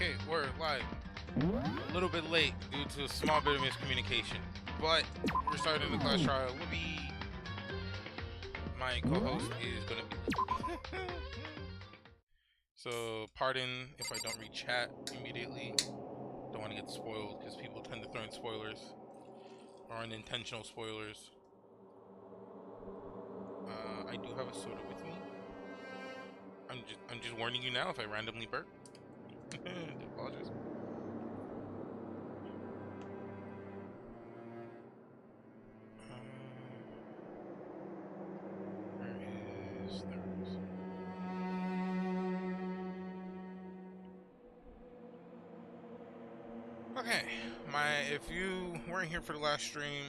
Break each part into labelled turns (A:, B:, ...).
A: Okay, we're live. A little bit late due to a small bit of miscommunication, but we're starting the class trial. Libby, my co-host, is gonna be. So, pardon if I don't read chat immediately. Don't want to get spoiled because people tend to throw in spoilers or unintentional spoilers. I do have a soda with me. I'm just warning you now if I randomly burp. Apologize. There it is. Okay, if you weren't here for the last stream,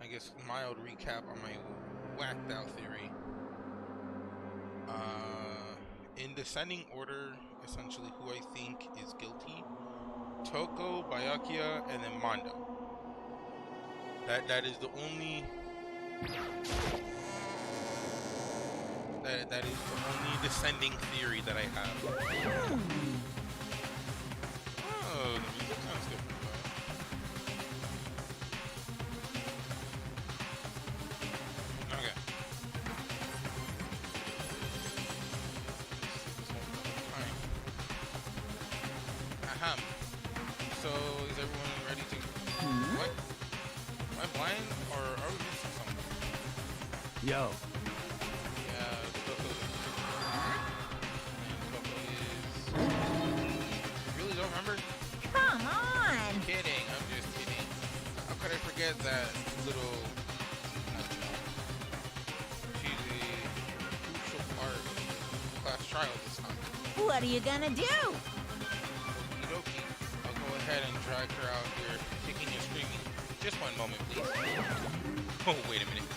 A: I guess mild recap on my whacked out theory. In descending order, essentially who I think is guilty: Toko, Byakuya, and then Mondo. That is the only that is the only descending theory that I have. Oh, the music sounds different though. Okay. Ahem. So, is everyone ready to... What? Am I blind, or are we missing something?
B: Yo.
A: Yeah, Toko is... You really don't remember?
C: Come on!
A: I'm kidding, I'm just kidding. How could I forget that little... She's a crucial part of class trial this time.
C: What are you gonna do?
A: Okie I'll go ahead and drag her out here, kicking and screaming. Just one moment, please. Oh, wait a minute.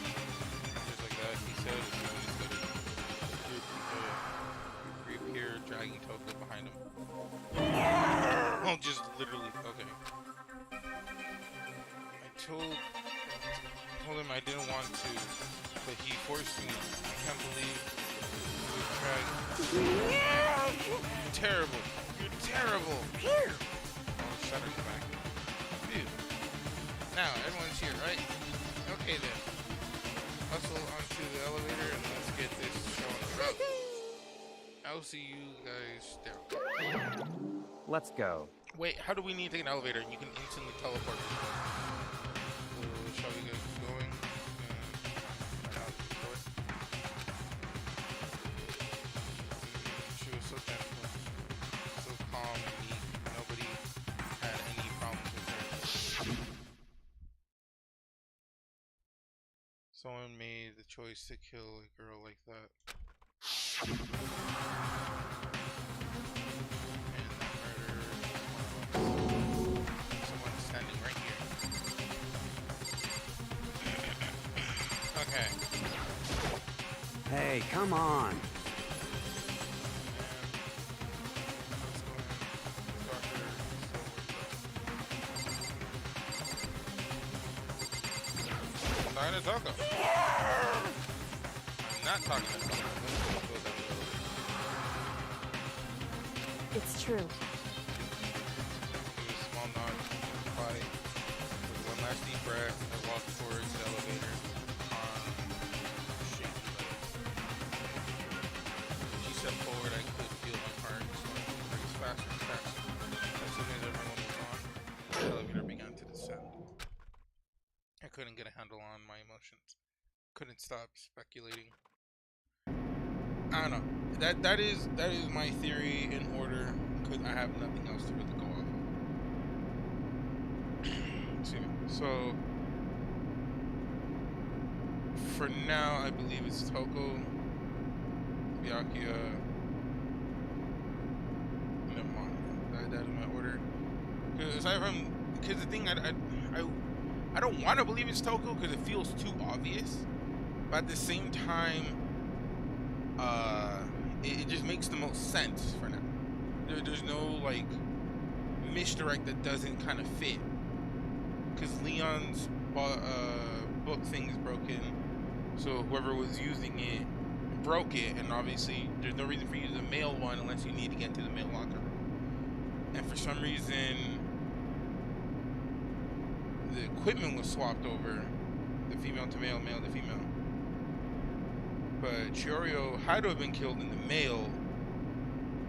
A: Just like that, he said, he's going to reappear, dragging Toko behind him. Oh, just literally, okay. I told him I didn't want to, but he forced me. I can't believe You're terrible. You're terrible.
C: Here.
A: Oh, shutter's back. Phew. Now, everyone's here, right? Okay then. Hustle onto the elevator and let's get this show on the road. I'll see you guys there.
B: Let's go.
A: Wait, how do we need to take an elevator? And you can instantly teleport. We'll show you guys what's going. She was so gentle, so calm and meek. Nobody had any problems with her. Someone made the choice to kill a girl like that. And that murder is one of us. Someone standing right here. Okay.
B: Hey, come on. Talking to Toko. I'm not talking to Toko.
C: It's true.
A: Give a small nod to the body. With one last deep breath, I walked towards the elevator on shaky legs. She stepped forward, I could feel my heart race faster and faster. As soon as everyone was on, the elevator began to descend. I couldn't get a handle on my emotions. Couldn't stop speculating. I don't know. That is my theory in order, because I have nothing else to really go off of. See, so for now, I believe it's Toko, Byakuya, and then Mondo. That is my order. Because aside from, because the thing I don't want to believe it's Toko because it feels too obvious, but at the same time, it just makes the most sense for now. There's no like misdirect that doesn't kind of fit, because Leon's book thing is broken, so whoever was using it broke it, and obviously there's no reason for you to use the male one unless you need to get into the male locker room. and for some reason, the equipment was swapped over, the female to male, male to female. But Chiorio had to have been killed in the male,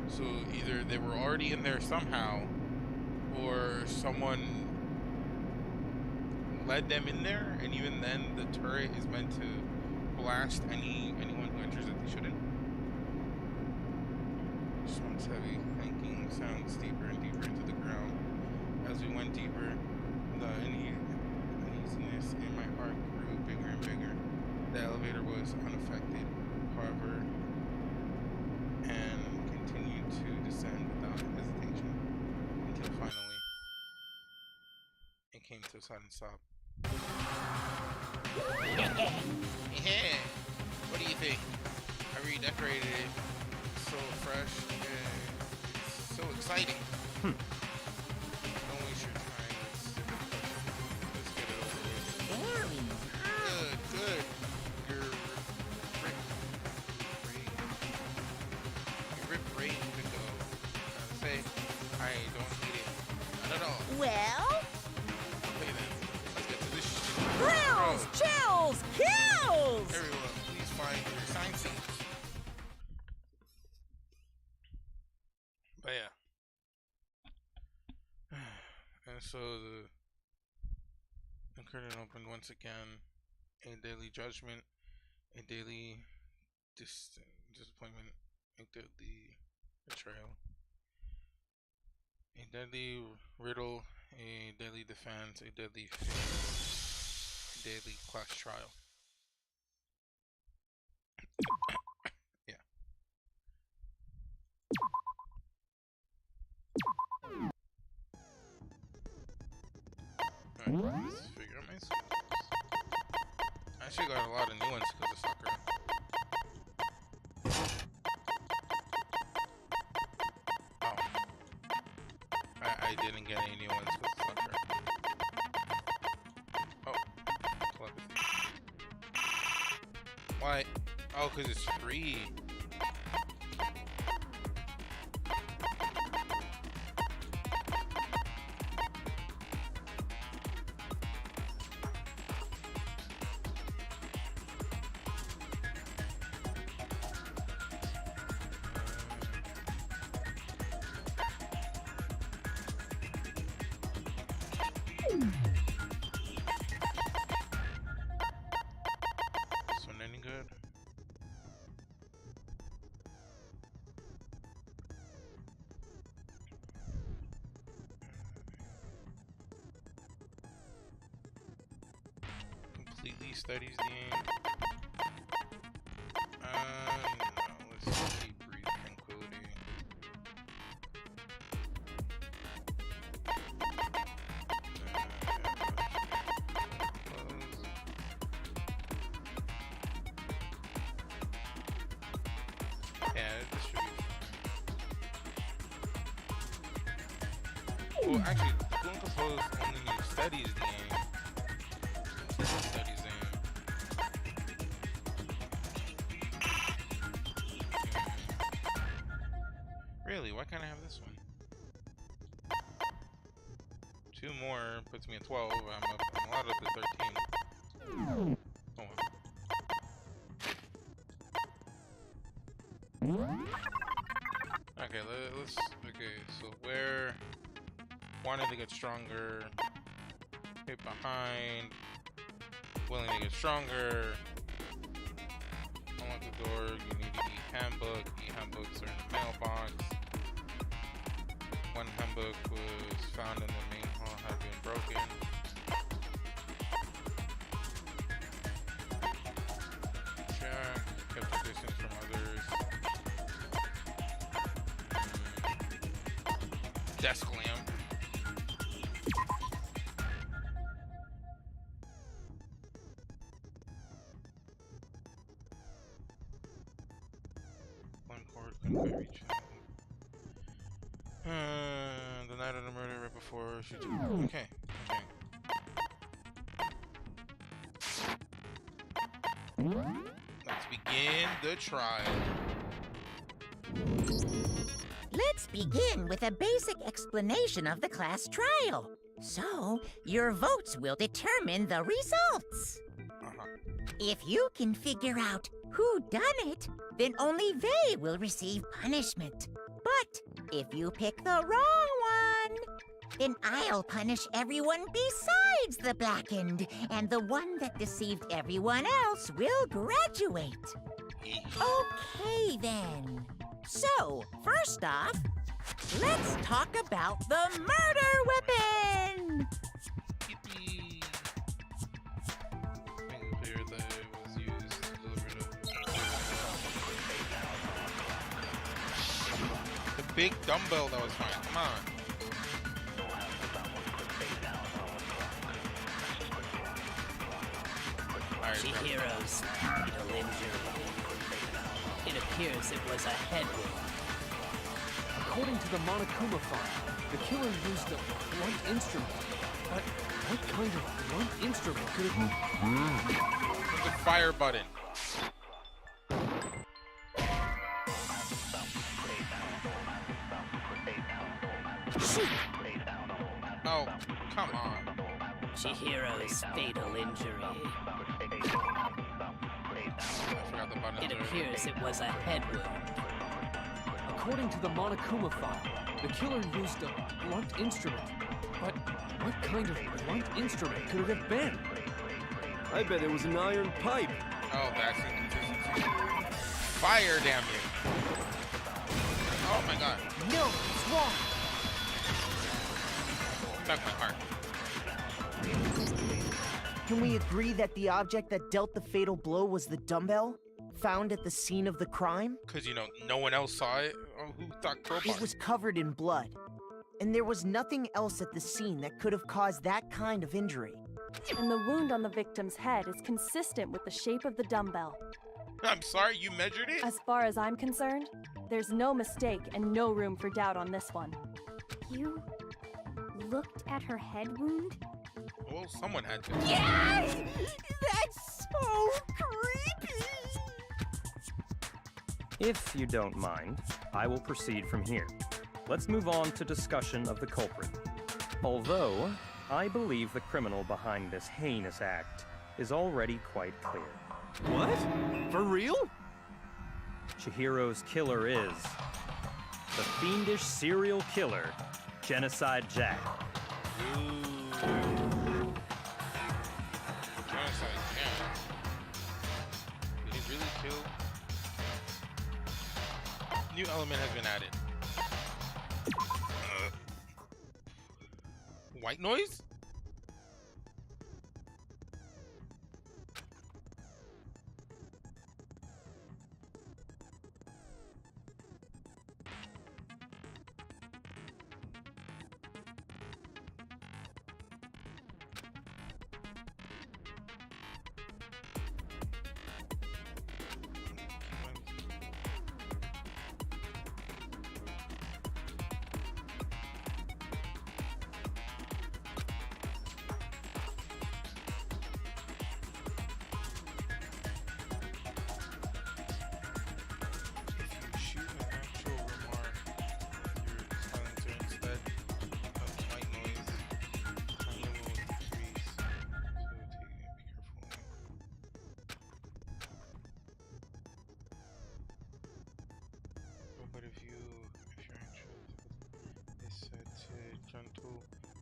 A: so either they were already in there somehow, or someone led them in there, and even then the turret is meant to blast anyone who enters that they shouldn't. This one's heavy. Thinking sounds deeper and deeper into the ground. As we went deeper, the uneasiness in my heart grew bigger and bigger. The elevator was unaffected, however, and continued to descend without hesitation until finally it came to a sudden stop. Yeah. What do you think? I redecorated it. It's so fresh and it's so exciting. Don't waste your time. Let's get it over with.
C: Very
A: Good, good. You're ready to go. Say, I don't need it. Not at all.
C: well.
A: Okay then. Let's get to this shit.
C: Thrills, chills, kills.
A: Everyone, please find your sign seats. But yeah. And so the curtain opened once again. A daily judgment, a daily disappointment, a deadly betrayal, a deadly riddle, a deadly defense, a deadly fate, a deadly class trial. Yeah. Alright, let's figure out my skills. I actually got a lot of new ones because of soccer. Oh. I didn't get any new ones because of soccer. Oh. Telepathy. Why? Oh, because it's free. This one any good? Completely studies the aim. No, let's see, breathe tranquility. Yeah, this should be fine. Well, actually, Goon Compose only studies the aim. Studies the aim. Really? Why can't I have this one? 2 more puts me at 12. I'm allowed up to 13. Oh well. Okay, let's. Okay, so where wanted to get stronger, hit behind, willing to get stronger. Unlock the door. You need to e-handbook. E-handbooks are in the mailbox. One handbook was found in the main hall, had been broken. Check. Kept the distance from others. Desk lamp. One cord couldn't quite reach it. The night of the murder right before she took. Okay, okay. Let's begin the trial.
D: Let's begin with a basic explanation of the class trial. So, your votes will determine the results. If you can figure out who done it, then only they will receive punishment. But if you pick the wrong one, then I'll punish everyone besides the blackened, and the one that deceived everyone else will graduate. Okay, then. So, first off, let's talk about the murder weapon!
A: Yippee. Making it clear that it was used to deliver the big dumbbell that was fine. Come on. Alright, bro.
E: Chihiro's fatal injury. It appears it was a head wound.
F: According to the Monokuma file, the killer used a blunt instrument. But what kind of blunt instrument could it be?
A: The fire button. Oh, come on.
E: Chihiro's fatal injury.
A: I forgot the button.
E: It appears it was a head wound.
F: According to the Monokuma file, the killer used a blunt instrument. But what kind of blunt instrument could it have been?
G: I bet it was an iron pipe.
A: Oh, that's inconsistency. Fire, damn you. Oh my god.
C: No, it's wrong.
A: Stuck my heart.
H: Can we agree that the object that dealt the fatal blow was the dumbbell? Found at the scene of the crime?
A: Because, you know, no one else saw it. Oh, who thought crowbar?
H: It was covered in blood. And there was nothing else at the scene that could have caused that kind of injury.
I: And the wound on the victim's head is consistent with the shape of the dumbbell.
A: I'm sorry, you measured it?
I: As far as I'm concerned, there's no mistake and no room for doubt on this one.
J: You looked at her head wound?
A: Well, someone had to.
D: Yes! That's so creepy!
B: If you don't mind, I will proceed from here. Let's move on to discussion of the culprit. Although, I believe the criminal behind this heinous act is already quite clear.
G: What? For real?
B: Chihiro's killer is the fiendish serial killer, Genocide Jack.
A: Genocide Jack. Did he really kill? New element has been added. White noise?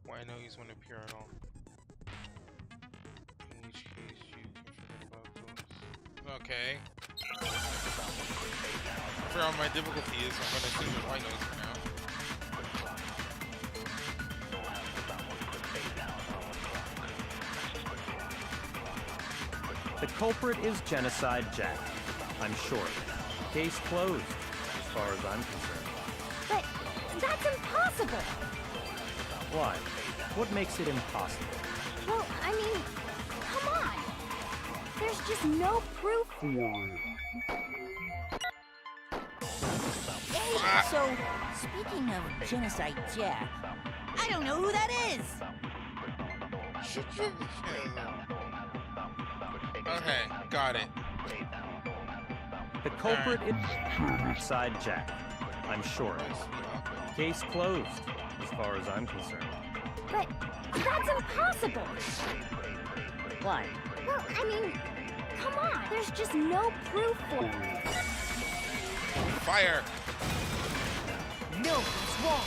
A: White noise won't appear at all. In which case you can forget about those. Okay. For all my difficulty is, I'm gonna assume it's white noise for now.
B: The culprit is Genocide Jack. I'm sure. Case closed, as far as I'm concerned.
J: But that's impossible!
B: Why? What makes it impossible?
J: Well, I mean, come on! There's just no proof.
D: Hey, so, speaking of Genocide Jack, I don't know who that is!
A: Okay, got it.
B: The culprit is Genocide Jack. I'm sure. Case closed, as far as I'm concerned.
J: But that's impossible.
D: What?
J: Well, I mean, come on. There's just no proof for it.
A: Fire!
H: No, it's wrong.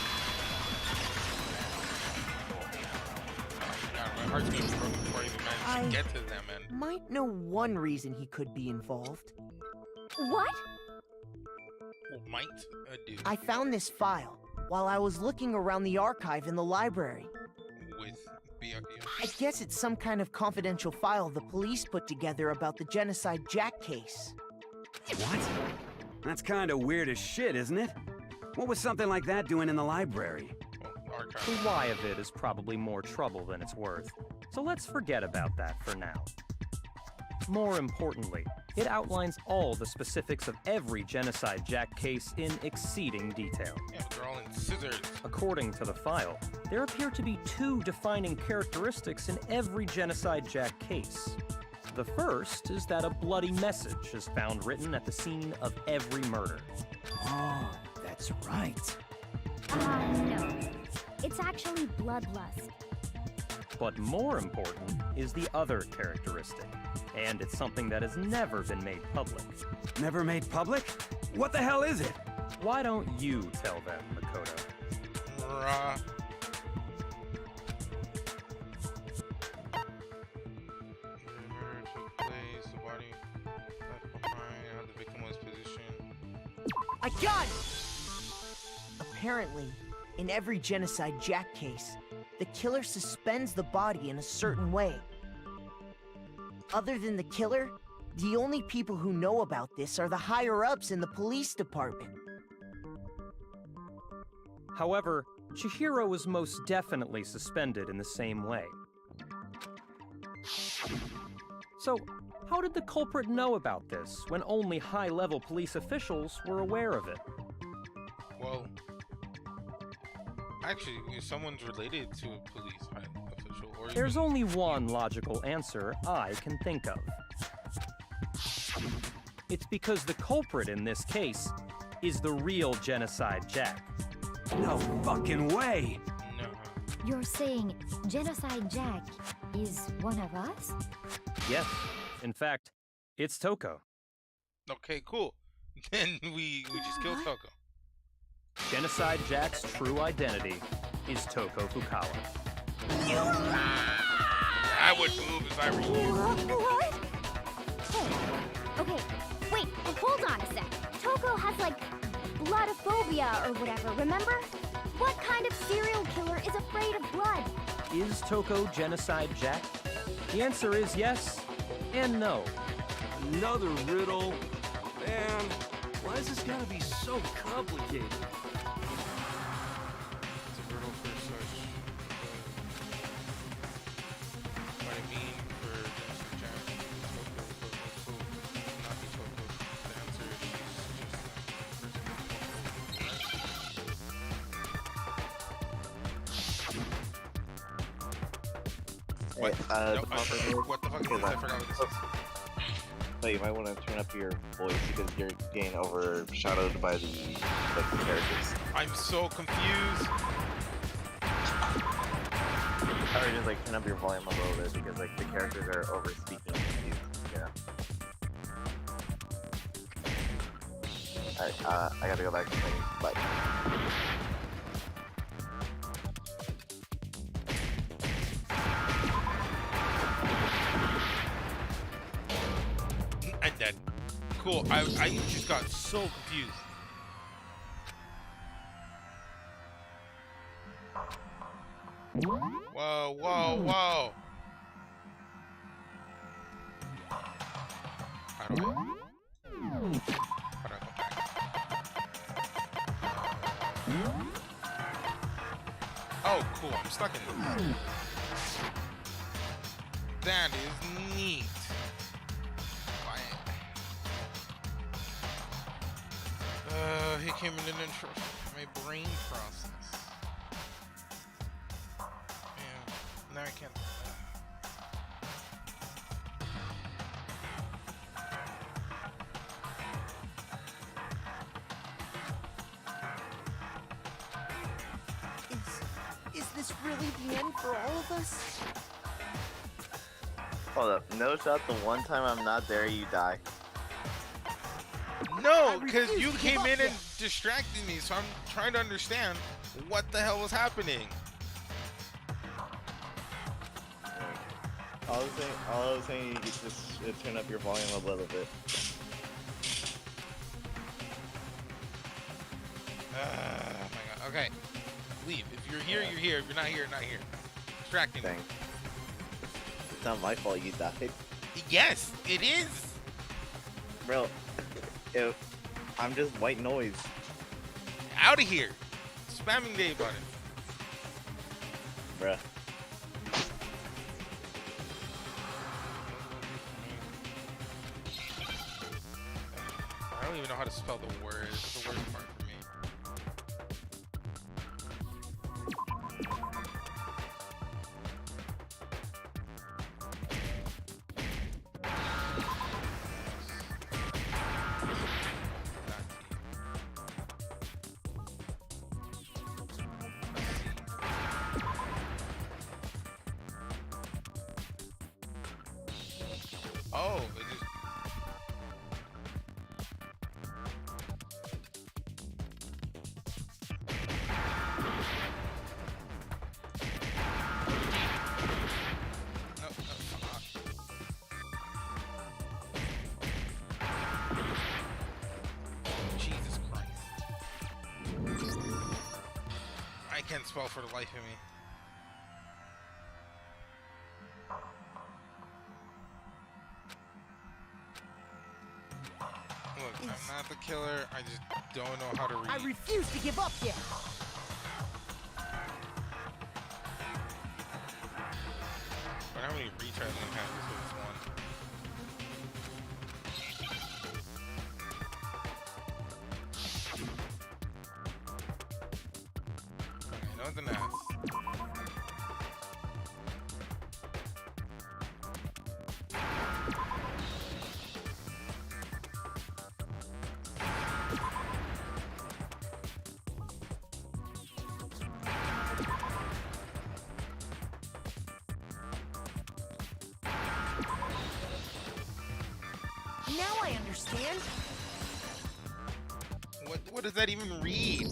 A: God, my heart's gonna be broken before I even manage to get to them, and
H: Might know one reason he could be involved.
J: What?
A: might do
H: I found this file while I was looking around the archive in the library.
A: with BRQ.
H: I guess it's some kind of confidential file the police put together about the Genocide Jack case.
K: What? That's kind of weird as shit, isn't it? What was something like that doing in the library?
B: The why of it is probably more trouble than it's worth, so let's forget about that for now. More importantly, it outlines all the specifics of every Genocide Jack case in exceeding detail.
A: Yeah, but they're all in scissors.
B: According to the file, there appear to be two defining characteristics in every Genocide Jack case. The first is that a bloody message is found written at the scene of every murder.
K: Oh, that's right.
J: No. It's actually bloodlust.
B: But more important is the other characteristic, and it's something that has never been made public.
K: Never made public? What the hell is it?
B: Why don't you tell them, Makoto?
A: Murder took place, the body left behind, how the victim was positioned.
H: I got it! Apparently, in every Genocide Jack case, the killer suspends the body in a certain way. Other than the killer, the only people who know about this are the higher-ups in the police department.
B: However, Chihiro was most definitely suspended in the same way. So, how did the culprit know about this when only high-level police officials were aware of it?
A: Well, actually, if someone's related to a police official, or
B: There's only one logical answer I can think of. It's because the culprit in this case is the real Genocide Jack.
K: No fucking way!
A: No.
J: You're saying Genocide Jack is one of us?
B: Yes, in fact, it's Toko.
A: Okay, cool. Then we just killed Toko.
B: Genocide Jack's true identity is Toko Fukawa.
A: I would move if I were you.
J: What? Hey, okay, wait, hold on a sec. Toko has, like, bloodophobia or whatever, remember? What kind of serial killer is afraid of blood?
B: Is Toko Genocide Jack? The answer is yes and no.
G: Another riddle? Man, why does this gotta be so complicated?
A: It's a riddle for such. What I mean for Genocide Jack, Toko, but also not be Toko. The answer is
L: Hey,
A: no, what the fuck is this? I forgot what this is.
L: So you might want to turn up your voice because you're getting overshadowed by the characters.
A: I'm so confused.
L: I would just like turn up your volume a little bit because like the characters are over speaking you. Yeah. Alright, I gotta go back to playing. Bye.
A: I'm dead. Cool. I just got so confused. Whoa, whoa, whoa. How do I go back? Oh, cool. I'm stuck in this. That is neat. He came in and my brain process. Yeah, now I can't.
H: this really the end for all of us?
L: Hold up. No shot the one time I'm not there, you die.
A: No, because you came in and distracted me, so I'm trying to understand what the hell was happening.
L: All I was saying, you could just turn up your volume a little bit.
A: Oh my god. Okay. Leave. If you're here, you're here. If you're not here, not here. Distracting me.
L: It's not my fault you died.
A: Yes, it is.
L: Bro, I'm just white noise.
A: Out of here. Spamming the A button.
L: Bruh.
A: I don't even know how to spell the word. It's the worst part for me. Oh, it just... No, Jesus Christ. I can't spell for the life of me. Look, I'm not the killer. I just don't know how to read.
H: I refuse to give up yet.
A: But how many retries am I gonna have this with this one? Okay, nothing else.
H: Now I understand.
A: What does that even read?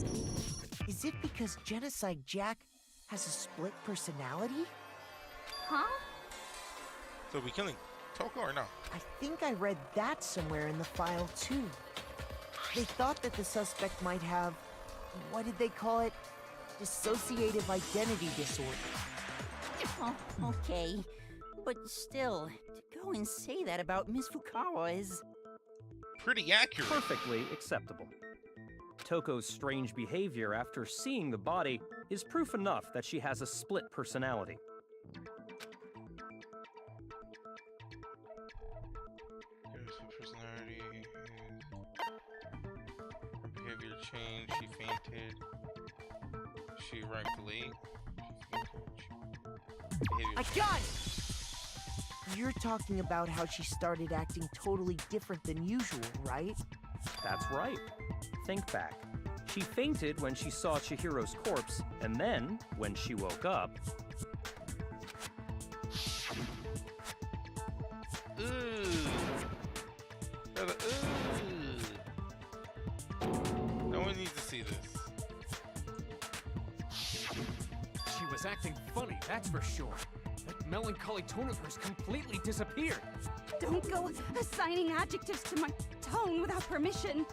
H: Is it because Genocide Jack has a split personality?
J: Huh?
A: So are we killing Toko or no?
H: I think I read that somewhere in the file too. They thought that the suspect might have, what did they call it? Dissociative identity disorder.
D: Oh, okay. But still, to go and say that about Miss Fukawa is...
A: Pretty accurate.
B: Perfectly acceptable. Toko's strange behavior after seeing the body is proof enough that she has a split personality.
A: Personality. Her behavior changed. She fainted. She rightfully.
H: I got it! You're talking about how she started acting totally different than usual, right?
B: That's right. Think back. She fainted when she saw Chihiro's corpse, and then, when she woke up...
A: No one needs to see this.
F: She was acting funny, that's for sure. That melancholy tone of hers completely disappeared.
C: Don't go assigning adjectives to my tone without permission.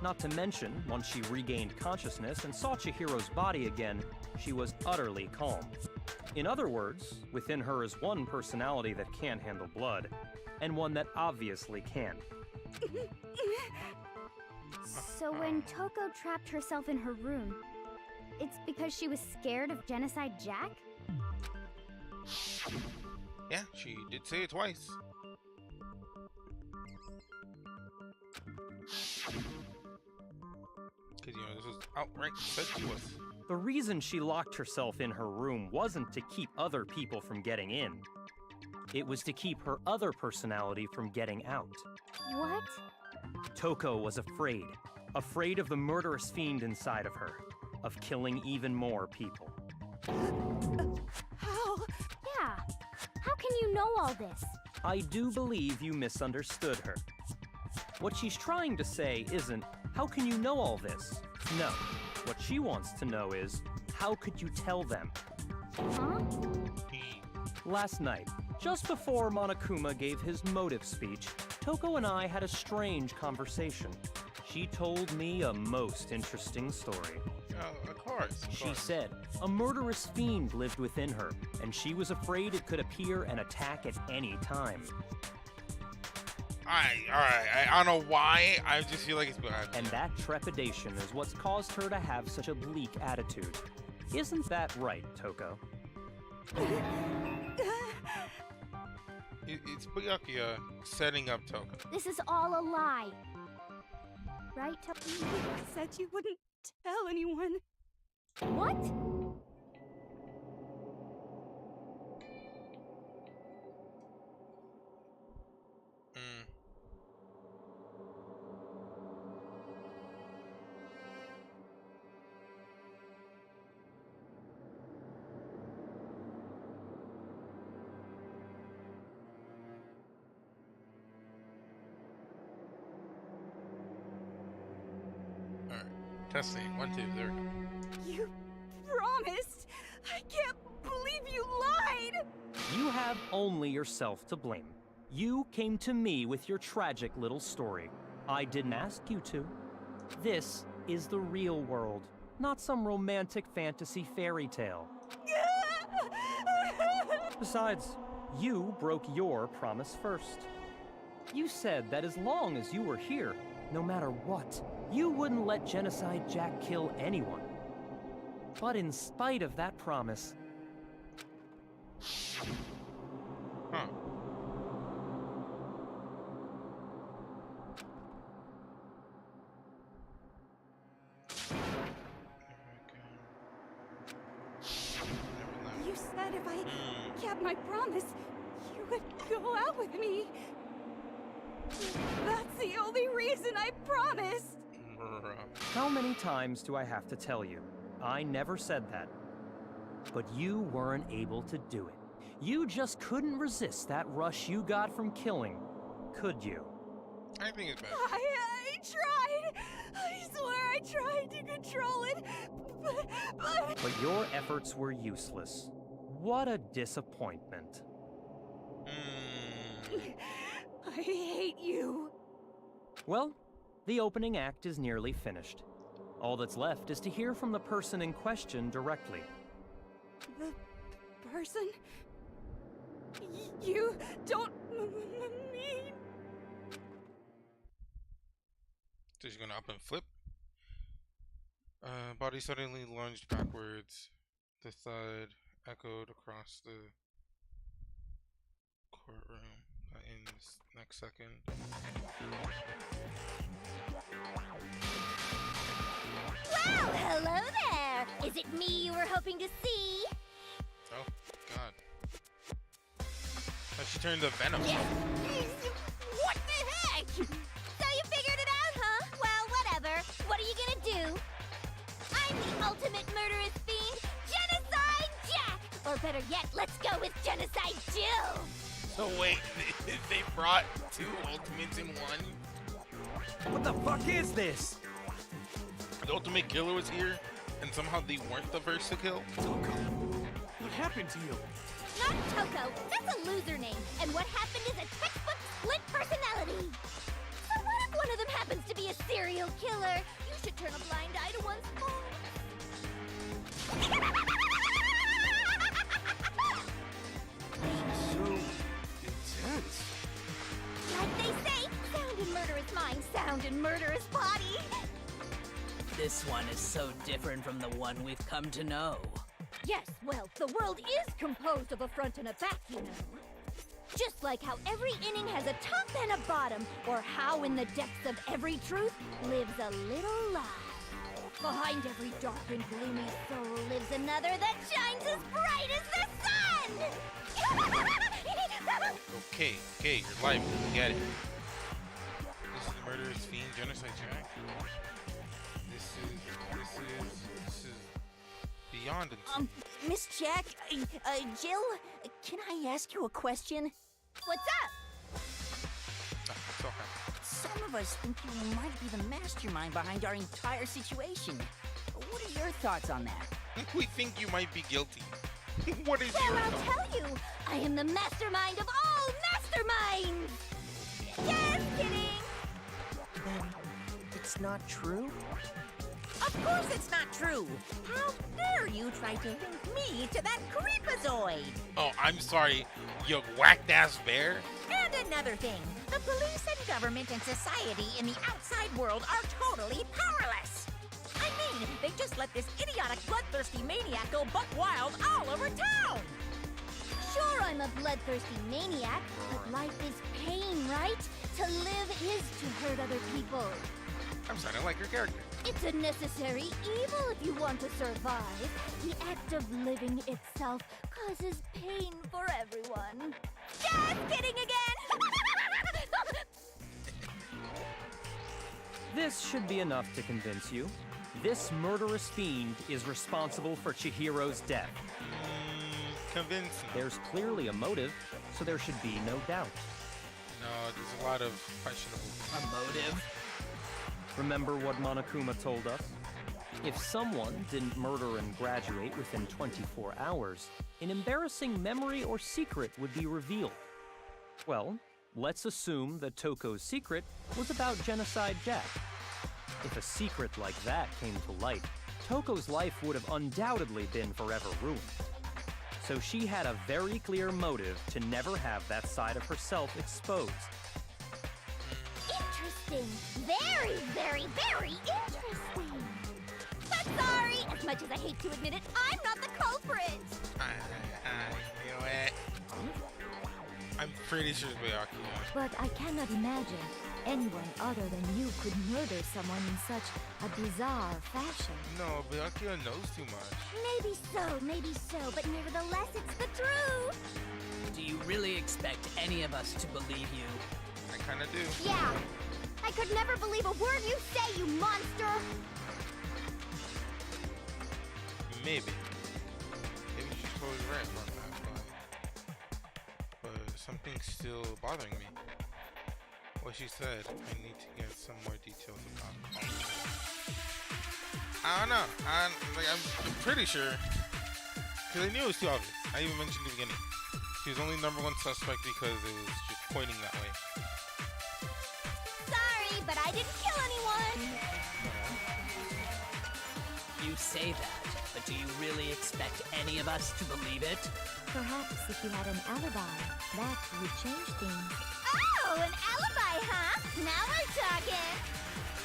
B: Not to mention, once she regained consciousness and saw Chihiro's body again, she was utterly calm. In other words, within her is one personality that can't handle blood, and one that obviously can.
J: So when Toko trapped herself in her room, it's because she was scared of Genocide Jack?
A: Yeah, she did say it twice. Because, this was outright said to us.
B: The reason she locked herself in her room wasn't to keep other people from getting in. It was to keep her other personality from getting out.
J: What?
B: Toko was afraid. Afraid of the murderous fiend inside of her. Of killing even more people.
C: How?
J: Yeah. How can you know all this?
B: I do believe you misunderstood her. What she's trying to say isn't, how can you know all this? No. What she wants to know is, how could you tell them?
J: Huh?
B: Last night, just before Monokuma gave his motive speech, Toko and I had a strange conversation. She told me a most interesting story.
A: Of course.
B: She said a murderous fiend lived within her, and she was afraid it could appear and attack at any time.
A: Alright. I don't know why. I just feel like it's bad.
B: And that trepidation is what's caused her to have such a bleak attitude. Isn't that right, Toko?
A: It's Byakuya setting up Toko.
J: This is all a lie. Right, Toko?
C: You said you wouldn't tell anyone.
J: What?
A: Testing. 1, 2, there we go.
C: You promised. I can't believe you lied.
B: You have only yourself to blame. You came to me with your tragic little story. I didn't ask you to. This is the real world, not some romantic fantasy fairy tale. Besides, you broke your promise first. You said that as long as you were here, no matter what, you wouldn't let Genocide Jack kill anyone. But in spite of that promise...
A: Huh.
C: You said if I kept my promise, you would go out with me. That's the only reason I promised.
B: How many times do I have to tell you? I never said that. But you weren't able to do it. You just couldn't resist that rush you got from killing, could you?
A: I think it's bad.
C: I tried. I swear I tried to control it,
B: But your efforts were useless. What a disappointment.
C: I hate you.
B: Well, the opening act is nearly finished. All that's left is to hear from the person in question directly.
C: The person? You don't mean...
A: So she's gonna up and flip. Body suddenly lunged backwards. The thud echoed across the courtroom. In this next second.
J: Well, hello there! Is it me you were hoping to see?
A: Oh, God. Oh, she turned to Venom.
J: What the heck? So you figured it out, huh? Well, whatever. What are you gonna do? I'm the ultimate murderous fiend, Genocide Jack! Or better yet, let's go with Genocide Jill!
A: So wait, they brought 2 Ultimates in one?
K: What the fuck is this?
A: The Ultimate Killer was here, and somehow they weren't the first to kill?
G: Toko, what happened to you?
J: Not Toko, that's a loser name, and what happened is a textbook split personality. So what if one of them happens to be a serial killer? You should turn a blind eye to one's faults.
G: So intense.
J: Like they say, sound in murderous mind, sound in murderous body.
E: This one is so different from the one we've come to know.
J: Yes, well, the world is composed of a front and a back, you know. Just like how every inning has a top and a bottom, or how in the depths of every truth lives a little lie. Behind every dark and gloomy soul lives another that shines as bright as the sun!
A: Okay, you're live. Get it. This is the murderous fiend, Genocide Jack. This is beyond insane.
D: Miss Jack, Jill, can I ask you a question?
J: What's up?
A: It's okay.
D: Some of us think you might be the mastermind behind our entire situation. What are your thoughts on that?
A: We think you might be guilty. What is
J: Well,
A: your
J: I'll
A: thought?
J: tell you. I am the mastermind of all masterminds. Just kidding.
H: Then it's not true?
D: Of course it's not true. How dare you try to link me to that creepazoid?
A: Oh, I'm sorry, you whacked ass bear.
D: And another thing, the police and government and society in the outside world are totally powerless. I mean, they just let this idiotic, bloodthirsty maniac go buck wild all over town.
J: Sure, I'm a bloodthirsty maniac, but life is pain, right? To live is to hurt other people.
A: I'm sounding like your character.
J: It's a necessary evil if you want to survive. The act of living itself causes pain for everyone. Just kidding again!
B: This should be enough to convince you. This murderous fiend is responsible for Chihiro's death.
A: Convincing.
B: There's clearly a motive, so there should be no doubt.
A: No, there's a lot of questionable.
E: A motive?
B: Remember what Monokuma told us? If someone didn't murder and graduate within 24 hours, an embarrassing memory or secret would be revealed. Well, let's assume that Toko's secret was about Genocide Jack. If a secret like that came to light, Toko's life would have undoubtedly been forever ruined. So she had a very clear motive to never have that side of herself exposed.
J: Interesting. Very, very, very interesting. But sorry, as much as I hate to admit it, I'm not the culprit.
A: I knew it. I'm pretty sure it's Byakuya.
M: But I cannot imagine anyone other than you could murder someone in such a bizarre fashion.
A: No, Byakuya knows too much.
J: Maybe so, but nevertheless, it's the truth.
E: Do you really expect any of us to believe you?
A: I kinda do.
J: Yeah. I could never believe a word you say, you monster.
A: Maybe. Maybe she's totally right about that, but something's still bothering me. What she said, I need to get some more details about it. I don't know. I'm pretty sure. Because I knew it was too obvious. I even mentioned in the beginning. She was only #1 suspect because it was just pointing that way.
J: Sorry, but I didn't kill anyone.
E: You say that, but do you really expect any of us to believe it?
M: Perhaps if you had an alibi, that would change things.
J: Oh, an alibi, huh? Now we're talking.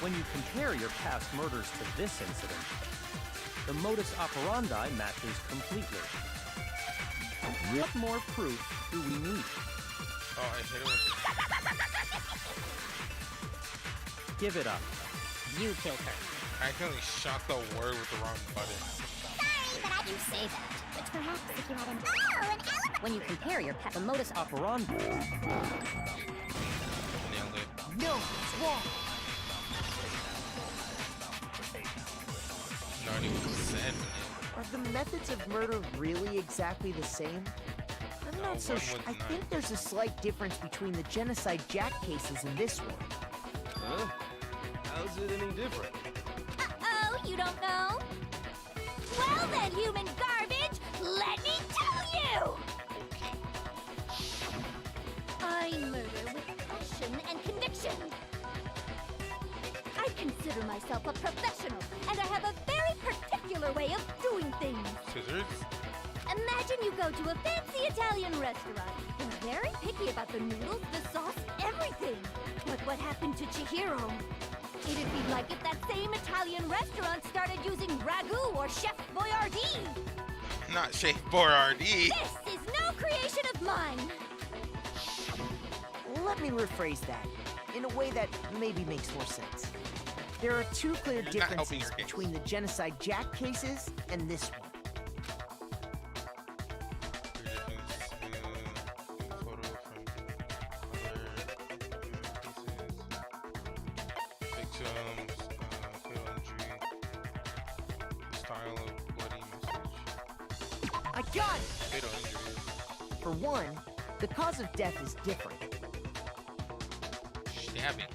B: When you compare your past murders to this incident, the modus operandi matches completely. What more proof do we need?
A: Oh, I hit it with it.
B: Give it up.
D: You killed her.
A: I accidentally shot the word with the wrong button.
J: Sorry, but I didn't say that.
M: But perhaps if you had an
J: alibi.
D: When you compare your past, the modus
B: Operandi.
A: Nailed it.
H: No, it's wrong.
A: Not even said.
H: Are the methods of murder really exactly the same? I'm
A: No,
H: not so
A: one
H: sure.
A: was
H: I
A: not.
H: think there's a slight difference between the Genocide Jack cases and this one.
G: Huh? How's it any different?
J: Uh-oh, you don't know? Well then, human garbage, let me tell you! I murder with passion and conviction. I consider myself a professional, and I have a very particular way of doing things.
A: Scissors?
J: Imagine you go to a fancy Italian restaurant. They're very picky about the noodles, the sauce, everything. But what happened to Chihiro? It'd be like if that same Italian restaurant started using ragu or Chef Boyardee.
A: Not Chef Boyardee.
J: This is no creation of mine.
H: Let me rephrase that in a way that maybe makes more sense. There are two clear
A: You're not helping
H: differences
A: your case.
H: between the Genocide Jack cases and this one.
A: Victims, fatal injury, style of bloody message.
H: I got it!
A: Fatal injuries.
H: For one, the cause of death is different.
A: Stabbing.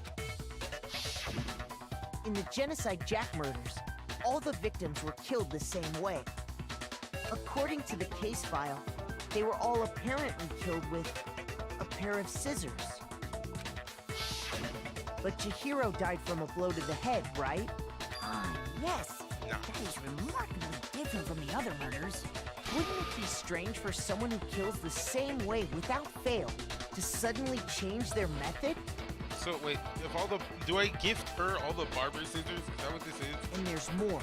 H: In the Genocide Jack murders, all the victims were killed the same way. According to the case file, they were all apparently killed with a pair of scissors. But Chihiro died from a blow to the head, right?
D: Ah, yes.
A: No.
D: That is remarkably different from the other murders.
H: Wouldn't it be strange for someone who kills the same way without fail to suddenly change their method?
A: So wait, if all the do I gift her all the barber scissors? Is that what this is?
H: And there's more.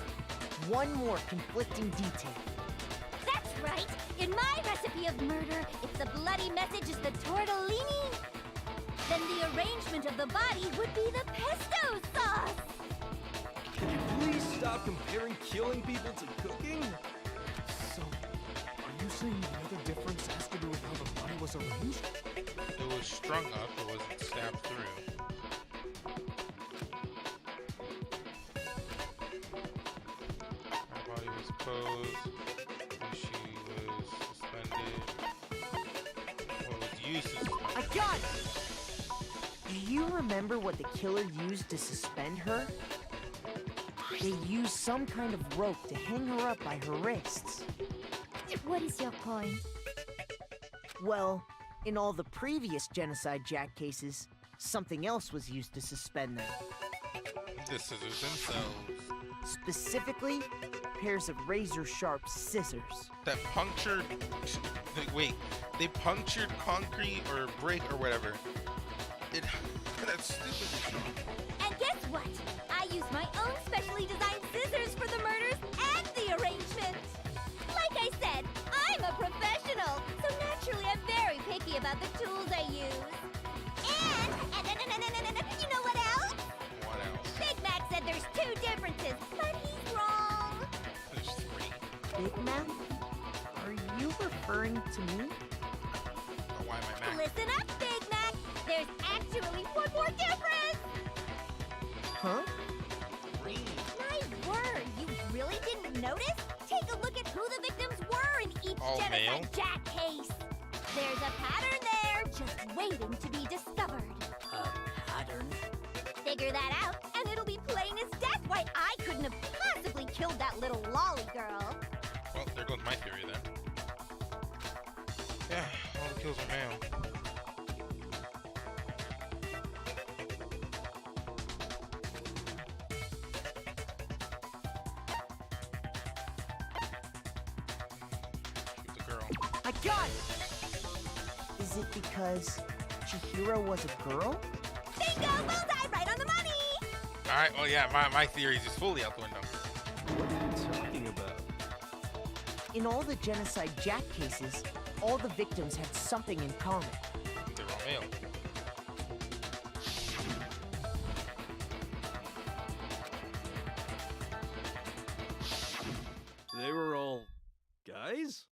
H: One more conflicting detail.
J: That's right! In my recipe of murder, if the bloody message is the tortellini, then the arrangement of the body would be the pesto sauce!
G: Can you please stop comparing killing people to cooking?
F: So, are you saying the other difference has to do with how the body was arranged?
A: It was strung up, it wasn't stabbed through. Her body was posed, she was suspended. What was used to suspend
H: I got it! Do you remember what the killer used to suspend her? They used some kind of rope to hang her up by her wrists.
M: What is your point?
H: Well, in all the previous Genocide Jack cases, something else was used to suspend them.
A: the scissors themselves.
H: Specifically, pairs of razor-sharp scissors.
A: That punctured... Wait, they punctured concrete or brick or whatever. That's stupid.
J: And guess what? I use my own specially designed scissors for the murders and the arrangement. Like I said, I'm a professional, so naturally I'm very picky about the tools I use. And you know what else?
A: What else?
J: Big Mac said there's 2 differences, but he's wrong.
A: There's 3.
H: Big Mac? Are you referring to me?
A: Oh, why am I Mac?
J: Listen up, Big Mac. There's actually 1 more difference.
H: Huh?
A: Green.
J: My word, you really didn't notice? Take a look at who the victims were in each
A: All
J: Genocide
A: male?
J: Jack case. There's a pattern there, just waiting to be discovered.
E: A pattern?
J: Figure that out, and it'll be plain as death why I couldn't have possibly killed that little lolly girl.
A: Well, there goes my theory then. Yeah, all the kills are male. Shoot the girl.
H: I got it! Is it because Chihiro was a girl?
J: Bingo! Bullseye! Right on the money!
A: Alright, well yeah, my theory is just fully out the window.
G: What are you talking about?
H: In all the Genocide Jack cases, all the victims had something in common.
A: They're all male.
G: They were all guys?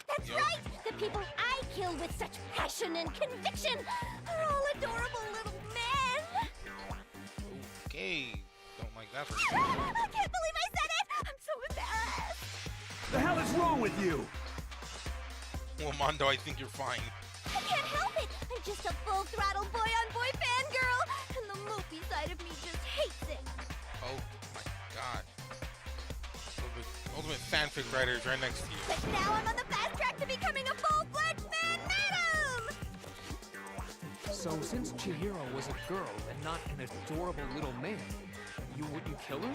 J: That's
A: Yup.
J: right! The people I kill with such passion and conviction are all adorable little men!
A: Okay, don't like that.
J: I can't believe I said it! I'm so embarrassed!
K: The hell is wrong with you?
A: Well, Mondo, I think you're fine.
J: I can't help it! I'm just a full-throttle boy-on-boy fangirl, and the mopey side of me just hates it.
A: Oh my god. So the ultimate fanfic writer is right next to you.
J: But now I'm on the fast track to becoming a full-fledged fan madam!
F: So, since Chihiro was a girl and not an adorable little man, you wouldn't kill her?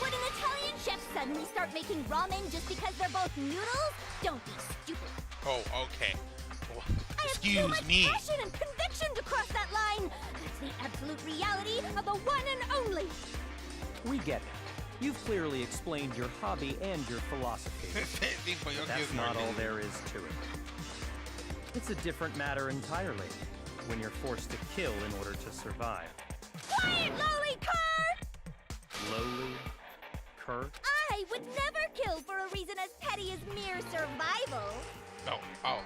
J: Would an Italian chef suddenly start making ramen just because they're both noodles? Don't be stupid.
A: Oh, okay. Well,
J: I have too
A: excuse
J: much
A: me.
J: passion and conviction to cross that line. That's the absolute reality of the one and only.
B: We get it. You've clearly explained your hobby and your philosophy. That's not all there is to it. It's a different matter entirely when you're forced to kill in order to survive.
J: Quiet, lowly cur!
B: Lowly, Kurt.
J: I would never kill for a reason as petty as mere survival.
A: Oh,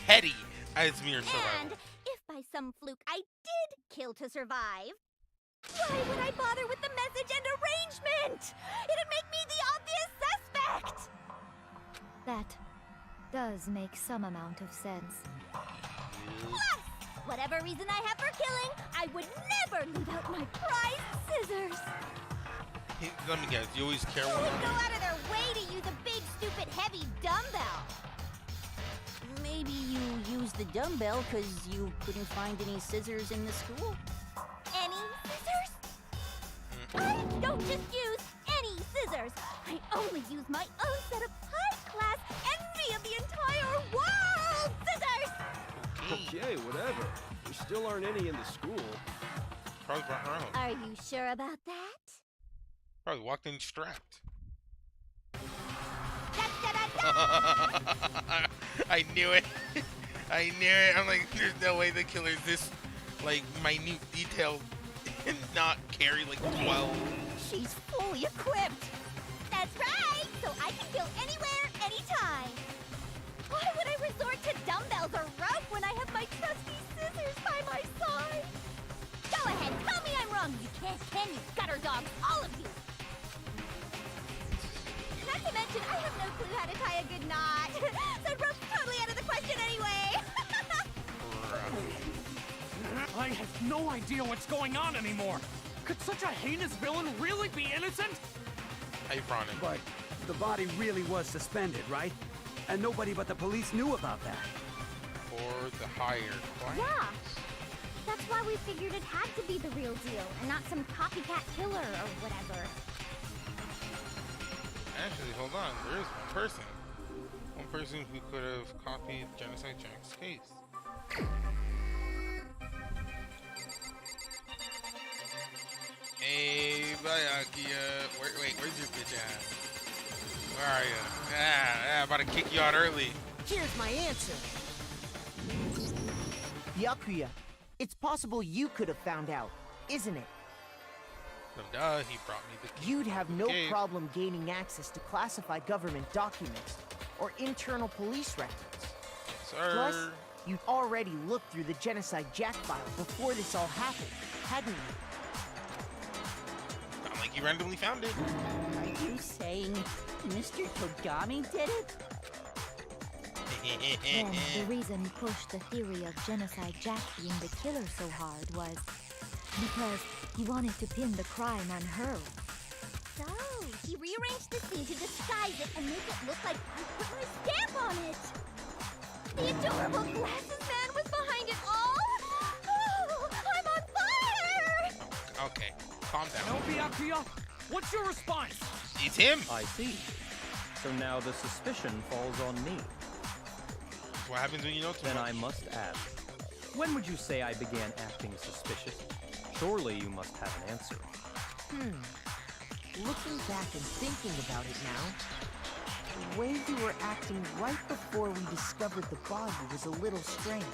A: petty as mere
J: And
A: survival.
J: if by some fluke I did kill to survive, why would I bother with the message and arrangement? It'd make me the obvious suspect.
M: That does make some amount of sense.
J: Plus, whatever reason I have for killing, I would never leave out my prized scissors.
A: Let me guess, you always care
J: Who
A: one.
J: would go out of their way to use a big, stupid, heavy dumbbell?
N: Maybe you used the dumbbell because you couldn't find any scissors in the school?
J: Any scissors? I don't just use any scissors. I only use my own set of high-class, envy of the entire world scissors!
G: Okay, whatever. There still aren't any in the school.
A: Probably brought her own.
J: Are you sure about that?
A: Probably walked in strapped. I knew it. I knew it. I'm like, there's no way the killer's this, like, minute detail and not carry, like, 12.
J: She's fully equipped. That's right. So I can kill anywhere, anytime. Why would I resort to dumbbells or rope when I have my trusty scissors by my side? Go ahead, tell me I'm wrong. You can't, can you, gutter dogs, all of you. Not to mention, I have no clue how to tie a good knot. So rope's totally out of the question anyway.
F: I have no idea what's going on anymore. Could such a heinous villain really be innocent?
A: Ironic.
K: But the body really was suspended, right? And nobody but the police knew about that.
A: Or the higher class.
J: Yeah. That's why we figured it had to be the real deal and not some copycat killer or whatever.
A: Actually, hold on. There is one person. One person who could have copied Genocide Jack's case. Hey, Bayakia. Wait, where's your bitch at? Where are you? I'm about to kick you out early.
H: Here's my answer. Yakuya, it's possible you could have found out, isn't it?
A: No, duh, he brought me the key.
H: You'd have no
A: Okay.
H: problem gaining access to classified government documents or internal police records.
A: Sir.
H: Plus, you'd already looked through the Genocide Jack file before this all happened, hadn't you?
A: Not like you randomly found it.
N: Are you saying Mr. Togami did it?
M: Then the reason he pushed the theory of Genocide Jack being the killer so hard was because he wanted to pin the crime on her.
J: So, he rearranged the scene to disguise it and make it look like I put my stamp on it. The adorable glasses man was behind it all. Oh, I'm on fire!
A: Okay, calm down.
F: Byakuya, what's your response?
A: It's him.
B: I see. So now the suspicion falls on me.
A: That's what happens when you know too
B: Then
A: much.
B: I must ask, when would you say I began acting suspicious? Surely you must have an answer.
H: Looking back and thinking about it now, the way you were acting right before we discovered the body was a little strange.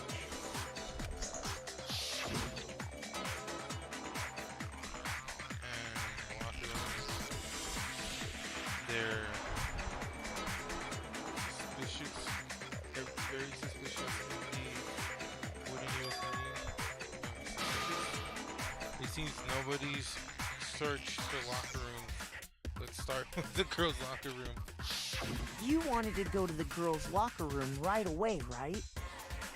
A: They're suspicious. They're very suspicious indeed. Wouldn't you agree? Suspicious? It seems nobody's searched the locker room. Let's start with the girls' locker room.
H: You wanted to go to the girls' locker room right away, right?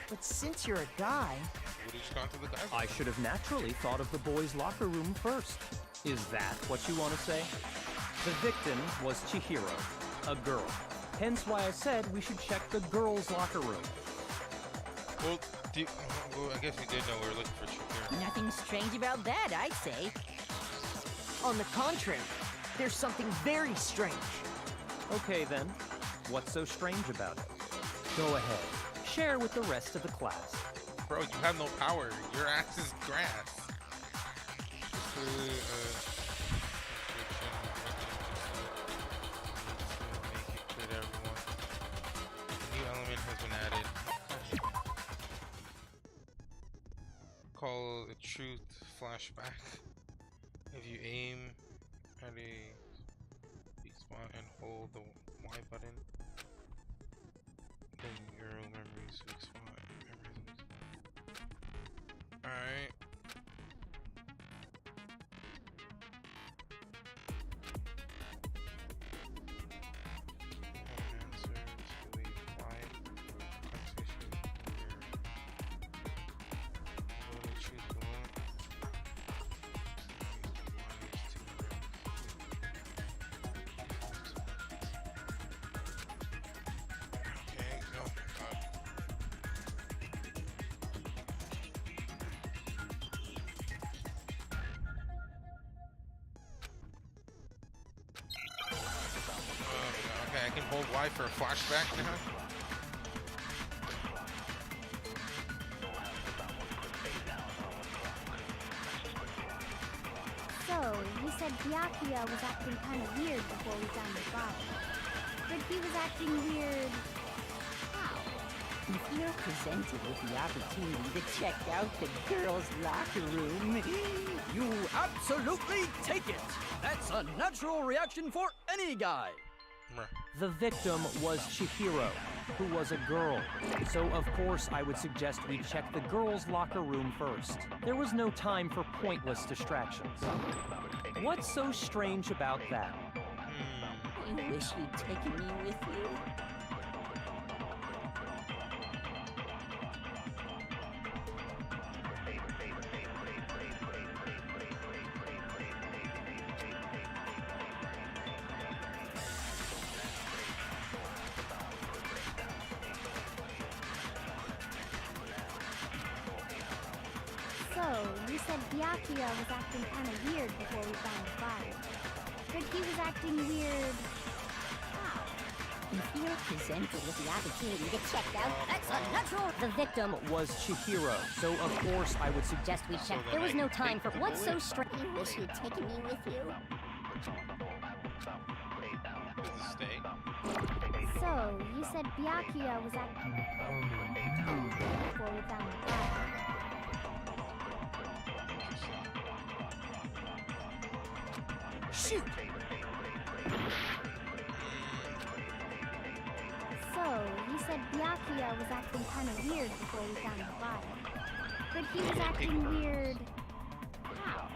H: But since you're a guy...
A: Would you just gone to the guys'
B: I should have naturally thought of the boys' locker room first. Is that what you want to say? The victim was Chihiro, a girl. Hence why I said we should check the girls' locker room.
A: Well, I guess we did know we were looking for Chihiro.
N: Nothing strange about that, I'd say.
H: On the contrary, there's something very strange.
B: Okay then, what's so strange about it? Go ahead, share with the rest of the class.
A: Bro, you have no power. Your ass is grass. New element has been added. Call a truth flashback. If you aim at a weak spot and hold the Y button, then your memories weak spot. Alright. Answers, delete 5. can hold Y for a flashback now?
J: So, you said Byakuya was acting kind of weird before we found his body. But he was acting weird... how?
D: If you're presented with the opportunity to check out the girls' locker room,
F: You absolutely take it! That's a natural reaction for any guy!
B: The victim was Chihiro, who was a girl. So of course I would suggest we check the girls' locker room first. There was no time for pointless distractions. What's so strange about that?
D: I wish you'd taken me with you.
J: So, you said Byakuya was acting kind of weird before we found his body. But he was acting weird... how?
D: If you're presented with the opportunity to check out, that's unnatural.
B: The victim was Chihiro, so of course I would suggest we check.
J: There was no time for... What's so strange?
N: I wish you'd taken me with you.
J: So, you said Byakuya was acting... before we found his body.
F: Shoot!
J: So, you said Byakuya was acting kind of weird before we found his body. But he was acting weird... how?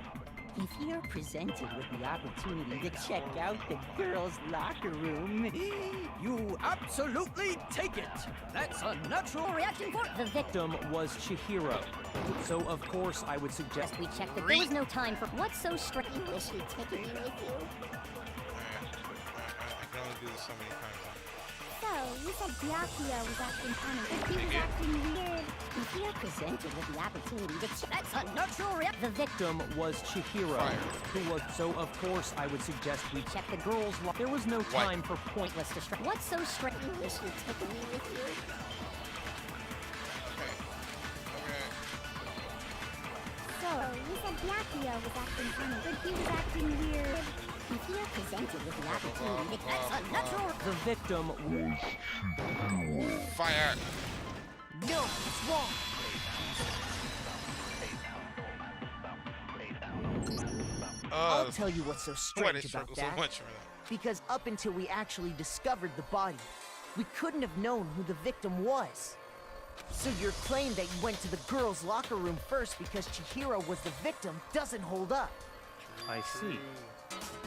D: If you're presented with the opportunity to check out the girls' locker room,
F: You absolutely take it! That's a natural reaction for...
B: The victim was Chihiro, so of course I would suggest
J: we check that there was no time for... What's so strange?
N: I wish you'd taken me with you.
A: I can only do this so many times.
J: So, you said Byakuya was acting kind of... But he was acting weird...
D: if you're presented with the opportunity to check...
F: That's a natural reaction...
B: The victim was Chihiro, who was... So of course I would suggest we check the girls' locker. There was no time for pointless distraction.
J: What's so strange?
N: I wish you'd taken me with you.
J: So, you said Byakuya was acting kind of... But he was acting weird...
D: If you're presented with the opportunity to...
F: That's a natural...
B: The victim was
A: Fire!
F: No, it's wrong!
H: I'll tell you what's so
A: Why they
H: strange about
A: struggle so
H: that.
A: much for that?
H: Because up until we actually discovered the body, we couldn't have known who the victim was. So your claim that you went to the girls' locker room first because Chihiro was the victim doesn't hold up.
B: I see.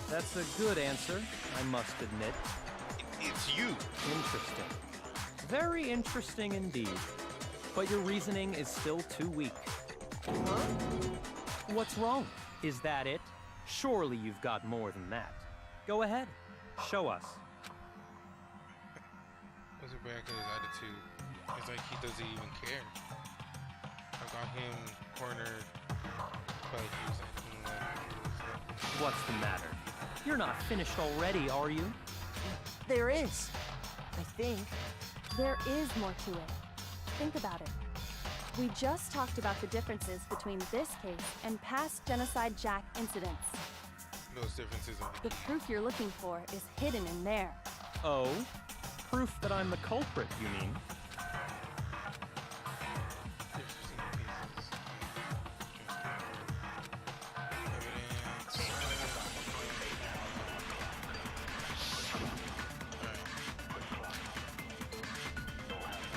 B: That's a good answer, I must admit.
A: It's you.
B: Interesting. Very interesting indeed. But your reasoning is still too weak.
H: Huh?
B: What's wrong? Is that it? Surely you've got more than that. Go ahead. Show us.
A: What's it back in his attitude? It's like he doesn't even care. I got him cornered, but he was acting like...
B: What's the matter? You're not finished already, are you?
H: There is. I think.
I: There is more to it. Think about it. We just talked about the differences between this case and past Genocide Jack incidents.
A: Those differences are...
I: The proof you're looking for is hidden in there.
B: Oh? Proof that I'm the culprit, you mean?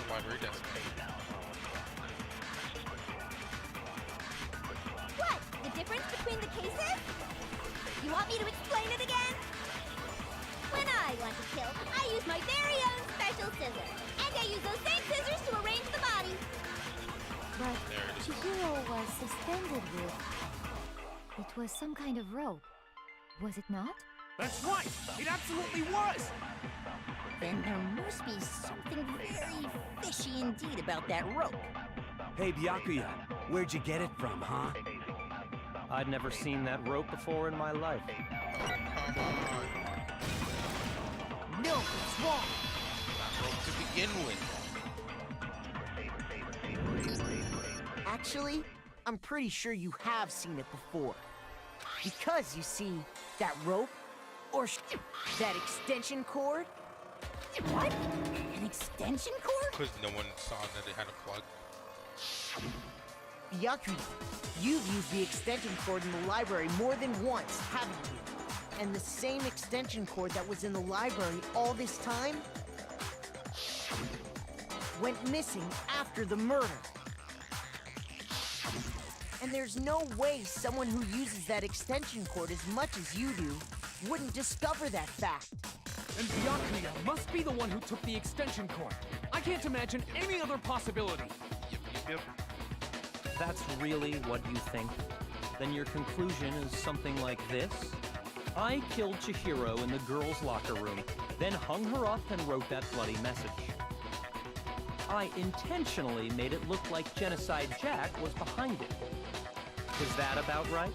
A: Library desk.
J: What? The difference between the cases? You want me to explain it again? When I want to kill, I use my very own special scissors. And I use those same scissors to arrange the body.
M: But Chihiro was suspended with... It was some kind of rope. Was it not?
F: That's right! It absolutely was!
D: Then there must be something very fishy indeed about that rope.
K: Hey, Byakuya, where'd you get it from, huh?
B: I'd never seen that rope before in my life.
H: No, it's What's wrong?
A: Not rope to begin with.
H: Actually, I'm pretty sure you have seen it before. Because, you see, that rope, or that extension cord...
D: What? An extension cord?
A: Because no one saw that it had a plug.
H: Byakuya, you've used the extension cord in the library more than once, haven't you? And the same extension cord that was in the library all this time went missing after the murder. And there's no way someone who uses that extension cord as much as you do wouldn't discover that fact.
F: And Byakuya must be the one who took the extension cord. I can't imagine any other possibility.
A: Yep.
B: That's really what you think? Then your conclusion is something like this? I killed Chihiro in the girls' locker room, then hung her up and wrote that bloody message. I intentionally made it look like Genocide Jack was behind it. Is that about right?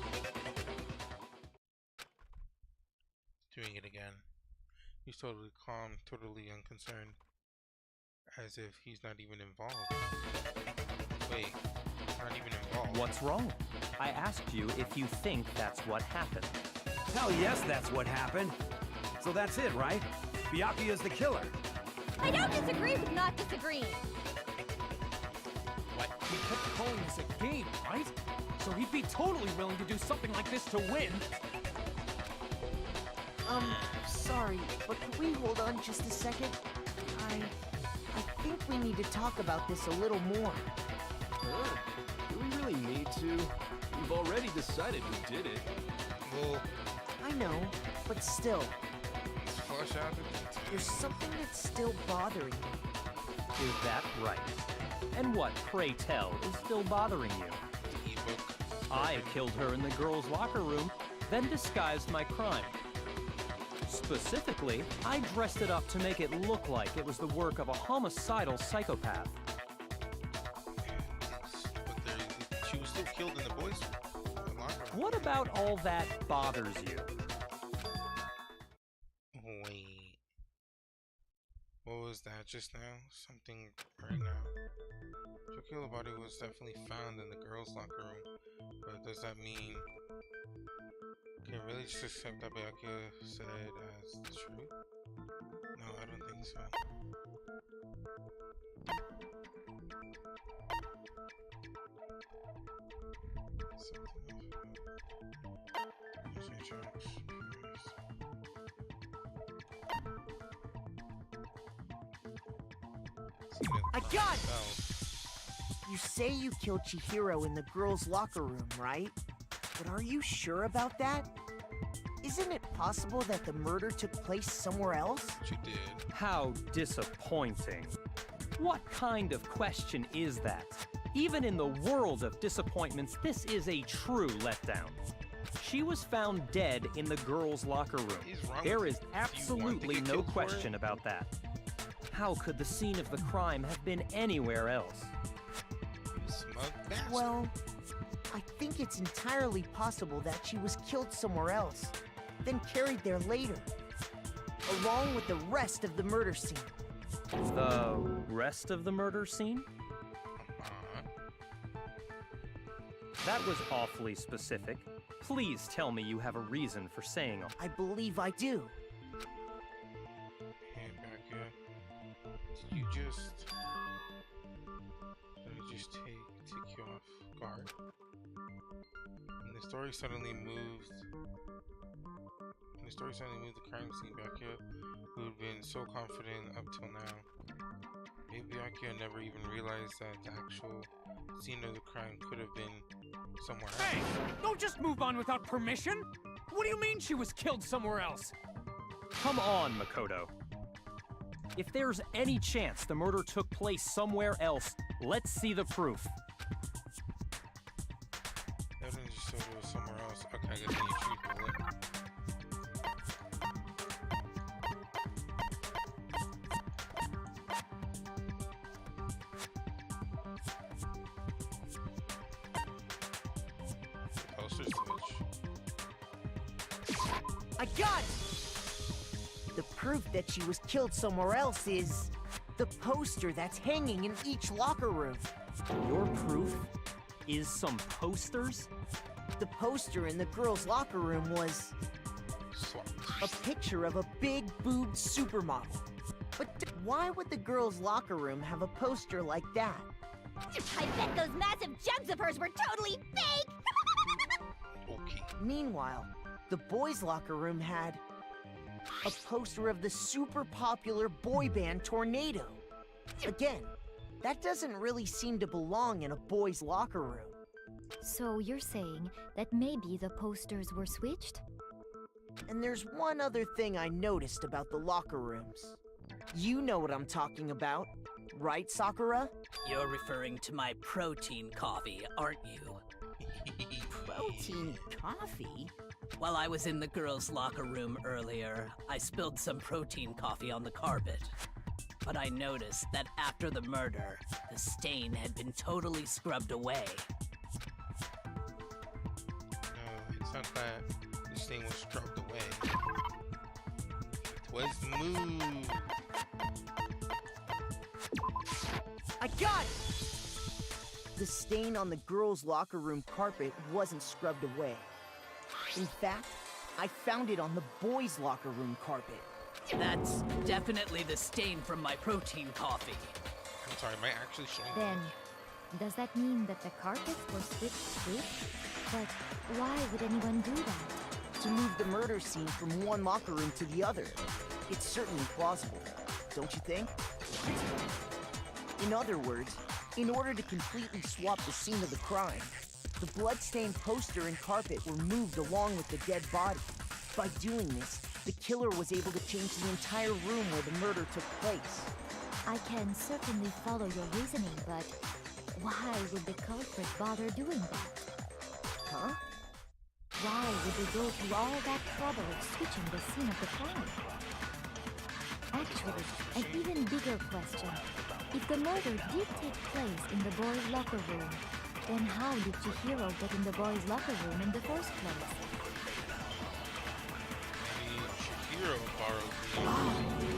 A: Doing it again. He's totally calm, totally unconcerned. As if he's not even involved. Wait, not even involved.
B: What's wrong? I asked you if you think that's what happened.
K: Hell yes, that's what happened. So that's it, right? Byakuya's the killer.
C: I don't disagree with not disagreeing.
A: What?
F: He kept calling this a game, right? So he'd be totally willing to do something like this to win.
H: Sorry, but can we hold on just a second? I think we need to talk about this a little more.
G: Do we really need to? We've already decided who did it.
A: Well,
H: I know, but still,
A: let's flush out the details.
H: there's something that's still bothering me.
B: Is that right? And what, pray tell, is still bothering you?
A: The ebook.
B: I killed her in the girls' locker room, then disguised my crime. Specifically, I dressed it up to make it look like it was the work of a homicidal psychopath.
A: But she was still killed in the boys' locker room.
B: What about all that bothers you?
A: Wait. What was that just now? Something right now. Chokila body was definitely found in the girls' locker room. But does that mean... Can really just accept that Byakuya said as the truth? No, I don't think so.
H: I got it! You say you killed Chihiro in the girls' locker room, right? But are you sure about that? Isn't it possible that the murder took place somewhere else?
A: She did.
B: How disappointing. What kind of question is that? Even in the world of disappointments, this is a true letdown. She was found dead in the girls' locker room. There is absolutely no question about that. How could the scene of the crime have been anywhere else?
H: Well, I think it's entirely possible that she was killed somewhere else, then carried there later, along with the rest of the murder scene.
B: The rest of the murder scene? That was awfully specific. Please tell me you have a reason for saying all.
H: I believe I do.
A: Hey, Byakuya. Did you just... Let me just take you off guard. And the story suddenly moved... the crime scene, Byakuya, who had been so confident up till now. Maybe Byakuya never even realized that the actual scene of the crime could have been somewhere else.
F: Hey! Don't just move on without permission! What do you mean she was killed somewhere else?
B: Come on, Makoto. If there's any chance the murder took place somewhere else, let's see the proof.
A: Evidence just said it was somewhere else. Okay, I guess I need to treat bullet.
H: I got it! The proof that she was killed somewhere else is the poster that's hanging in each locker room.
B: Your proof is some posters?
H: The poster in the girls' locker room was a picture of a big-boobed supermodel. But why would the girls' locker room have a poster like that?
J: I bet those massive jugs of hers were totally fake!
A: Okay.
H: Meanwhile, the boys' locker room had a poster of the super popular boy band Tornado. Again, that doesn't really seem to belong in a boys' locker room.
M: So you're saying that maybe the posters were switched?
H: And there's one other thing I noticed about the locker rooms. You know what I'm talking about, right, Sakura?
E: You're referring to my protein coffee, aren't you?
N: Protein coffee?
E: While I was in the girls' locker room earlier, I spilled some protein coffee on the carpet. But I noticed that after the murder, the stain had been totally scrubbed away.
A: No, it's not that this thing was scrubbed away. It was moved.
H: I got it! The stain on the girls' locker room carpet wasn't scrubbed away. In fact, I found it on the boys' locker room carpet.
E: That's definitely the stain from my protein coffee.
A: I'm sorry, am I actually showing
M: Then, does that mean that the carpets were switched too? But why would anyone do that?
H: To move the murder scene from one locker room to the other. It's certainly plausible, don't you think? In other words, in order to completely swap the scene of the crime, the bloodstained poster and carpet were moved along with the dead body. By doing this, the killer was able to change the entire room where the murder took place.
M: I can certainly follow your reasoning, but why would the culprit bother doing that?
H: Huh?
M: Why would they go through all that trouble of switching the scene of the crime? Actually, an even bigger question. If the murder did take place in the boys' locker room, then how did Chihiro get in the boys' locker room in the first place?
A: Shihiro borrowed me.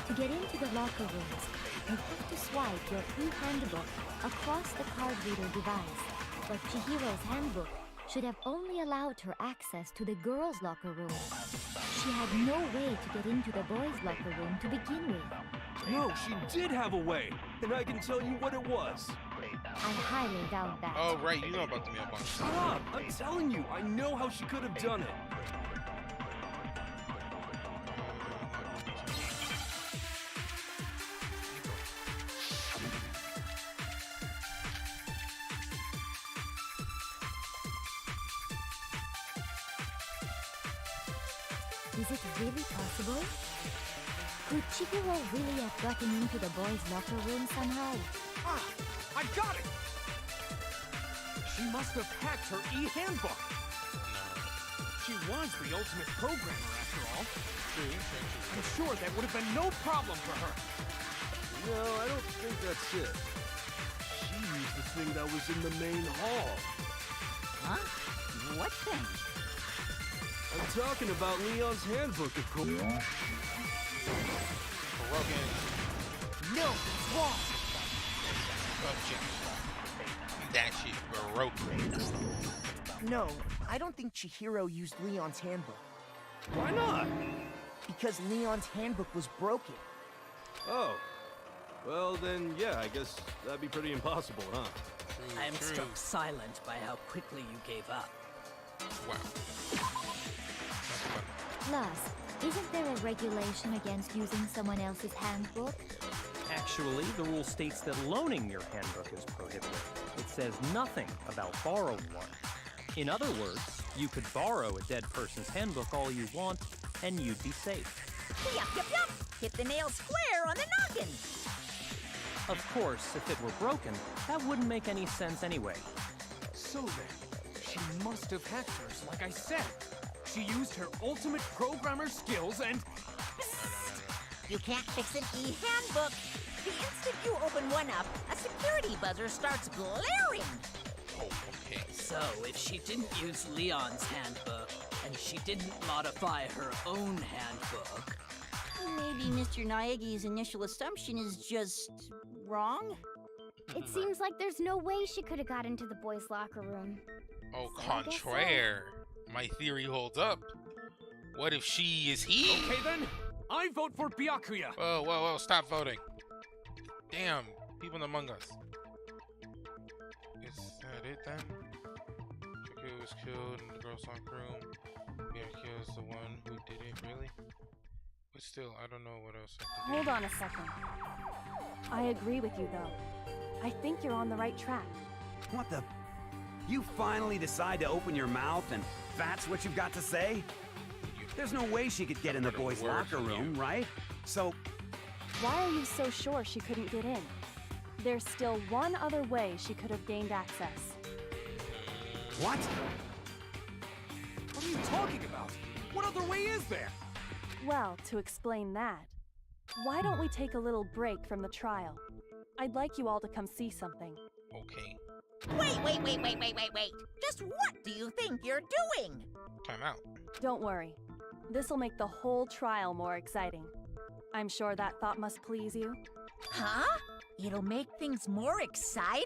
M: To get into the locker rooms, you have to swipe your e-handbook across the card reader device, but Chihiro's handbook should have only allowed her access to the girls' locker room. She had no way to get into the boys' locker room to begin with.
G: No, she did have a way, and I can tell you what it was.
M: I highly doubt that.
A: Oh, right, you know about the mailbox.
G: Shut up! I'm telling you, I know how she could have done it.
M: Is it really possible? Could Chihiro really have gotten into the boys' locker room somehow?
F: Ah! I got it! She must have hacked her e-handbook. She was the ultimate programmer, after all. I'm sure that would have been no problem for her.
G: No, I don't think that's it. She used the thing that was in the main hall.
N: Huh? What thing?
G: I'm talking about Leon's handbook, of course.
A: Broken.
H: No, it's wrong.
A: Gotcha. That shit broken.
H: No, I don't think Chihiro used Leon's handbook.
G: Why not?
H: Because Leon's handbook was broken.
G: Oh. Well, then, yeah, I guess that'd be pretty impossible, huh?
E: I am struck silent by how quickly you gave up.
A: Wow.
M: Plus, isn't there a regulation against using someone else's handbook?
B: Actually, the rule states that loaning your handbook is prohibited. It says nothing about borrowing one. In other words, you could borrow a dead person's handbook all you want, and you'd be safe.
D: Yup, yup, yup! Hit the nail square on the noggin!
B: Of course, if it were broken, that wouldn't make any sense anyway.
F: So then, she must have hacked hers, like I said. She used her ultimate programmer skills and...
D: You can't fix an e-handbook. The instant you open one up, a security buzzer starts blaring.
A: Oh, okay.
E: So, if she didn't use Leon's handbook, and she didn't modify her own handbook,
N: Maybe Mr. Naegi's initial assumption is just wrong?
J: It seems like there's no way she could have got into the boys' locker room.
A: Au
J: So I guess so.
A: contraire. My theory holds up. What if she is he?
F: Okay then, I vote for Byakuya.
A: Whoa, whoa, whoa, stop voting. Damn, people among us. Is that it then? Byakuya was killed in the girls' locker room. Byakuya is the one who did it, really? But still, I don't know what else I can do.
I: Hold on a second. I agree with you, though. I think you're on the right track.
K: What the? You finally decide to open your mouth and that's what you've got to say? There's no way she could get in the boys' locker room, right? So...
I: Why are you so sure she couldn't get in? There's still one other way she could have gained access.
K: What?
F: What are you talking about? What other way is there?
I: Well, to explain that, why don't we take a little break from the trial? I'd like you all to come see something.
A: Okay.
D: Wait. Just what do you think you're doing?
A: Time out.
I: Don't worry. This'll make the whole trial more exciting. I'm sure that thought must please you.
D: Huh? It'll make things more exciting?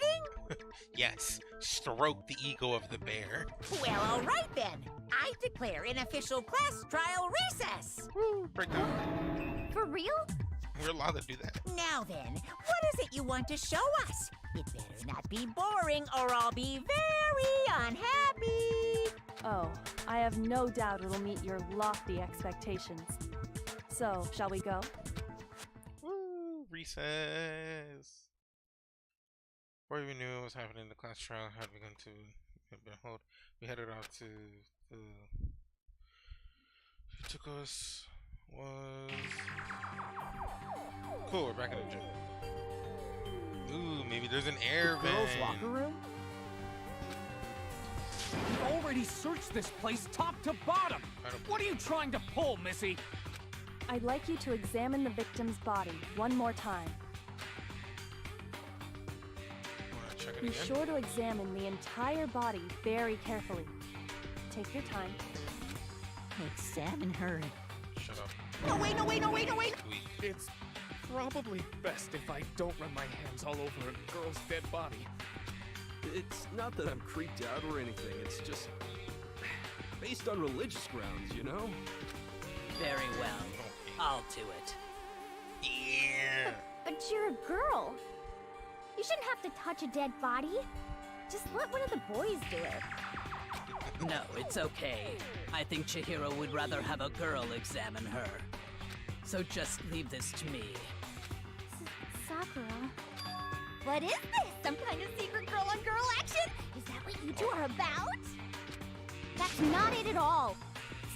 A: Yes. Stroke the ego of the bear.
D: Well, all right then. I declare an official class trial recess.
A: Break down.
J: For real?
A: We're allowed to do that.
D: Now then, what is it you want to show us? It better not be boring or I'll be very unhappy.
I: Oh, I have no doubt it'll meet your lofty expectations. So, shall we go?
A: Woo, recess. Before we knew what was happening, the class trial had begun to hold. We headed out to the... Who took us was... Cool, we're back in the gym. Ooh, maybe there's an air vent.
F: Girls' locker room? We've already searched this place top to bottom. What are you trying to pull, Missy?
I: I'd like you to examine the victim's body one more time.
A: Wanna check it
I: Be
A: again?
I: sure to examine the entire body very carefully. Take your time.
N: Examine her.
A: Shut up.
D: No, wait.
A: Weak.
F: It's probably best if I don't run my hands all over a girl's dead body.
G: It's not that I'm creeped out or anything, it's just based on religious grounds, you know?
E: Very well. I'll do it.
A: Yeah.
J: But you're a girl. You shouldn't have to touch a dead body. Just let one of the boys do it.
E: No, it's okay. I think Chihiro would rather have a girl examine her. So just leave this to me.
J: Sakura. What is this? Some kind of secret girl-on-girl action? Is that what you two are about? That's not it at all.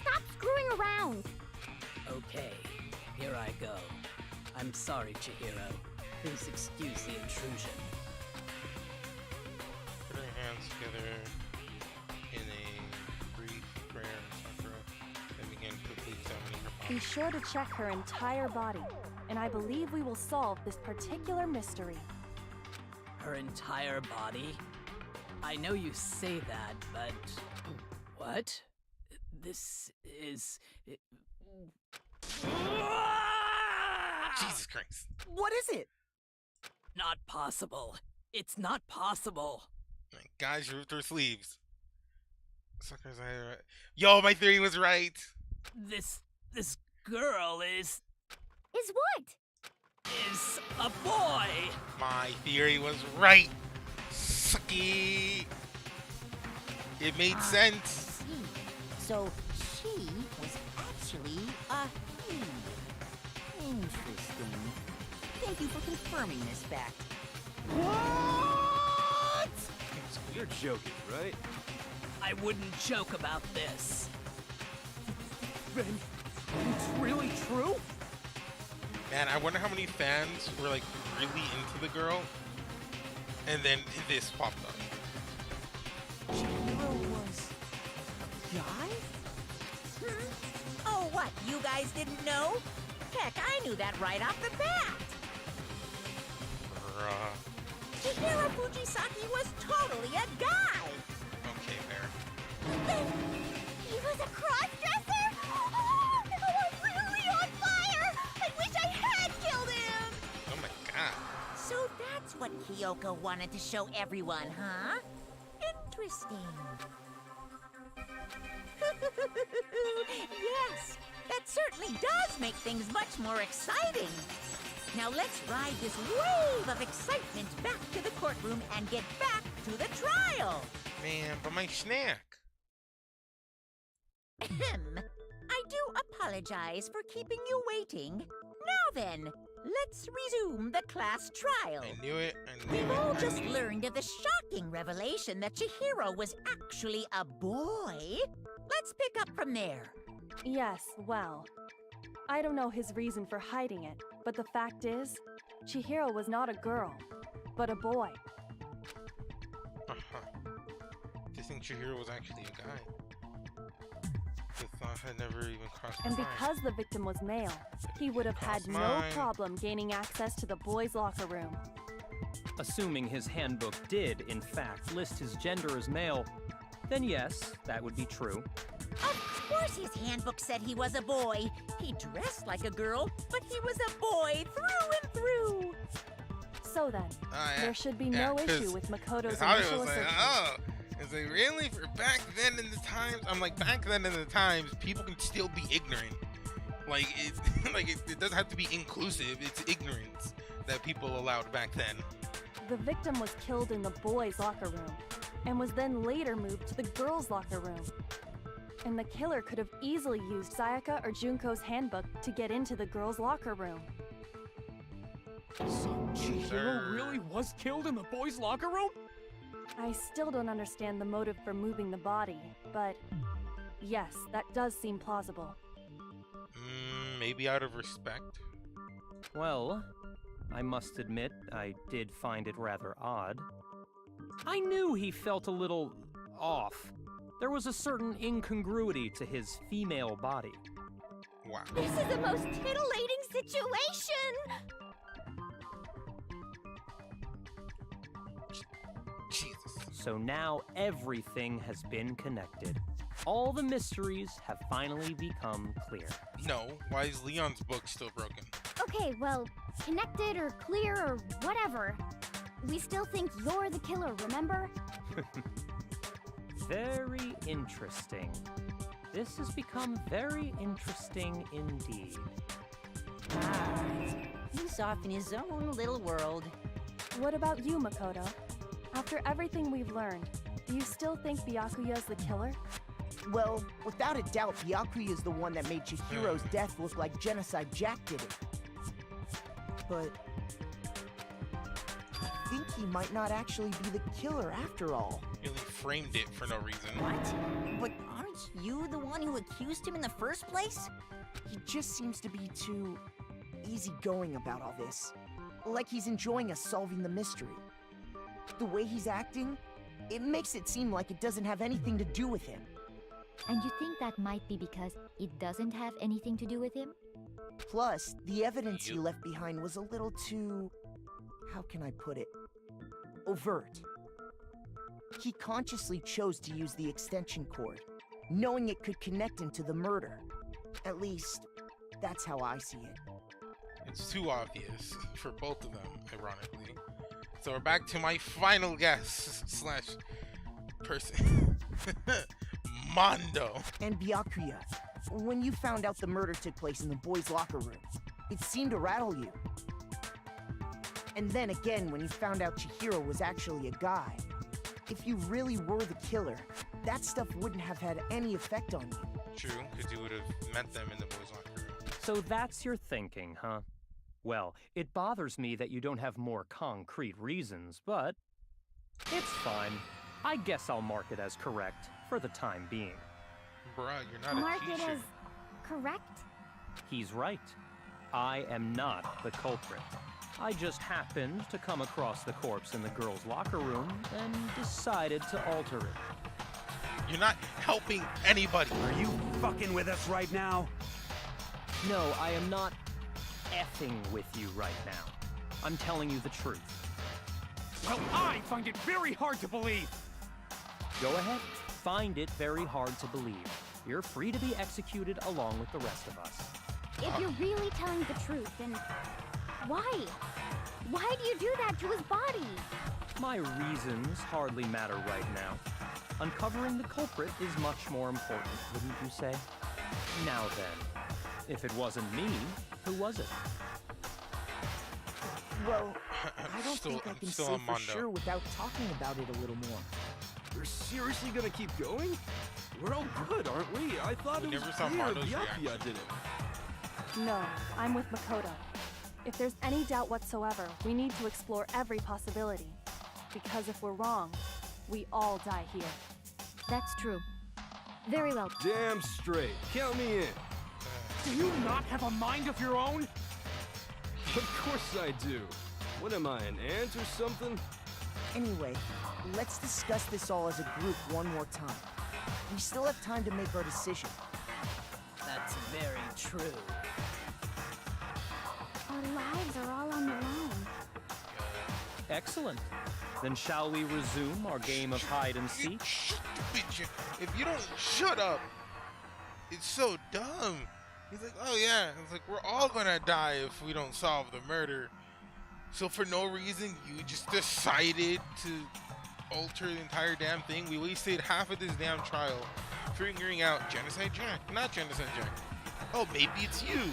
J: Stop screwing around.
E: Okay, here I go. I'm sorry, Chihiro. Please excuse the intrusion.
A: Put our hands together in a brief prayer, Sakura, and begin quickly examining her body.
I: Be sure to check her entire body, and I believe we will solve this particular mystery.
E: Her entire body? I know you say that, but... What? This is...
A: Jesus Christ.
H: What is it?
E: Not possible. It's not possible.
A: Guys, you ripped her sleeves. Sakura's eye. Yo, my theory was right.
E: This girl is
J: what?
E: Is a boy.
A: My theory was right. Sucky. It made sense.
N: So she was actually a he. Interesting. Thank you for confirming this fact.
G: What? You're joking, right?
E: I wouldn't joke about this.
F: Then it's really true?
A: Man, I wonder how many fans were like really into the girl, and then this popped up.
H: Chihiro was a guy?
D: Oh, what? You guys didn't know? Heck, I knew that right off the bat. Chihiro Fujisaki was totally a guy.
A: Okay, fair.
J: He was a cross-dresser? Oh, I'm really on fire!
D: what Kyoko wanted to show everyone, huh? Interesting. Yes, that certainly does make things much more exciting. Now let's ride this wave of excitement back to the courtroom and get back to the trial.
A: Man, but my snack.
D: Ahem. I do apologize for keeping you waiting. Now then, let's resume the class trial.
A: I knew it.
D: We've all just learned of the shocking revelation that Chihiro was actually a boy. Let's pick up from there.
I: Yes, well, I don't know his reason for hiding it, but the fact is, Chihiro was not a girl, but a boy.
A: Do you think Chihiro was actually a guy? The thought had never even crossed my
I: And
A: mind.
I: because the victim was male, he would have had no
A: mine.
I: problem gaining access to the boys' locker room.
B: Assuming his handbook did, in fact, list his gender as male, then yes, that would be true.
D: Of course his handbook said he was a boy. He dressed like a girl, but he was a boy through and through.
I: So then, there should be no issue with Makoto's initial assertion.
A: Is it really for back then in the times? I'm like, back then in the times, people can still be ignorant. Like, it doesn't have to be inclusive. It's ignorance that people allowed back then.
I: The victim was killed in the boys' locker room, and was then later moved to the girls' locker room. And the killer could have easily used Sayaka or Junko's handbook to get into the girls' locker room.
F: So Chihiro really was killed in the boys' locker room?
I: I still don't understand the motive for moving the body, but yes, that does seem plausible.
A: Maybe out of respect?
B: Well, I must admit, I did find it rather odd. I knew he felt a little off. There was a certain incongruity to his female body.
A: Wow.
J: This is the most titillating situation!
A: Jesus.
B: So now everything has been connected. All the mysteries have finally become clear.
A: No, why is Leon's book still broken?
J: Okay, well, connected or clear or whatever. We still think you're the killer, remember?
B: Very interesting. This has become very interesting indeed.
N: He's off in his own little world.
I: What about you, Makoto? After everything we've learned, do you still think Byakuya's the killer?
H: Well, without a doubt, Byakuya's the one that made Chihiro's death look like Genocide Jack did it. But I think he might not actually be the killer after all.
A: Really framed it for no reason.
N: What? But aren't you the one who accused him in the first place?
H: He just seems to be too easygoing about all this. Like he's enjoying us solving the mystery. The way he's acting, it makes it seem like it doesn't have anything to do with him.
M: And you think that might be because it doesn't have anything to do with him?
H: Plus, the evidence he left behind was a little too... how can I put it? Overt. He consciously chose to use the extension cord, knowing it could connect him to the murder. At least, that's how I see it.
A: It's too obvious for both of them, ironically. So we're back to my final guess slash person. Mondo.
H: And Byakuya, when you found out the murder took place in the boys' locker room, it seemed to rattle you. And then again, when you found out Chihiro was actually a guy, if you really were the killer, that stuff wouldn't have had any effect on you.
A: True, because you would have met them in the boys' locker room.
B: So that's your thinking, huh? Well, it bothers me that you don't have more concrete reasons, but it's fine. I guess I'll mark it as correct for the time being.
A: Bruh, you're not
J: Mark
A: a
J: it
A: teacher.
J: as correct?
B: He's right. I am not the culprit. I just happened to come across the corpse in the girls' locker room and decided to alter it.
A: You're not helping anybody.
K: Are you fucking with us right now?
B: No, I am not effing with you right now. I'm telling you the truth.
F: Well, I find it very hard to believe.
B: Go ahead. Find it very hard to believe. You're free to be executed along with the rest of us.
J: If you're really telling the truth, then Why? Why do you do that to his body?
B: My reasons hardly matter right now. Uncovering the culprit is much more important, wouldn't you say? Now then, if it wasn't me, who was it?
H: Well, I don't think I can say for sure without talking about it a little more.
G: We're seriously gonna keep going? We're all good, aren't we? I thought it was clear Byakuya did it.
I: No, I'm with Makoto. If there's any doubt whatsoever, we need to explore every possibility. Because if we're wrong, we all die here.
M: That's true. Very well.
G: Damn straight. Count me in.
F: Do you not have a mind of your own?
G: Of course I do. What am I, an ant or something?
H: Anyway, let's discuss this all as a group one more time. We still have time to make our decision.
E: That's very true.
J: Our lives are all on the line.
B: Excellent. Then shall we resume our game of hide and seek?
A: If you don't shut up, it's so dumb. He's like, oh yeah, it's like we're all gonna die if we don't solve the murder. So for no reason, you just decided to alter the entire damn thing. We wasted half of this damn trial figuring out Genocide Jack, not Genocide Jack. Oh, maybe it's you.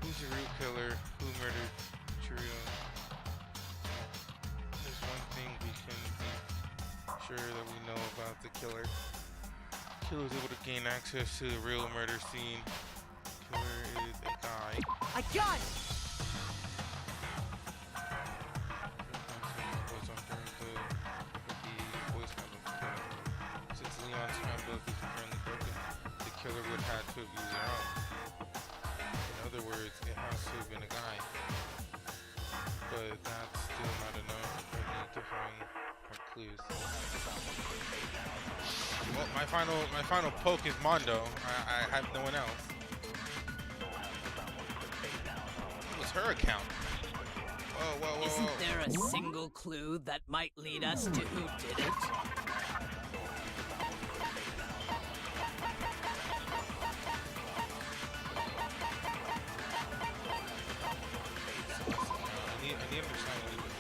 A: Who's the real killer? Who murdered Churio? There's one thing we can be sure that we know about the killer. Killer is able to gain access to the real murder scene. Killer is a guy.
H: I got it!
A: Since Leon's handbook is currently broken, the killer would have to have used their own. In other words, it has to have been a guy. But that's still not enough. I need to find more clues. Well, my final poke is Mondo. I have no one else. It was her account. Whoa.
E: Isn't there a single clue that might lead us to who did it?
A: I need to understand what it is.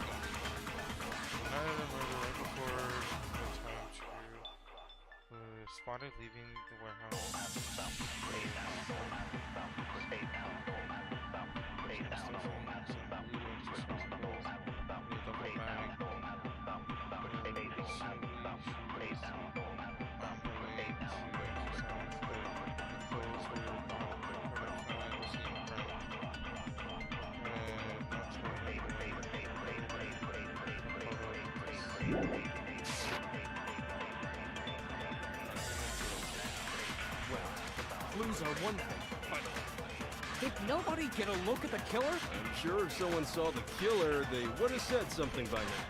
A: The night of the murder, right before the time to spotted leaving the warehouse.
F: Clues are one thing, but did nobody get a look at the killer?
G: I'm sure if someone saw the killer, they would have said something by now.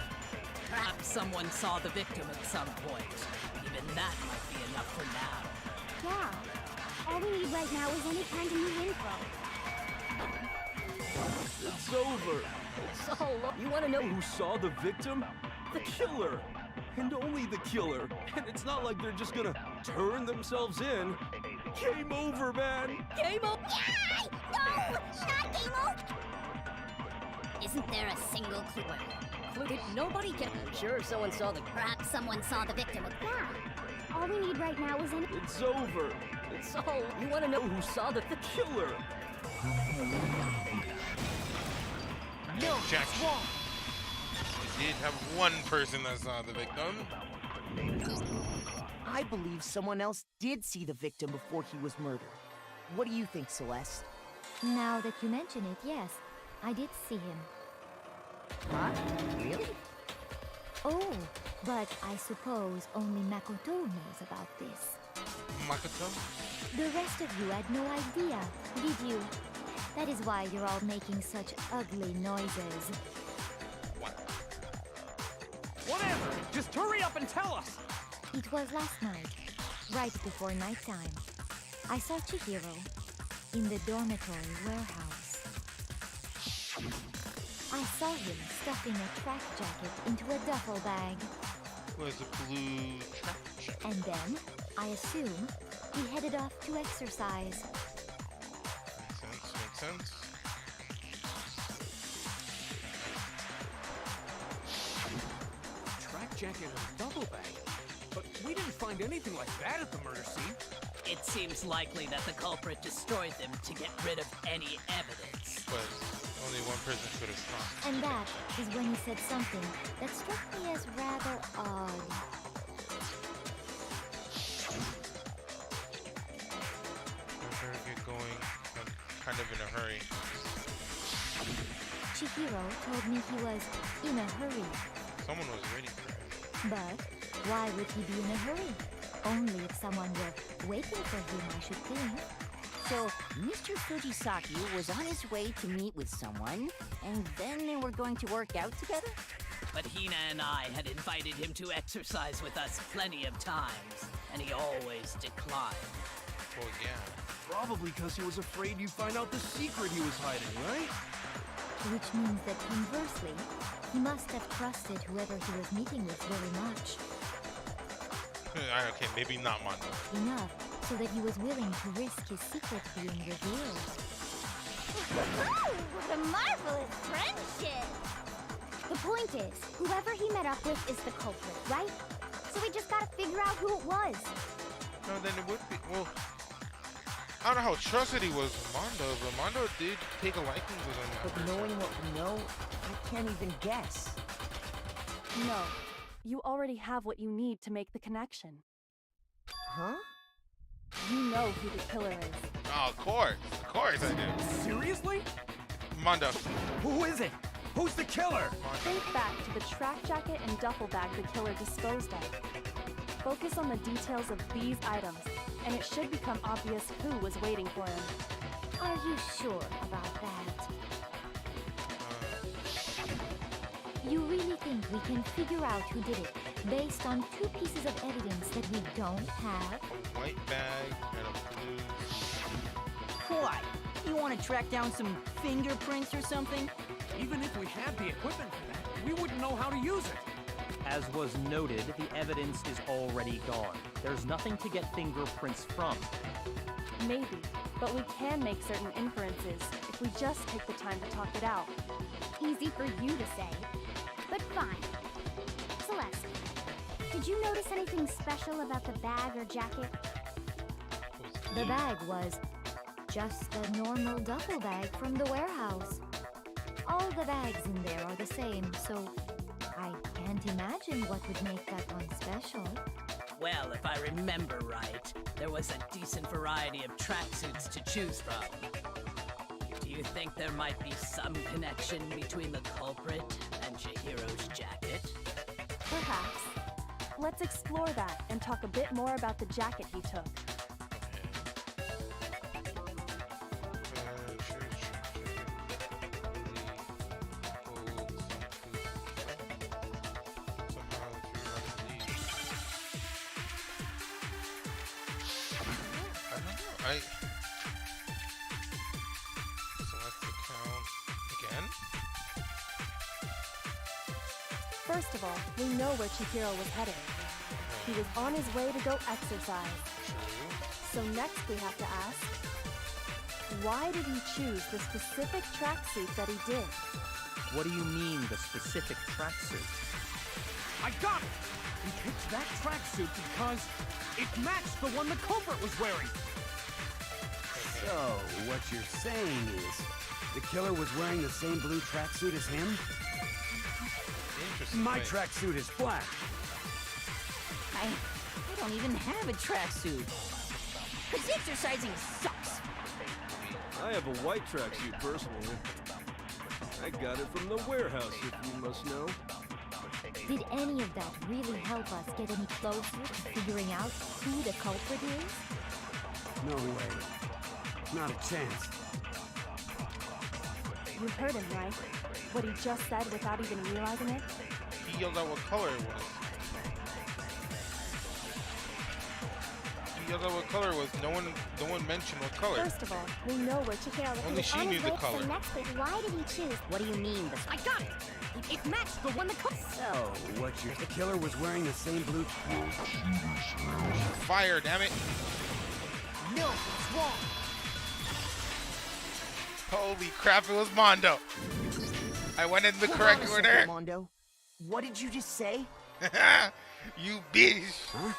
E: Perhaps someone saw the victim at some point. Even that might be enough for now.
J: Yeah. All we need right now is any kind of new info.
G: It's over.
N: So, you want to know
G: Who saw the victim? The killer. And only the killer. And it's not like they're just gonna turn themselves in. Game over, man.
J: Game over? Yay! No! Not game over!
O: Isn't there a single clue?
N: Did nobody get... I'm sure if someone saw the...
O: Perhaps someone saw the victim.
J: Yeah. All we need right now is any...
G: It's over.
N: So, you want to know who saw the
G: killer?
A: No, Jack. We did have one person that saw the victim.
H: I believe someone else did see the victim before he was murdered. What do you think, Celeste?
M: Now that you mention it, yes, I did see him.
H: Huh? Really?
M: Oh, but I suppose only Makoto knows about this.
A: Makoto?
M: The rest of you had no idea, did you? That is why you're all making such ugly noises.
F: Whatever! Just hurry up and tell us!
M: It was last night, right before nighttime. I saw Chihiro in the dormitory warehouse. I saw him stuffing a track jacket into a duffel bag.
A: Was a blue track jacket.
M: And then, I assume, he headed off to exercise.
A: Makes sense.
F: jacket in a duffel bag. But we didn't find anything like that at the murder scene.
E: It seems likely that the culprit destroyed them to get rid of any evidence.
A: But only one person could have found.
M: And that is when he said something that struck me as rather odd.
A: We better get going. I'm kind of in a hurry.
M: Chihiro told me he was in a hurry.
A: Someone was waiting for him.
M: But why would he be in a hurry? Only if someone were waiting for him, I should think.
N: So, Mr. Fujisaki was on his way to meet with someone, and then they were going to work out together?
E: But Hina and I had invited him to exercise with us plenty of times, and he always declined.
A: Well, yeah.
G: Probably because he was afraid you'd find out the secret he was hiding, right?
M: Which means that conversely, he must have trusted whoever he was meeting with very much.
A: Okay, maybe not Mondo.
M: Enough so that he was willing to risk his secret being revealed.
J: Oh, what a marvelous friendship! The point is, whoever he met up with is the culprit, right? So we just gotta figure out who it was.
A: No, then it would be. Well, I don't know how trusted he was with Mondo, but Mondo did take a liking to him.
H: But knowing what we know, I can't even guess.
I: No. You already have what you need to make the connection.
H: Huh?
I: You know who the killer is.
A: Oh, of course I do.
F: Seriously?
A: Mondo.
K: Who is it? Who's the killer?
I: Think back to the track jacket and duffel bag the killer disposed of. Focus on the details of these items, and it should become obvious who was waiting for him.
M: Are you sure about that? You really think we can figure out who did it based on two pieces of evidence that we don't have?
A: A white bag and a blue.
N: Why? You want to track down some fingerprints or something?
F: Even if we had the equipment for that, we wouldn't know how to use it.
B: As was noted, the evidence is already gone. There's nothing to get fingerprints from.
I: Maybe, but we can make certain inferences if we just take the time to talk it out.
J: Easy for you to say, but fine. Celeste, did you notice anything special about the bag or jacket?
M: The bag was just a normal duffel bag from the warehouse. All the bags in there are the same, so I can't imagine what would make that one special.
E: Well, if I remember right, there was a decent variety of tracksuits to choose from. Do you think there might be some connection between the culprit and Chihiro's jacket?
I: Perhaps. Let's explore that and talk a bit more about the jacket he took. First of all, we know where Chihiro was headed. He was on his way to go exercise. So next we have to ask, why did he choose the specific tracksuit that he did?
B: What do you mean, the specific tracksuit?
F: I got it! He picked that tracksuit because it matched the one the culprit was wearing.
K: So, what you're saying is, the killer was wearing the same blue tracksuit as him? My tracksuit is black.
N: I don't even have a tracksuit. Because exercising sucks.
G: I have a white tracksuit personally. I got it from the warehouse, if you must know.
M: Did any of that really help us get any closer to figuring out who the culprit is?
K: No way. Not a chance.
I: You heard him, right? What he just said without even realizing it?
A: He yelled out what color it was. He yelled out what color it was. No one mentioned what color.
J: First of all, we know where Chihiro was.
A: Only she knew the color.
J: So next week, why did he choose?
N: What do you mean?
J: I got it! It matched the one that could.
K: So, the killer was wearing the same blue...
A: Fire, damn it!
H: No, it's wrong.
A: Holy crap, it was Mondo. I went in the correct order.
H: Mondo. What did you just say?
A: You bitch.
K: Huh?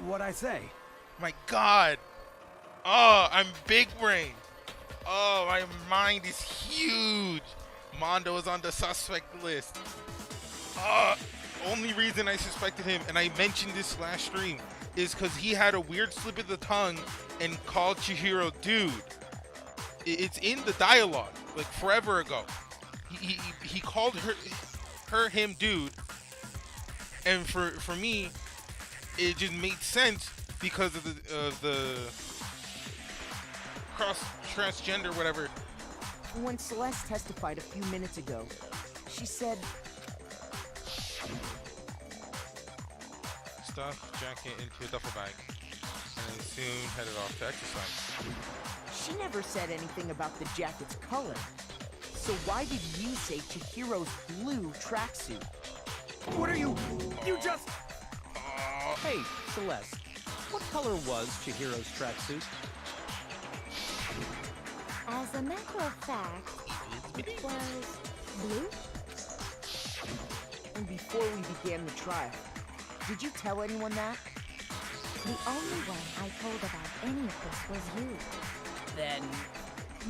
K: What'd I say?
A: My God. Oh, I'm big brain. Oh, my mind is huge. Mondo is on the suspect list. Only reason I suspected him, and I mentioned this last stream, is because he had a weird slip of the tongue and called Chihiro dude. It's in the dialogue, like forever ago. He called him dude, and for me, it just made sense because of the transgender whatever.
H: When Celeste testified a few minutes ago, she said,
A: stuff jacket into a duffel bag, and then soon headed off to exercise.
H: She never said anything about the jacket's color. So why did you say Chihiro's blue tracksuit?
K: What are you just...
B: Hey, Celeste, what color was Chihiro's tracksuit?
M: As a matter of fact, it was blue.
H: And before we began the trial, did you tell anyone that?
M: The only one I told about any of this was you.
E: Then,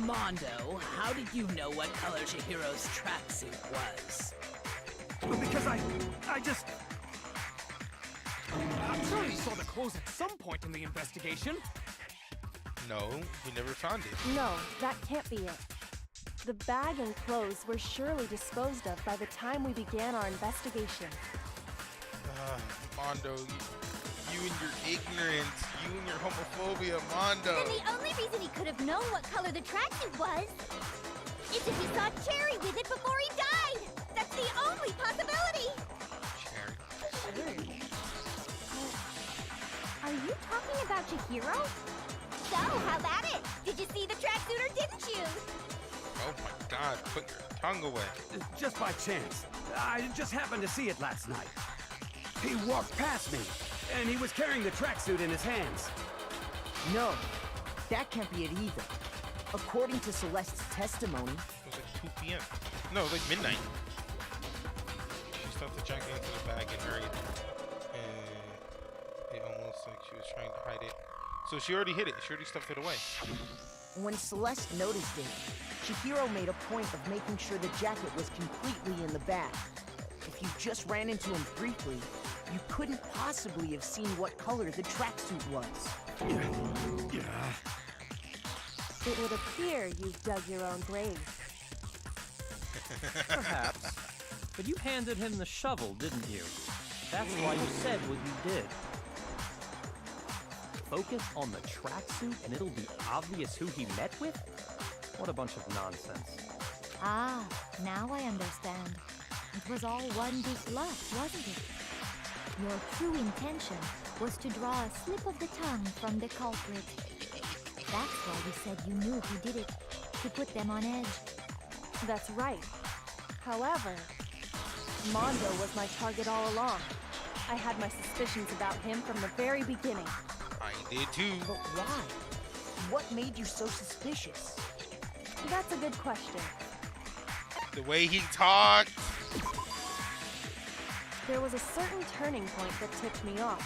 E: Mondo, how did you know what color Chihiro's tracksuit was?
F: Because I just... I'm sure you saw the clothes at some point in the investigation.
A: No, we never found it.
I: No, that can't be it. The bag and clothes were surely disposed of by the time we began our investigation.
A: Mondo, you and your ignorance, you and your homophobia, Mondo.
O: And the only reason he could have known what color the tracksuit was is if he saw Cherry with it before he died. That's the only possibility.
A: Cherry?
O: Are you talking about Chihiro? So, how about it? Did you see the tracksuit or didn't you?
A: Oh my God, put your tongue away.
K: Just by chance. I just happened to see it last night. He walked past me, and he was carrying the tracksuit in his hands.
H: No, that can't be it either. According to Celeste's testimony...
A: It was like 2 p.m. No, it was like midnight. She stuffed the jacket into the bag and hurried. It almost like she was trying to hide it. So she already hid it. She already stuffed it away.
H: When Celeste noticed it, Chihiro made a point of making sure the jacket was completely in the bag. If you just ran into him briefly, you couldn't possibly have seen what color the tracksuit was.
I: It would appear you've dug your own grave.
B: Perhaps. But you handed him the shovel, didn't you? That's why you said what you did. Focus on the tracksuit and it'll be obvious who he met with? What a bunch of nonsense.
M: Ah, now I understand. It was all one big bluff, wasn't it? Your true intention was to draw a slip of the tongue from the culprit. That's why you said you knew who did it, to put them on edge.
I: That's right. However, Mondo was my target all along. I had my suspicions about him from the very beginning.
A: I did too.
H: But why? What made you so suspicious?
I: That's a good question.
A: The way he talked.
I: There was a certain turning point that tipped me off.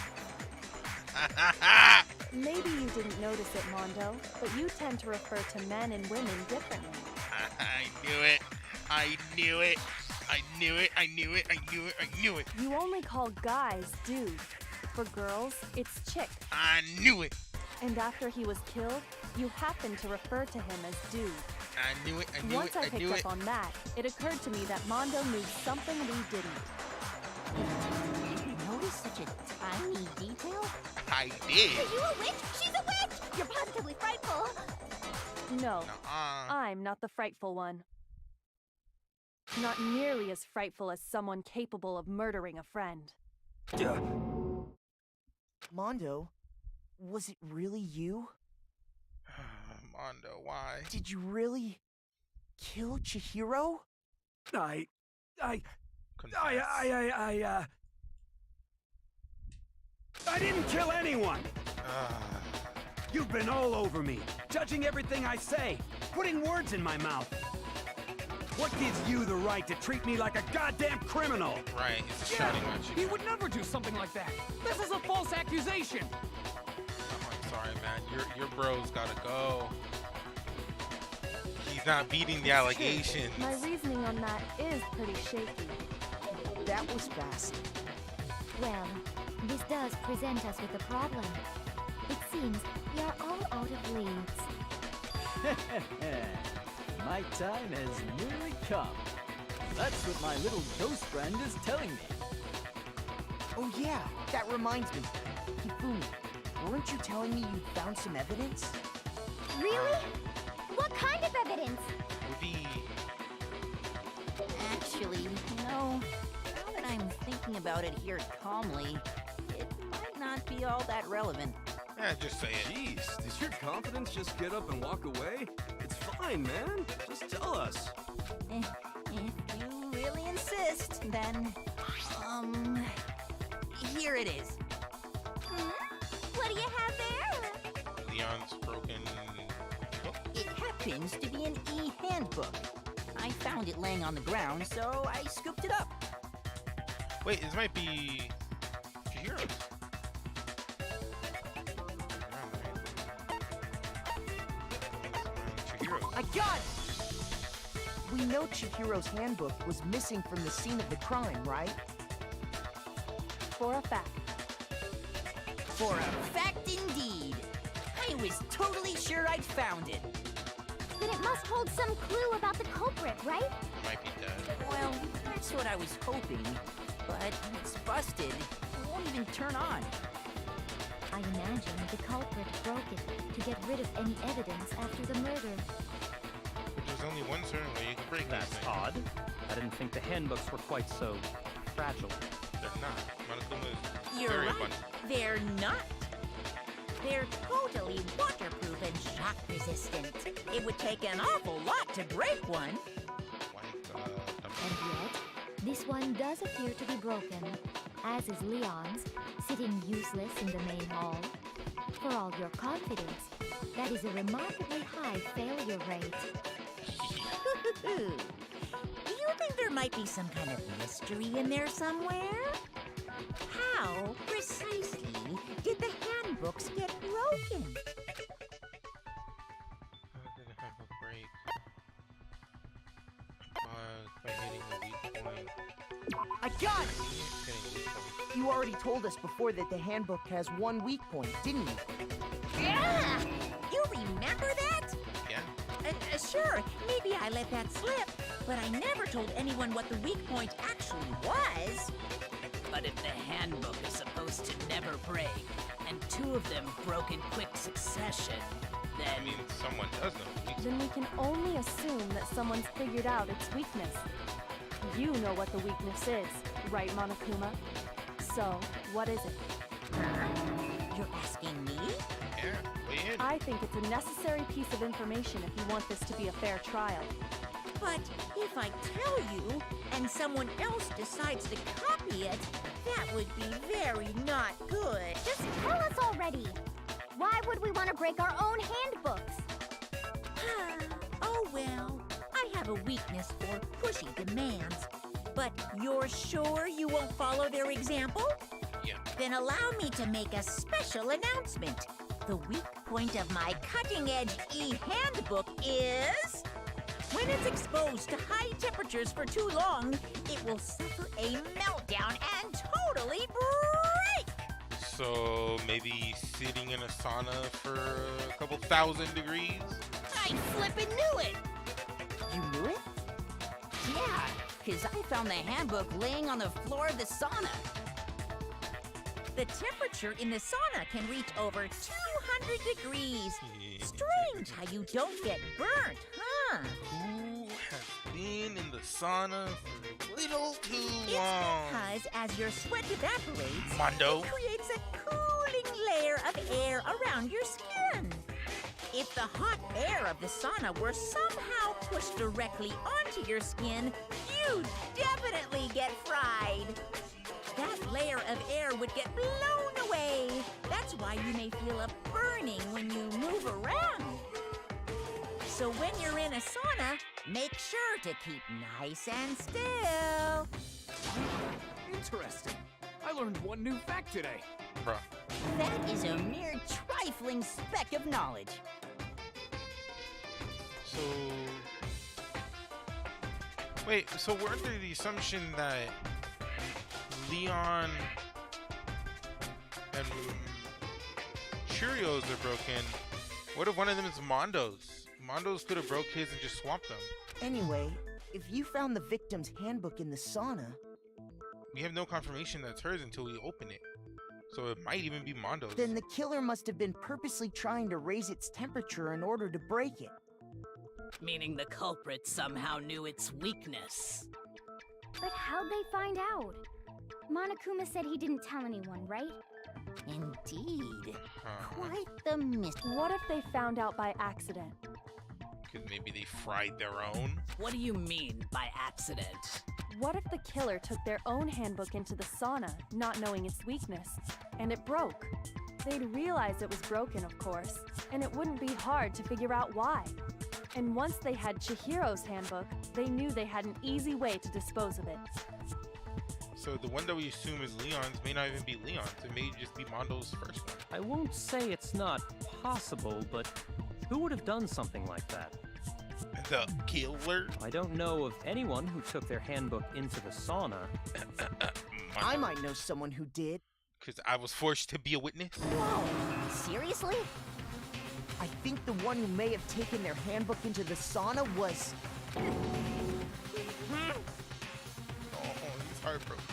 I: Maybe you didn't notice it, Mondo, but you tend to refer to men and women differently.
A: I knew it. I knew it. I knew it. I knew it. I knew it. I knew it.
I: You only call guys dude. For girls, it's chick.
A: I knew it.
I: And after he was killed, you happened to refer to him as dude.
A: I knew it. I knew
I: Once
A: it.
I: I picked up on that, it occurred to me that Mondo knew something we didn't.
N: You noticed such a tiny detail?
A: I did.
O: Are you a witch? She's a witch! You're positively frightful.
I: No, I'm not the frightful one. Not nearly as frightful as someone capable of murdering a friend.
H: Mondo, was it really you?
A: Mondo, why?
H: Did you really kill Chihiro?
K: I didn't kill anyone! You've been all over me, judging everything I say, putting words in my mouth. What gives you the right to treat me like a goddamn criminal?
A: Right, it's a shouting match.
F: He would never do something like that. This is a false accusation.
A: Oh, I'm sorry, man. Your bro's gotta go. He's not beating the allegations.
I: My reasoning on that is pretty shaky.
H: That was fast.
M: Well, this does present us with a problem. It seems we are all out of leads.
P: My time has nearly come. That's what my little ghost friend is telling me.
H: Oh yeah, that reminds me. Hifumi, weren't you telling me you found some evidence?
J: Really? What kind of evidence?
A: Would be...
N: Actually, now that I'm thinking about it here calmly, it might not be all that relevant.
A: Yeah, just say it.
G: Jeez, does your confidence just get up and walk away? It's fine, man. Just tell us.
N: If you really insist, then, here it is.
J: What do you have there?
A: Leon's broken book?
N: It happens to be an e-handbook. I found it laying on the ground, so I scooped it up.
A: Wait, this might be Chihiro's.
H: I got it! We know Chihiro's handbook was missing from the scene of the crime, right?
I: For a fact.
N: For a fact indeed. I was totally sure I'd found it.
J: Then it must hold some clue about the culprit, right?
A: Might be dead.
N: Well, that's what I was hoping. But it's busted. It won't even turn on.
M: I imagine the culprit broke it to get rid of any evidence after the murder.
A: But there's only one certain way you can break
B: That's
A: these things.
B: odd. I didn't think the handbooks were quite so fragile.
A: They're not. Monokuma is
N: You're
A: very
N: right.
A: abundant.
D: They're not. They're totally waterproof and shock resistant. It would take an awful lot to break one.
M: And yet, this one does appear to be broken, as is Leon's, sitting useless in the main hall. For all your confidence, that is a remarkably high failure rate.
D: Do you think there might be some kind of mystery in there somewhere? How precisely did the handbooks get broken?
A: How did the handbook break? By hitting the weak point.
H: I got it! You already told us before that the handbook has one weak point, didn't you?
D: Yeah! You remember that?
A: Yeah.
D: Sure, maybe I let that slip, but I never told anyone what the weak point actually was.
E: But if the handbook is supposed to never break, and two of them broke in quick succession, then...
A: I mean, someone does know.
I: Then we can only assume that someone's figured out its weakness. You know what the weakness is, right, Monokuma? So, what is it?
D: You're asking me?
A: Yeah, weigh in.
I: I think it's a necessary piece of information if you want this to be a fair trial.
D: But if I tell you, and someone else decides to copy it, that would be very not good.
J: Just tell us already. Why would we want to break our own handbooks?
D: Oh well, I have a weakness for pushy demands. But you're sure you won't follow their example?
A: Yeah.
D: Then allow me to make a special announcement. The weak point of my cutting-edge e-handbook is... when it's exposed to high temperatures for too long, it will suffer a meltdown and totally break!
A: So maybe sitting in a sauna for a couple thousand degrees?
N: I flippin' knew it!
H: You knew it?
N: Yeah, because I found the handbook laying on the floor of the sauna.
D: The temperature in the sauna can reach over 200 degrees. Strange how you don't get burnt, huh?
A: Who has been in the sauna for a little too
D: It's
A: long?
D: because as your sweat evaporates,
A: Mondo.
D: it creates a cooling layer of air around your skin. If the hot air of the sauna were somehow pushed directly onto your skin, you'd definitely get fried. That layer of air would get blown away. That's why you may feel a burning when you move around. So when you're in a sauna, Make sure to keep nice and still.
F: Interesting. I learned one new fact today.
A: Bruh.
N: That is a mere trifling speck of knowledge.
A: So... Wait, so we're under the assumption that Leon and Cheerios are broken. What if one of them is Mondo's? Mondo's could have broke his and just swapped them.
H: Anyway, if you found the victim's handbook in the sauna...
A: We have no confirmation that's hers until we open it. So it might even be Mondo's.
H: Then the killer must have been purposely trying to raise its temperature in order to break it.
E: Meaning the culprit somehow knew its weakness.
J: But how'd they find out? Monokuma said he didn't tell anyone, right?
N: Indeed. Quite the mystery.
I: What if they found out by accident?
A: Because maybe they fried their own?
E: What do you mean by accident?
I: What if the killer took their own handbook into the sauna, not knowing its weakness, and it broke? They'd realize it was broken, of course, and it wouldn't be hard to figure out why. And once they had Chihiro's handbook, they knew they had an easy way to dispose of it.
A: So the one that we assume is Leon's may not even be Leon's. It may just be Mondo's first one.
B: I won't say it's not possible, but who would have done something like that?
A: The killer?
B: I don't know of anyone who took their handbook into the sauna.
H: I might know someone who did.
A: Because I was forced to be a witness?
N: Whoa! Seriously?
H: I think the one who may have taken their handbook into the sauna was...
A: Oh, he's heartbroken.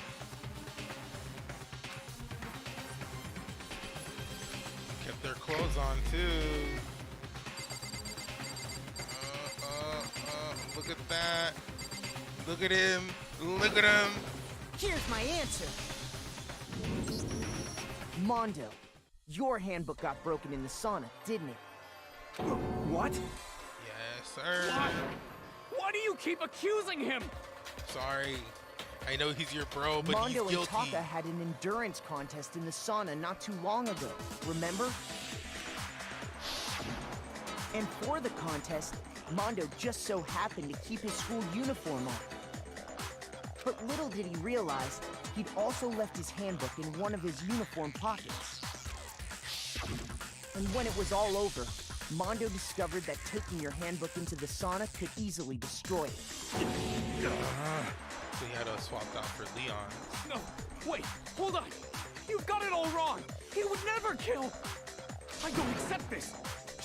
A: Kept their clothes on, too. Look at that. Look at him. Look at him.
H: Here's my answer. Mondo, your handbook got broken in the sauna, didn't it?
K: What?
A: Yes, sir.
F: What? Why do you keep accusing him?
A: Sorry. I know he's your bro, but
H: Mondo
A: he's guilty.
H: and Taka had an endurance contest in the sauna not too long ago, remember? And for the contest, Mondo just so happened to keep his school uniform on. But little did he realize, he'd also left his handbook in one of his uniform pockets. And when it was all over, Mondo discovered that taking your handbook into the sauna could easily destroy it.
A: So he had us swapped out for Leon.
F: No, wait, hold on. You've got it all wrong. He would never kill. I don't accept this.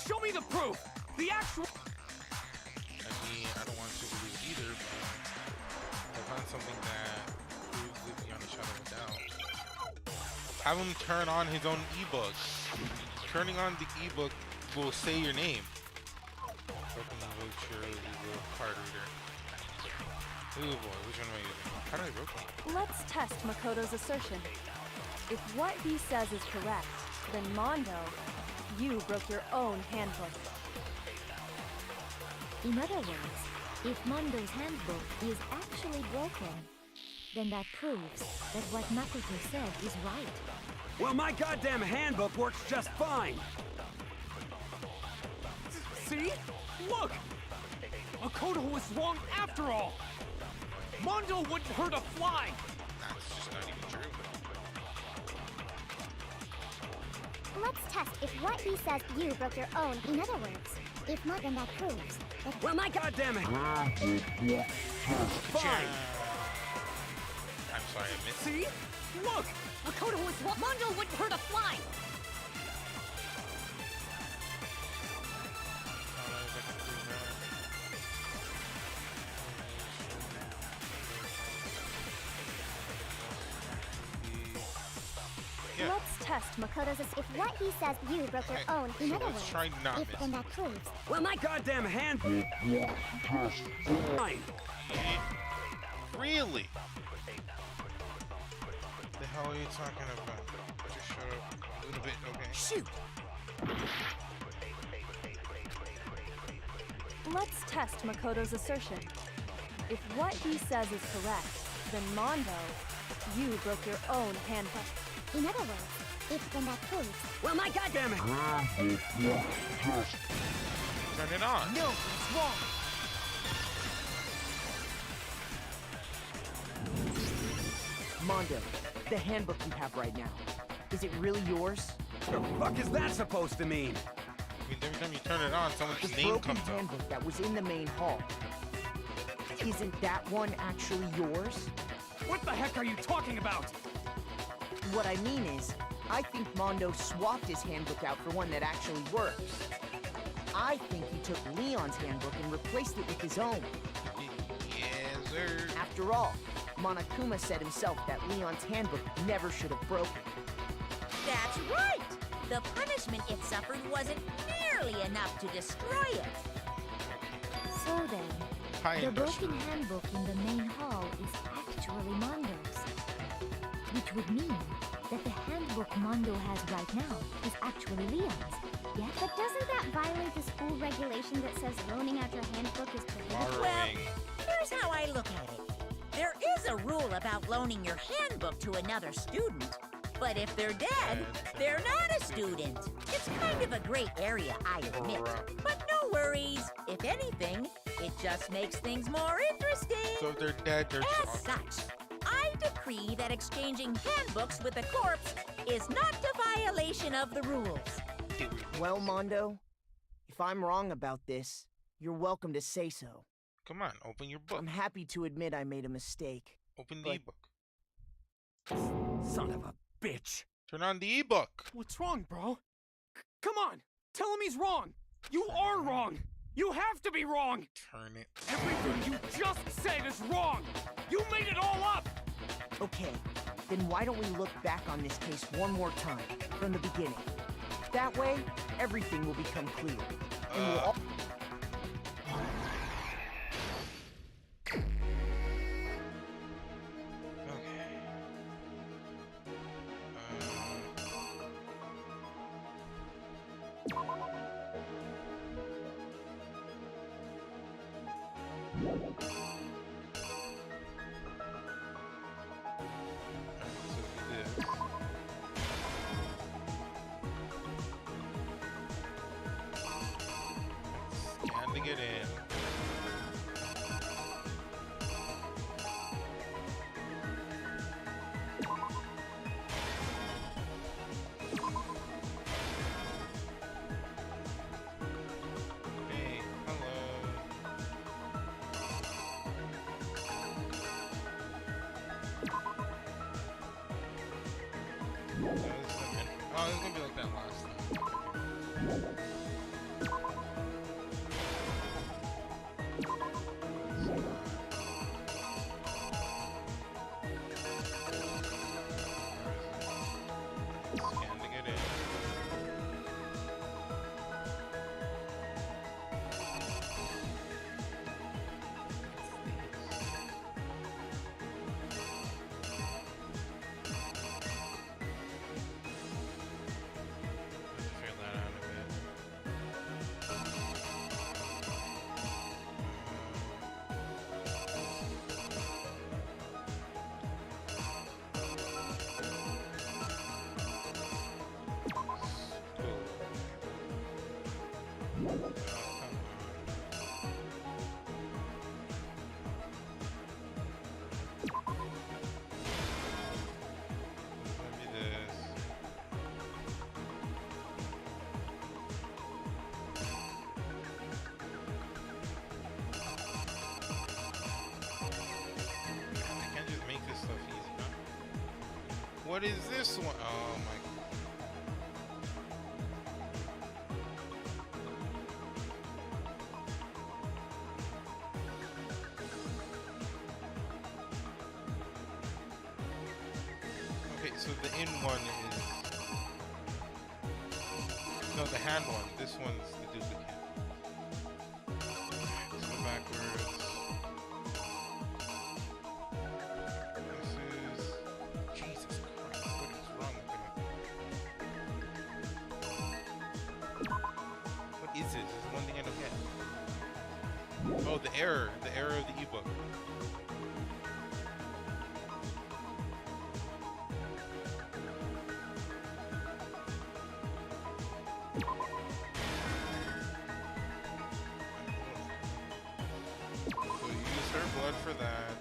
F: Show me the proof. The actual...
A: I mean, I don't want to believe it either, but I found something that proves it beyond a shadow of a doubt. Have him turn on his own ebook. Turning on the ebook will say your name. Broken voucher, ebook, card reader. Ooh boy, which one am I using? How do I broke one?
I: Let's test Makoto's assertion. If what he says is correct, then Mondo, you broke your own handbook.
M: In other words, if Mondo's handbook is actually broken, then that proves that what Makoto said is right.
K: Well, my goddamn handbook works just fine.
F: See? Look! Makoto was wrong after all! Mondo wouldn't hurt a fly!
A: That's just not even true.
J: Let's test if what he says you broke your own. In other words, if not, then that proves that...
K: Well, my goddamn handbook fine.
A: I'm sorry, I missed.
F: See? Look! Makoto was wrong. Mondo wouldn't hurt a fly!
A: Yeah.
J: Let's test Makoto's... If what he says you broke your own. In
A: so
J: other
A: let's
J: words,
A: try not
J: if
A: miss.
J: then that proves...
K: Well, my goddamn handbook fine.
A: Really? The hell are you talking about? Just shut up a little bit, okay?
H: Shoot!
I: Let's test Makoto's assertion. If what he says is correct, then Mondo, you broke your own handbook.
J: In other words, if then that proves...
K: Well, my goddamn
A: Turn it on.
H: No, it's wrong. Mondo, the handbook you have right now, is it really yours?
K: The fuck is that supposed to mean?
A: I mean, every time you turn it on, someone's
H: The
A: name
H: broken
A: comes up.
H: handbook that was in the main hall. Isn't that one actually yours?
F: What the heck are you talking about?
H: What I mean is, I think Mondo swapped his handbook out for one that actually works. I think he took Leon's handbook and replaced it with his own.
A: Yes, sir.
H: After all, Monokuma said himself that Leon's handbook never should have broken.
D: That's right! The punishment it suffered wasn't nearly enough to destroy it.
M: So then,
A: High
M: the
A: industrial.
M: broken handbook in the main hall is actually Mondo's. Which would mean that the handbook Mondo has right now is actually Leon's. Yes?
J: But doesn't that violate the school regulation that says loaning out your handbook is prohibited?
D: Well, here's how I look at it. There is a rule about loaning your handbook to another student, but if they're dead, they're not a student. It's kind of a gray area, I admit. But no worries. If anything, it just makes things more interesting.
A: So if they're dead, they're
D: As such, I decree that exchanging handbooks with a corpse is not a violation of the rules.
H: Well, Mondo, if I'm wrong about this, you're welcome to say so.
A: Come on, open your book.
H: I'm happy to admit I made a mistake.
A: Open the ebook.
F: Son of a bitch.
A: Turn on the ebook.
F: What's wrong, bro? Come on, tell him he's wrong. You are wrong. You have to be wrong.
A: Turn it.
F: Everything you just said is wrong. You made it all up.
H: Okay, then why don't we look back on this case one more time, from the beginning? That way, everything will become clear. And we'll all...
A: Scan to get in. Hey, hello. Oh, it's gonna be like that last time. Scan to get in. Figure that out a bit. I can't just make this stuff easy, huh? What is this one? Oh my. Okay, so the in one is... No, the hand one. This one's the duplicate. Let's go backwards. This is... Jesus Christ, what is wrong with me? What is this? This is one thing I don't get. Oh, the error of the ebook. So use her blood for that.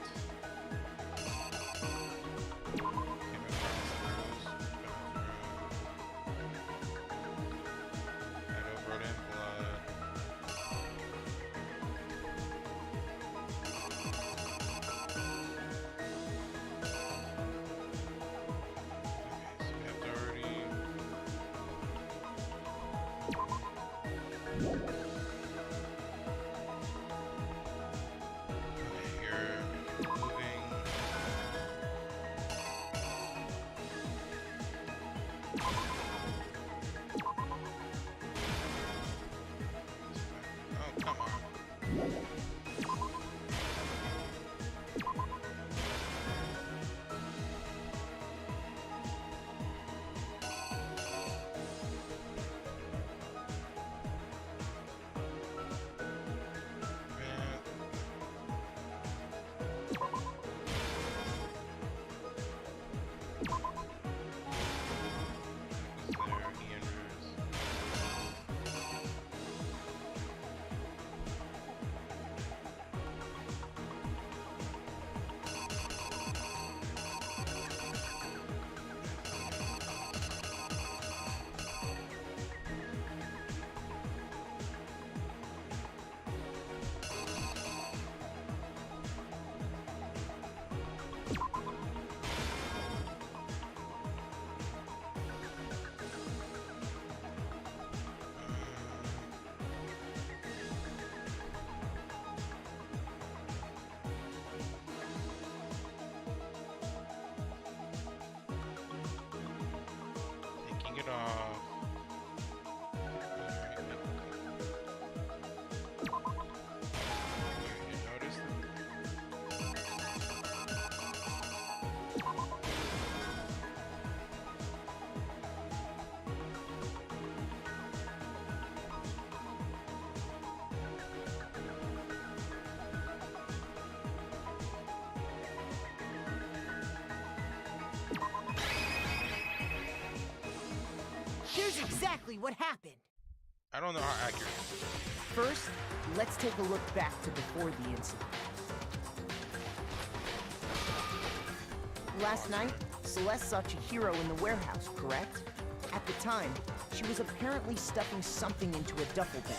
A: Oh, come on. Taking it off. You notice
H: Here's exactly what happened.
A: I don't know how accurate.
H: First, let's take a look back to before the incident. Last night, Celeste saw Chihiro in the warehouse, correct? At the time, she was apparently stuffing something into a duffel bag.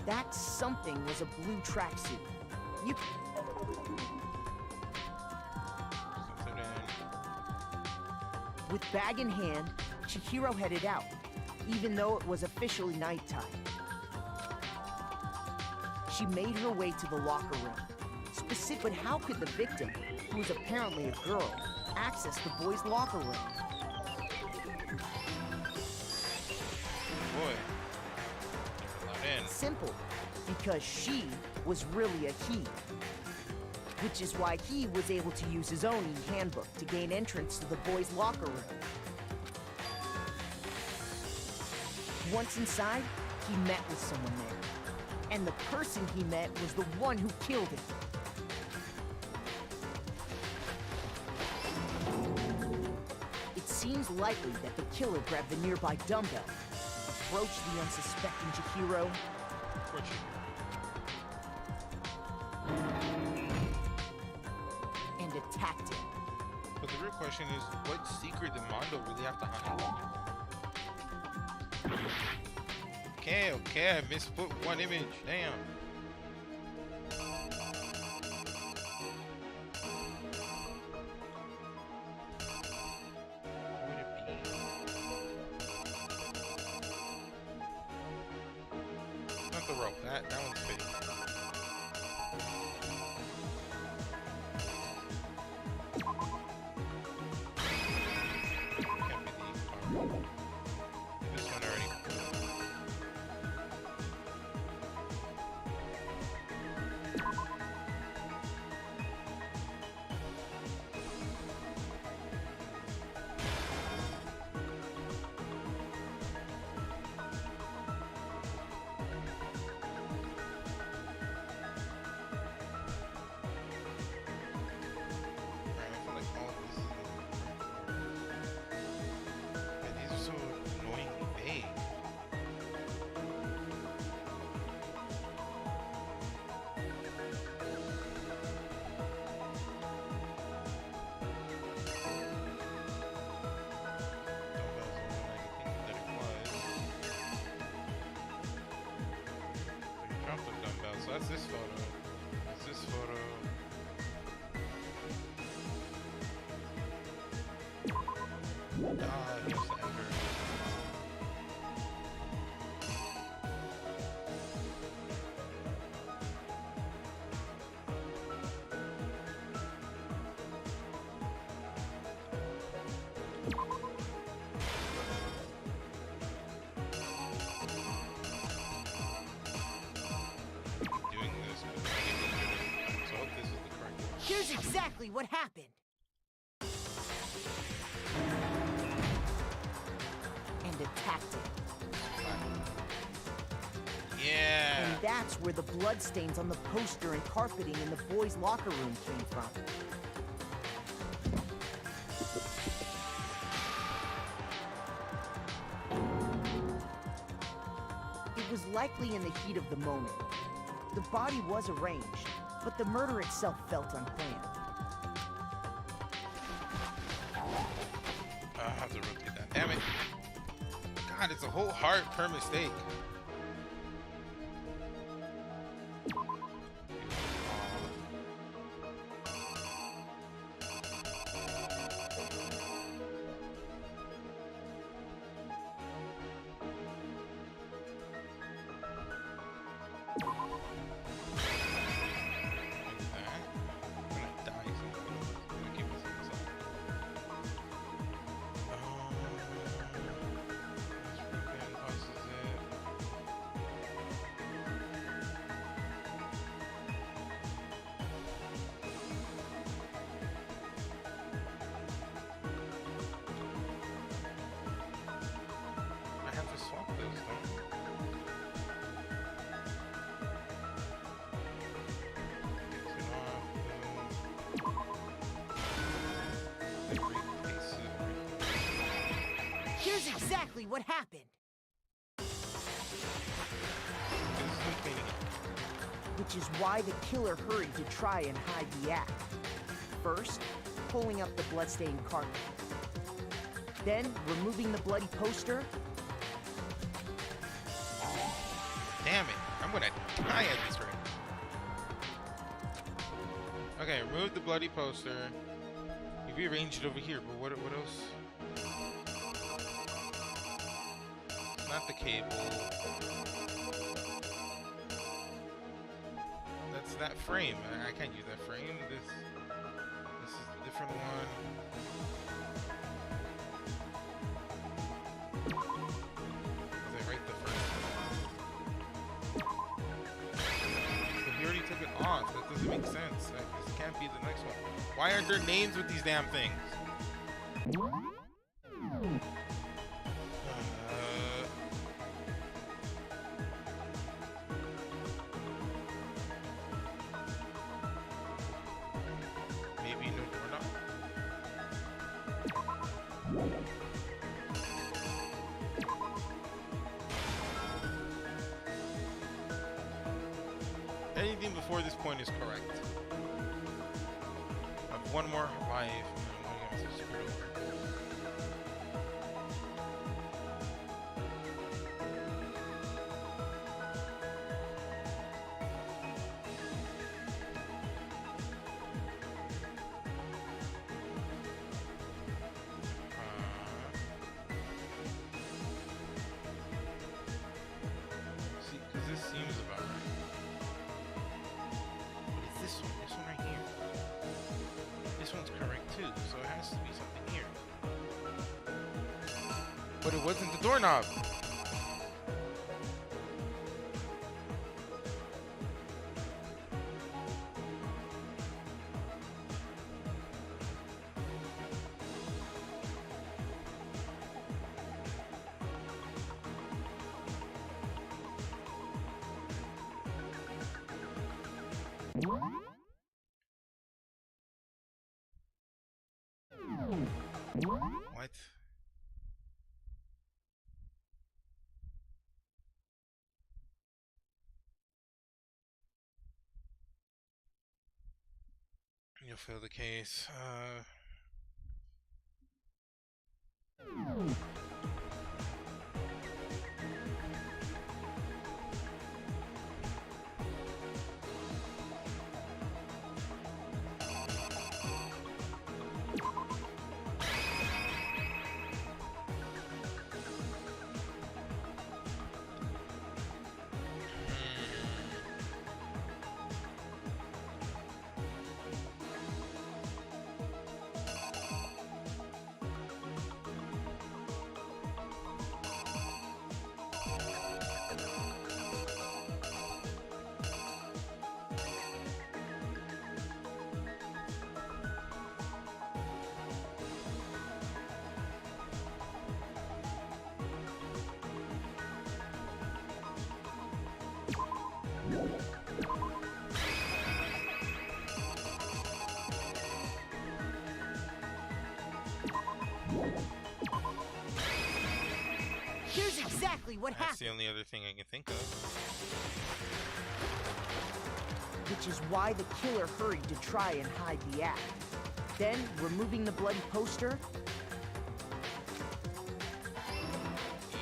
H: That something was a blue tracksuit. You... With bag in hand, Chihiro headed out, even though it was officially nighttime. She made her way to the locker room. But how could the victim, who was apparently a girl, access the boys' locker room?
A: Boy.
H: Simple, because she was really a he. Which is why he was able to use his own e-handbook to gain entrance to the boys' locker room. Once inside, he met with someone there. And the person he met was the one who killed him. It seems likely that the killer grabbed the nearby dumbbell, approached the unsuspecting Chihiro, and attacked him.
A: But the real question is, what secret did Mondo really have to hide? Okay, I misput one image. Damn. What would it be? Not the rope. That one's fake. So that's this photo. That's this photo. Ah, here's the ender.
H: exactly what happened. And attacked it.
A: Yeah.
H: And that's where the bloodstains on the poster and carpeting in the boys' locker room came from. It was likely in the heat of the moment. The body was arranged, but the murder itself felt unplanned.
A: I have to rotate that. Damn it. God, it's a whole heart per mistake.
H: Here's exactly what happened. Which is why the killer hurried to try and hide the act. First, pulling up the bloodstained carpet. Then, removing the bloody poster.
A: Damn it. I'm gonna die at this rate. Okay, remove the bloody poster. You rearranged it over here, but what else? Not the cable. That's that frame. I can't use that frame. This is a different one. Was I right the first one? So he already took it off. That doesn't make sense. This can't be the next one. Why aren't there names with these damn things? Anything before this point is correct. I have one more life, and then I'm going to screw it over. See, because this seems about right. This one right here. This one's correct too, so it has to be something here. But it wasn't the doorknob. What? You'll fill the case.
H: Here's exactly what
A: That's
H: happened.
A: the only other thing I can think of.
H: Which is why the killer hurried to try and hide the act. Then, removing the bloody poster,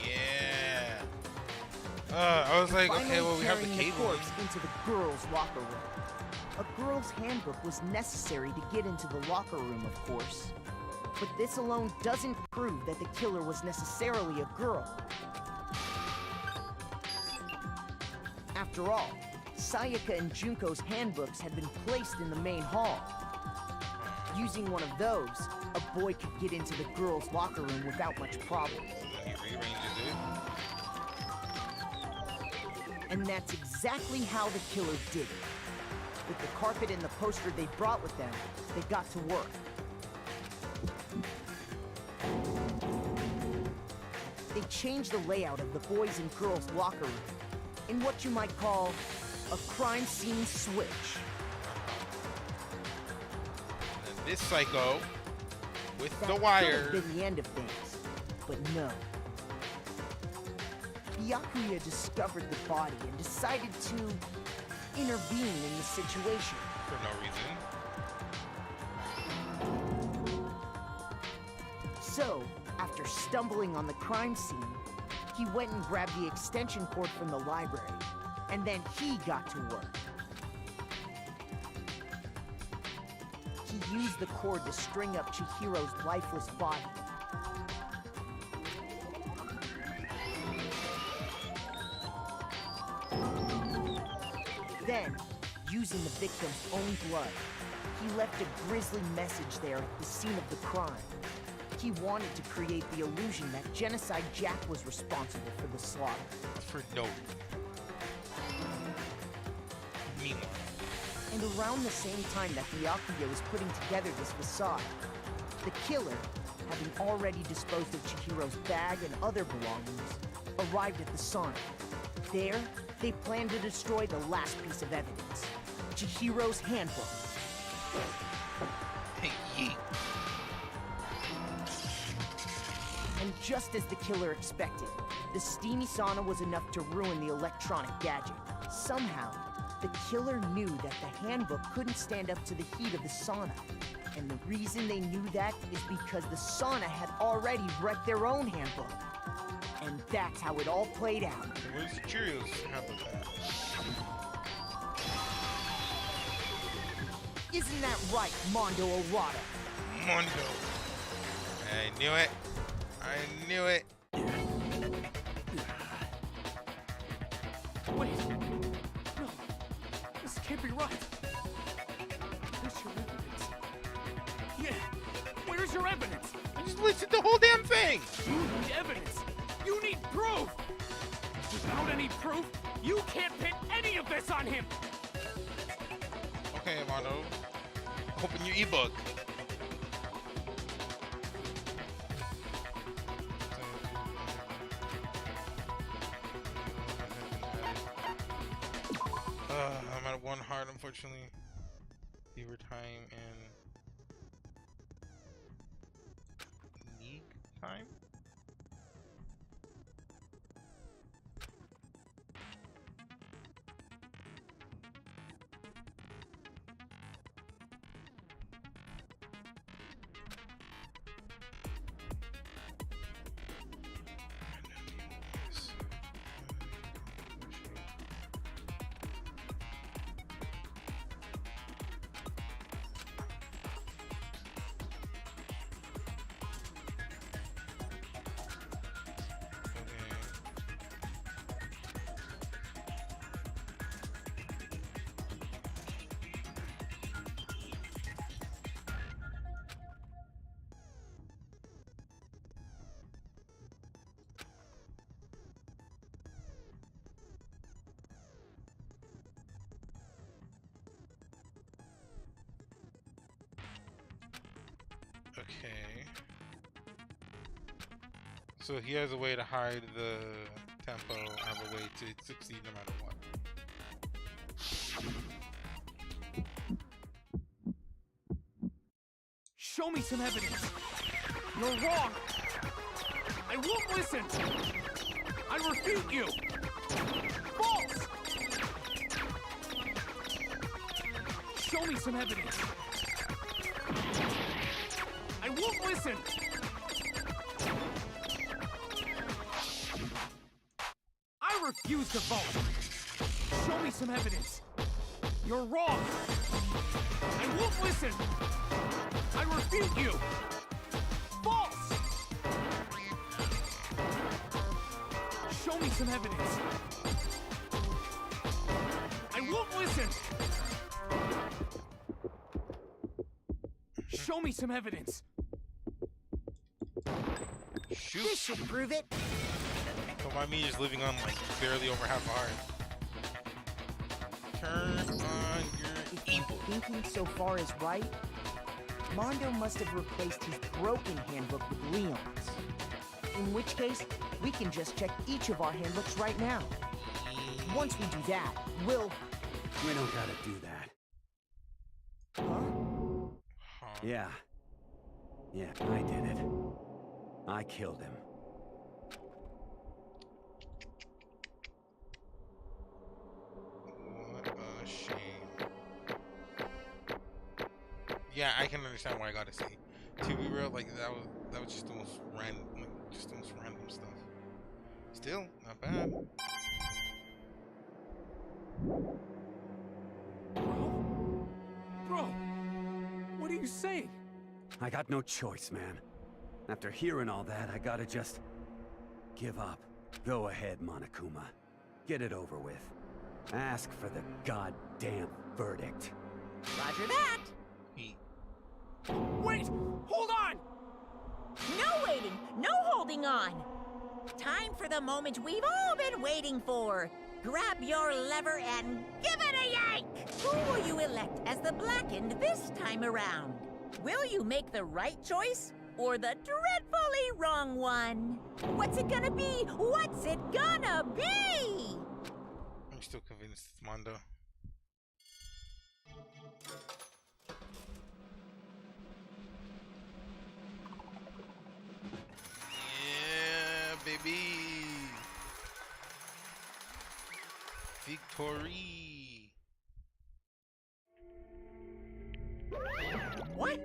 A: Yeah. I was like, okay, well, we have the
H: carrying
A: cable.
H: corpse into the girls' locker room. A girl's handbook was necessary to get into the locker room, of course. But this alone doesn't prove that the killer was necessarily a girl. After all, Sayaka and Junko's handbooks had been placed in the main hall. Using one of those, a boy could get into the girls' locker room without much problem.
A: He rearranges it.
H: And that's exactly how the killer did it. With the carpet and the poster they brought with them, they got to work. They changed the layout of the boys' and girls' locker room in what you might call a crime scene switch.
A: And then this psycho with
H: That
A: the
H: could
A: wire.
H: have been the end of things, but no. Byakuya discovered the body and decided to intervene in the situation.
A: For no reason.
H: So, after stumbling on the crime scene, he went and grabbed the extension cord from the library, and then he got to work. He used the cord to string up Chihiro's lifeless body. Then, using the victim's own blood, he left a grisly message there at the scene of the crime. He wanted to create the illusion that Genocide Jack was responsible for the slaughter.
A: For no reason. Meanwhile.
H: And around the same time that Byakuya was putting together this facade, the killer, having already disposed of Chihiro's bag and other belongings, arrived at the sauna. There, they planned to destroy the last piece of evidence, Chihiro's handbook.
A: Hey, yeet.
H: And just as the killer expected, the steamy sauna was enough to ruin the electronic gadget. Somehow, the killer knew that the handbook couldn't stand up to the heat of the sauna. And the reason they knew that is because the sauna had already wrecked their own handbook. And that's how it all played out.
A: Where's the Cheerios handbook at?
H: Isn't that right, Mondo Owada?
A: Mondo. I knew it. I knew it.
F: Wait. No. This can't be right. Where's your evidence? Yeah. Where's your evidence?
A: I just listened to the whole damn thing.
F: You need evidence. You need proof. Without any proof, you can't pin any of this on him.
A: Okay, Mondo. Open your ebook. I'm at 1 heart, unfortunately. Fever time and league time. Okay. So he has a way to hide the tempo. I have a way to succeed no matter what.
F: Show me some evidence. You're wrong. I won't listen. I refute you. False. Show me some evidence. I won't listen. I refuse to vote. Show me some evidence. You're wrong. I won't listen. I refute you. False. Show me some evidence. I won't listen. Show me some evidence.
A: Shoot.
H: This should prove it.
A: Don't mind me just living on like barely over half a heart. Turn on your evil.
H: Thinking so far is right, Mondo must have replaced his broken handbook with Leon's. In which case, we can just check each of our handbooks right now. Once we do that, we'll...
K: We don't gotta do that.
H: Huh?
K: Yeah. Yeah, I did it. I killed him.
A: What a shame. Yeah, I can understand why I gotta say. To be real, like that was just the most random, like just the most random stuff. Still, not bad.
F: Bro, what are you saying?
K: I got no choice, man. After hearing all that, I gotta just give up. Go ahead, Monokuma. Get it over with. Ask for the goddamn verdict.
D: Roger that.
F: Wait! Hold on!
D: No waiting, no holding on. Time for the moment we've all been waiting for. Grab your lever and give it a yank! Who will you elect as the Blackened this time around? Will you make the right choice or the dreadfully wrong one? What's it gonna be? What's it gonna be?
A: I'm still convinced it's Mondo. Yeah, baby. Victory.
D: What?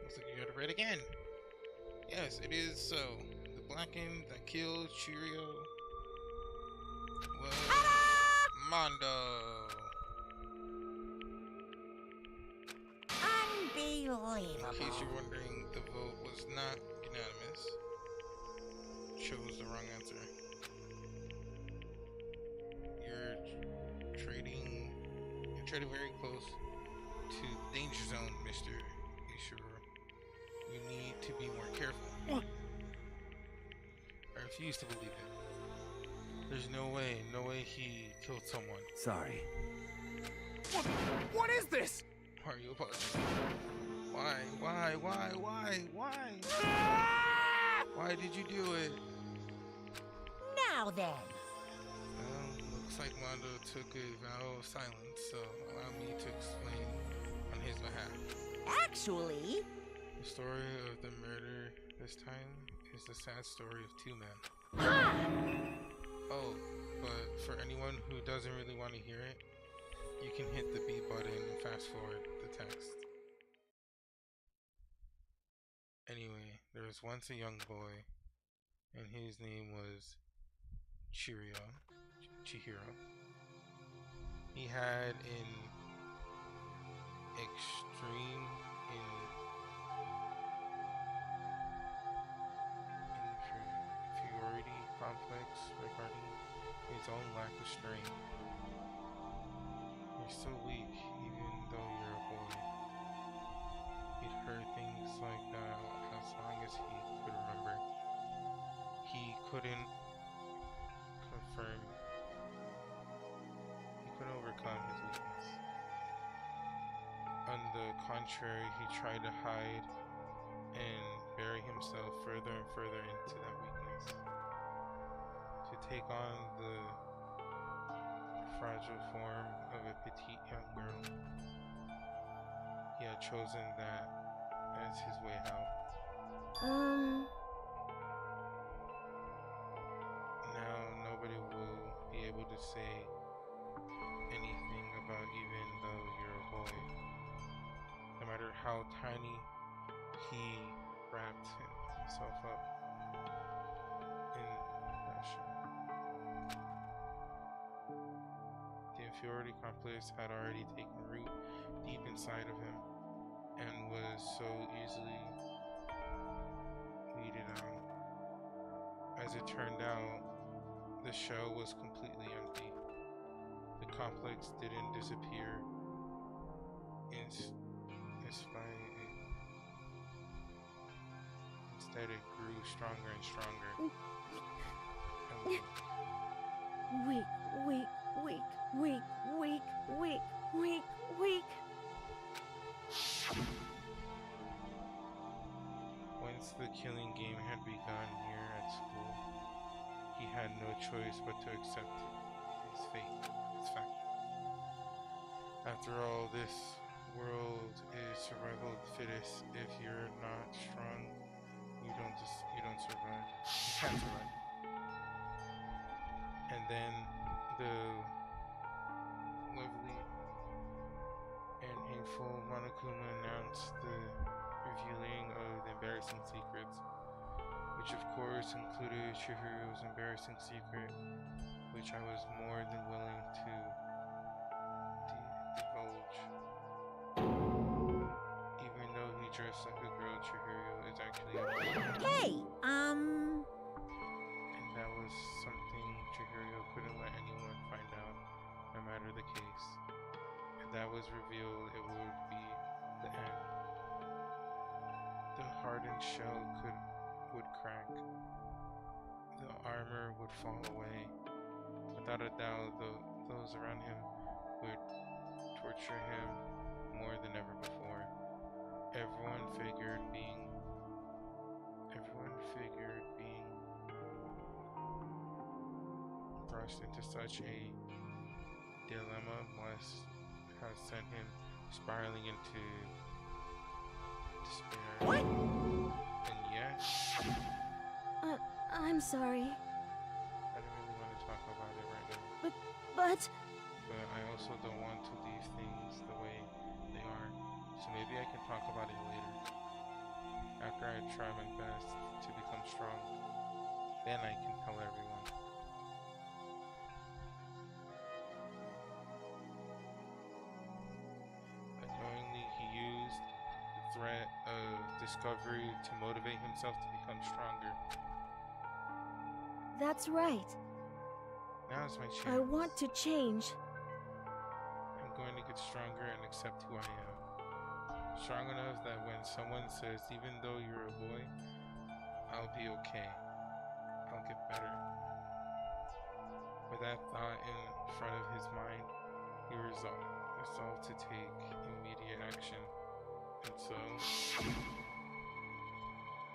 A: Looks like you got it right again. Yes, it is so. The Blackened that killed Cheerio was Mondo.
D: Unbelievable.
A: In case you're wondering, the vote was not unanimous. Chose the wrong answer. You're trading very close to danger zone, Mr. Ishiro. You need to be more careful.
F: What?
A: I refuse to believe it. There's no way he killed someone.
K: Sorry.
F: What is this?
A: Why are you apologizing? Why? Why did you do it?
D: Now then.
A: Well, looks like Mondo took a vow of silence, so allow me to explain on his behalf.
D: Actually...
A: The story of the murder this time is the sad story of two men.
D: Ha!
A: Oh, but for anyone who doesn't really want to hear it, you can hit the B button and fast forward the text. Anyway, there was once a young boy, and his name was Chihiro. He had an extreme inferiority complex regarding his own lack of strength. You're so weak, even though you're a boy. He'd heard things like that as long as he could remember. He couldn't overcome his weakness. On the contrary, he tried to hide and bury himself further and further into that weakness. To take on the fragile form of a petite young girl. he had chosen that as his way out. Now nobody will be able to say anything about even though you're a boy. No matter how tiny he wrapped himself up in that show. The inferiority complex had already taken root deep inside of him and was so easily weeded out. As it turned out, the shell was completely empty. The complex didn't disappear. Instead, it grew stronger and stronger.
I: Weak.
A: Once the killing game had begun here at school, he had no choice but to accept his fate, his fact. After all, this world is survival of the fittest. If you're not strong, you don't survive. You can't survive. And then the lovely and hateful Monokuma announced the revealing of the embarrassing secrets, which of course included Chihiro's embarrassing secret, which I was more than willing to divulge. Even though he dressed like a girl, Chihiro is actually a boy.
D: Hey,
A: And that was something Chihiro couldn't let anyone find out, no matter the case. If that was revealed, it would be the end. The hardened shell would crack. The armor would fall away. Without a doubt, those around him would torture him more than ever before. Everyone figured being thrust into such a dilemma must have sent him spiraling into despair.
D: What?
A: And yet,
I: I'm sorry.
A: I don't really want to talk about it right now.
I: But
A: I also don't want to leave things the way they are. So maybe I can talk about it later. After I try my best to become strong, then I can tell everyone. Unknowingly, he used the threat of discovery to motivate himself to become stronger.
I: that's right.
A: Now's my chance.
I: I want to change.
A: I'm going to get stronger and accept who I am. Strong enough that when someone says, even though you're a boy, I'll be okay. I'll get better. With that thought in front of his mind, he resolved to take immediate action. And so,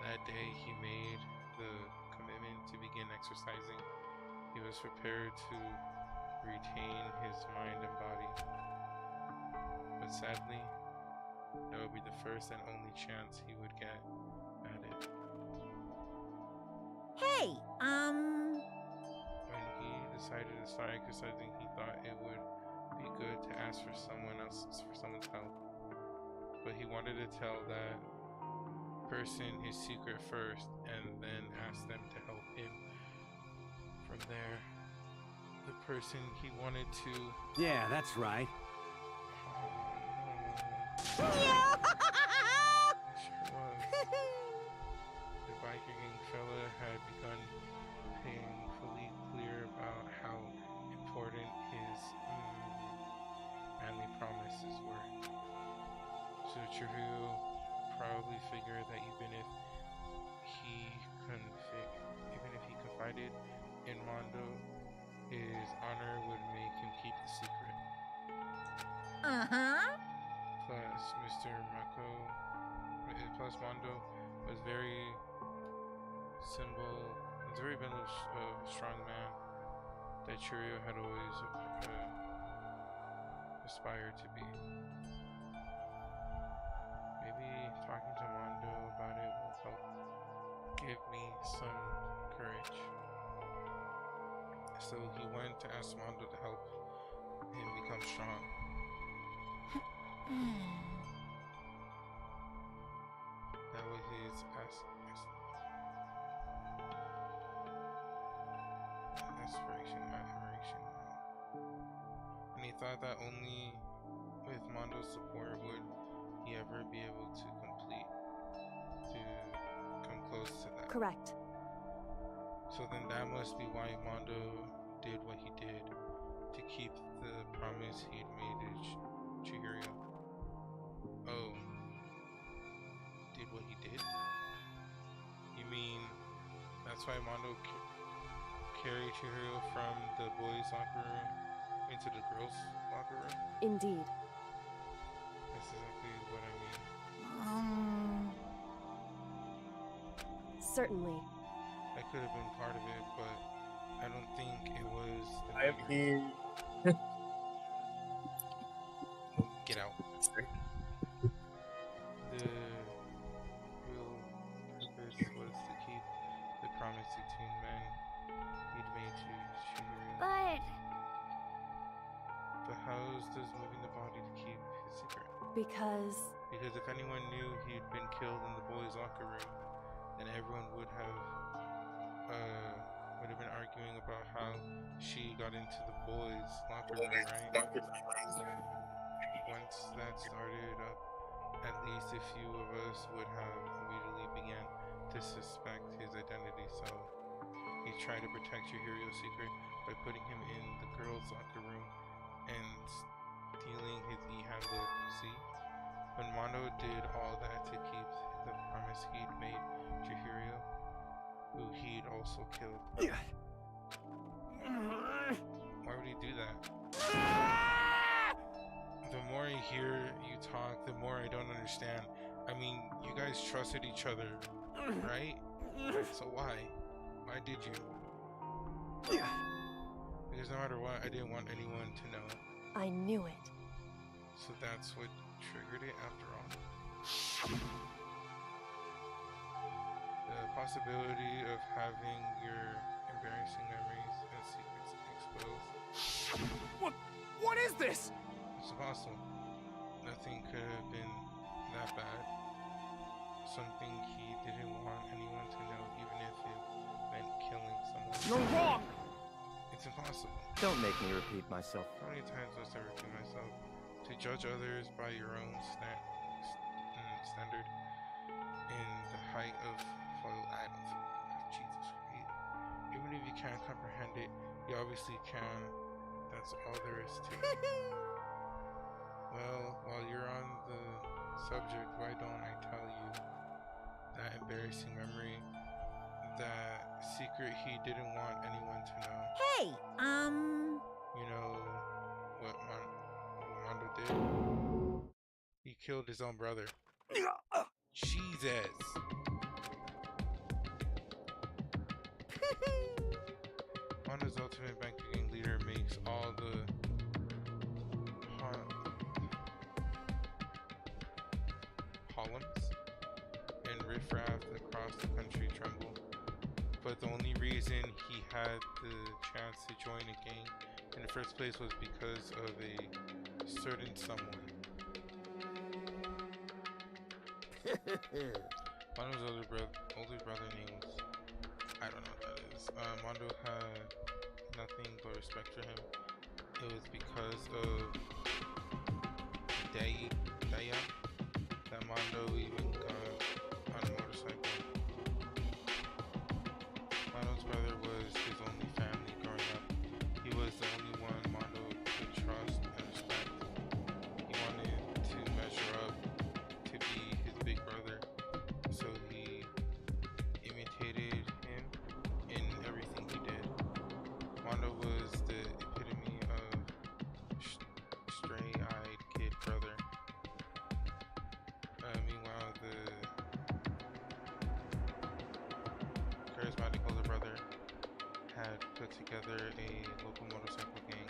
A: that day he made the commitment to begin exercising. He was prepared to retain his mind and body. But sadly, that would be the first and only chance he would get at it.
D: hey,
A: When he decided to start exercising, he thought it would be good to ask for someone's help. But he wanted to tell that person his secret first and then ask them to help him. From there, the person he wanted to...
K: Yeah, that's right.
A: Sure was. The biker gang fella had begun painfully clear about how important his manly promises were. So Chihiro probably figured that even if he confided in Mondo, his honor would make him keep the secret. Plus Mondo was very been a strong man that Chihiro had always aspired to be. talking to Mondo about it will help give me some courage. So he went to ask Mondo to help him become strong. That was his aspiration, admiration. And he thought that only with Mondo's support would he ever be able to come close to that.
I: Correct.
A: So then that must be why Mondo did what he did to keep the promise he'd made to Chihiro. Oh, did what he did? You mean that's why Mondo carried Chihiro from the boys' locker room into the girls' locker room?
I: Indeed.
A: That's exactly what I mean.
I: Certainly.
A: That could have been part of it, but I don't think it was the
Q: I'm here.
A: Get out. The real purpose was to keep the promise between men he'd made to Chihiro. But how does moving the body to keep his secret?
I: Because
A: if anyone knew he'd been killed in the boys' locker room, then everyone would have been arguing about how she got into the boys' locker room, right? Once that started up, at least a few of us would have immediately began to suspect his identity, so he tried to protect Chihiro's secret by putting him in the girls' locker room and stealing his e-handbook. See? When Mondo did all that to keep the promise he'd made Chihiro, who he'd also killed. Why would he do that? The more I hear you talk, the more I don't understand. I mean, you guys trusted each other, right? So why? Why did you? Because no matter what, I didn't want anyone to know.
I: I knew it.
A: So that's what triggered it after all. The possibility of having your embarrassing memories and secrets exposed.
F: What is this?
A: It's impossible. Nothing could have been that bad. Something he didn't want anyone to know, even if it meant killing someone.
F: You're wrong!
A: It's impossible.
B: Don't make me repeat myself.
A: How many times must I repeat myself? To judge others by your own standard in the height of Jesus. Even if you can't comprehend it, you obviously can. That's all there is to it. Well, while you're on the subject, why don't I tell you that embarrassing memory, that secret he didn't want anyone to know?
D: Hey,
A: You know what Mondo did? He killed his own brother. Jesus! Mondo's ultimate banking leader makes all the columns and riffraff across the country tremble. But the only reason he had the chance to join a gang in the first place was because of a certain someone. Mondo's older brother name was, I don't know what that is. Mondo had nothing but respect for him. It was because of Daya that Mondo even got on a motorcycle. Mondo's brother was his only family growing up. He was the only one Mondo could trust and respect. He wanted to measure up to be his big brother, so he imitated him in everything he did. Mondo was the epitome of stray-eyed kid brother. Meanwhile, the charismatic older brother had put together a local motorcycle gang,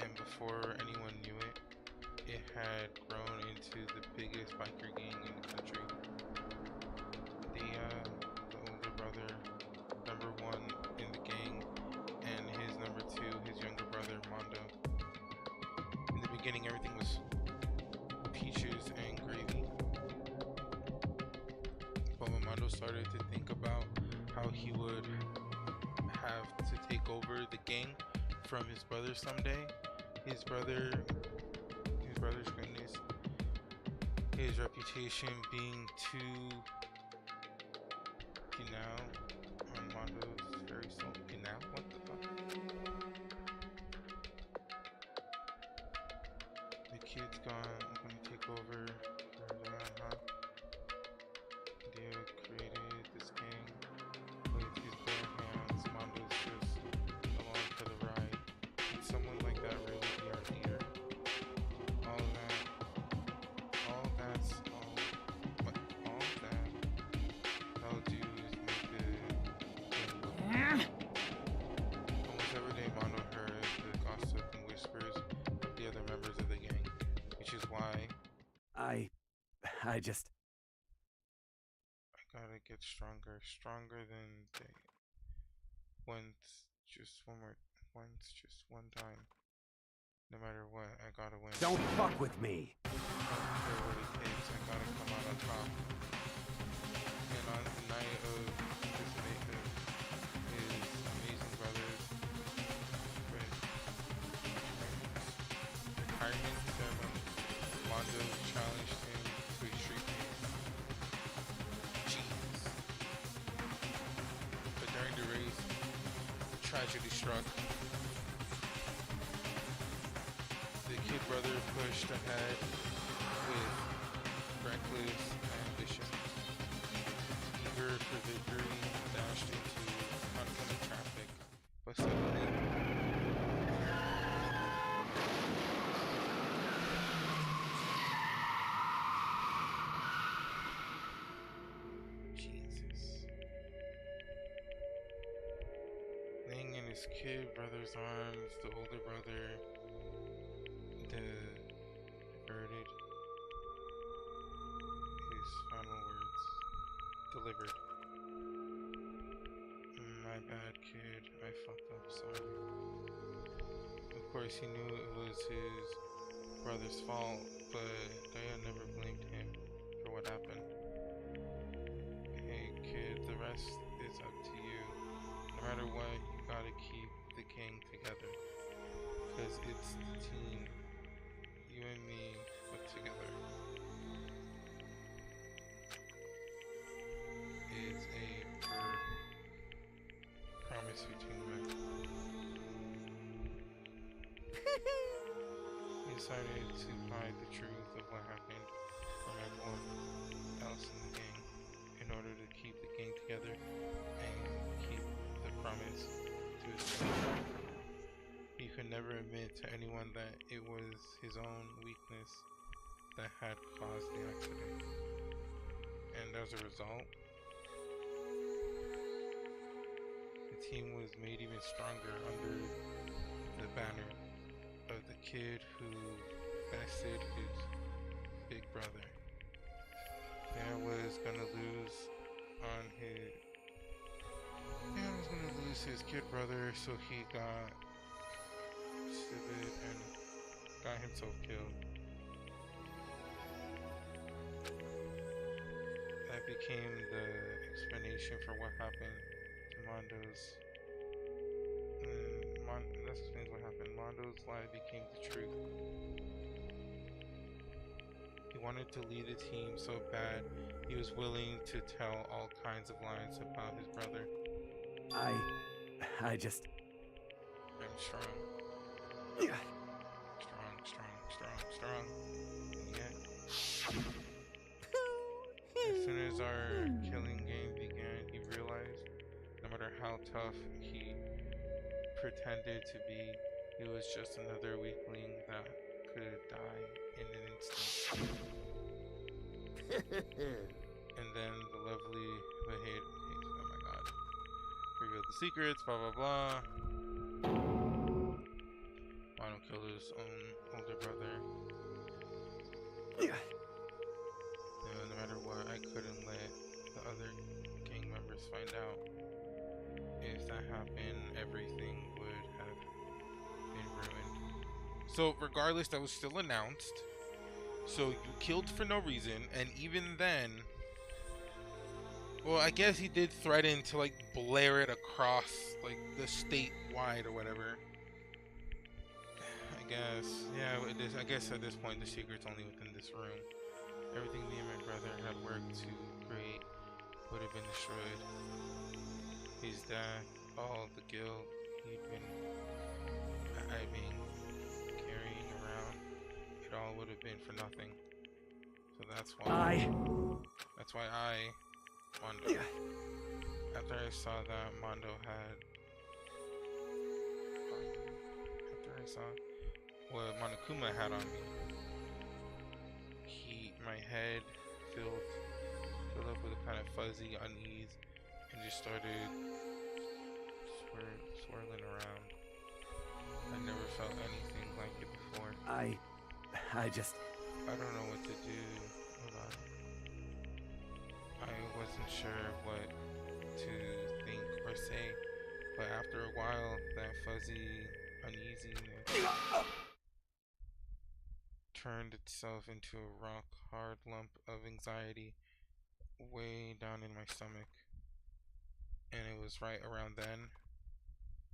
A: and before anyone knew it, it had grown into the biggest biker gang in the country. The older brother, number one in the gang, and his number two, his younger brother, Mondo. In the beginning, everything was peaches and gravy. But when Mondo started to think about how he would have to take over the gang from his brother someday, his brother's goodness, his reputation being too on Mondo's very soul. What the fuck? The kid's gone. I'm gonna take over. Dio created this gang with his bare hands. Mondo's just along for the ride. Can someone like that really be our leader? All that I'll do is make the almost every day Mondo heard the gossip and whispers of the other members of the gang, which is why
K: I
A: gotta get stronger than they just one time. No matter what, I gotta win.
K: don't fuck with me.
A: I don't care what it takes, I gotta come out on top. And on the night of his amazing brother's retirement ceremony, Mondo challenged him to a street race. Jeez. But during the race, tragedy struck. The kid brother pushed ahead with reckless ambition. Eager for victory, dashed into oncoming traffic, but suddenly Jesus. Laying in his kid brother's arms, the older brother diverted his final words, delivered. My bad, kid. I fucked up, sorry. Of course, he knew it was his brother's fault, but Diane never blamed him for what happened. Hey, kid, the rest is up to you. No matter what, you gotta keep the gang together. Because it's the team. You and me put together. Is a promise between men. He decided to hide the truth of what happened from everyone else in the gang in order to keep the gang together and keep the promise to his friends. He could never admit to anyone that it was his own weakness that had caused the accident. And as a result, the team was made even stronger under the banner of the kid who bested his big brother. Dan was gonna lose his kid brother, so he got stupid and got himself killed. That became the explanation for what happened to Mondo's. That explains what happened. Mondo's lie became the truth. He wanted to lead the team so bad, he was willing to tell all kinds of lies about his brother.
K: I'm
A: strong.
K: Yeah.
A: Strong. Yeah. As soon as our killing game began, he realized no matter how tough he pretended to be, he was just another weakling that could die in an instant. And then the lovely Vahid, oh my god, revealed the secrets, blah blah blah. Mondo killed his own older brother find out. If that happened, everything would have been ruined. So regardless, that was still announced. So you killed for no reason, and even then, well, I guess he did threaten to like blare it across like the state wide or whatever. I guess, yeah. I guess at this point, the secret's only within this room. Everything me and my brother had worked to create would have been destroyed. His death, all the guilt he'd been carrying around, it all would have been for nothing. So that's why Mondo, after I saw that Mondo had, after I saw what Monokuma had on me, my head filled up with a kind of fuzzy unease and just started swirling around. I never felt anything like it before.
K: I
A: don't know what to do about it. I wasn't sure what to think or say, but after a while, that fuzzy uneasiness turned itself into a rock-hard lump of anxiety way down in my stomach. And it was right around then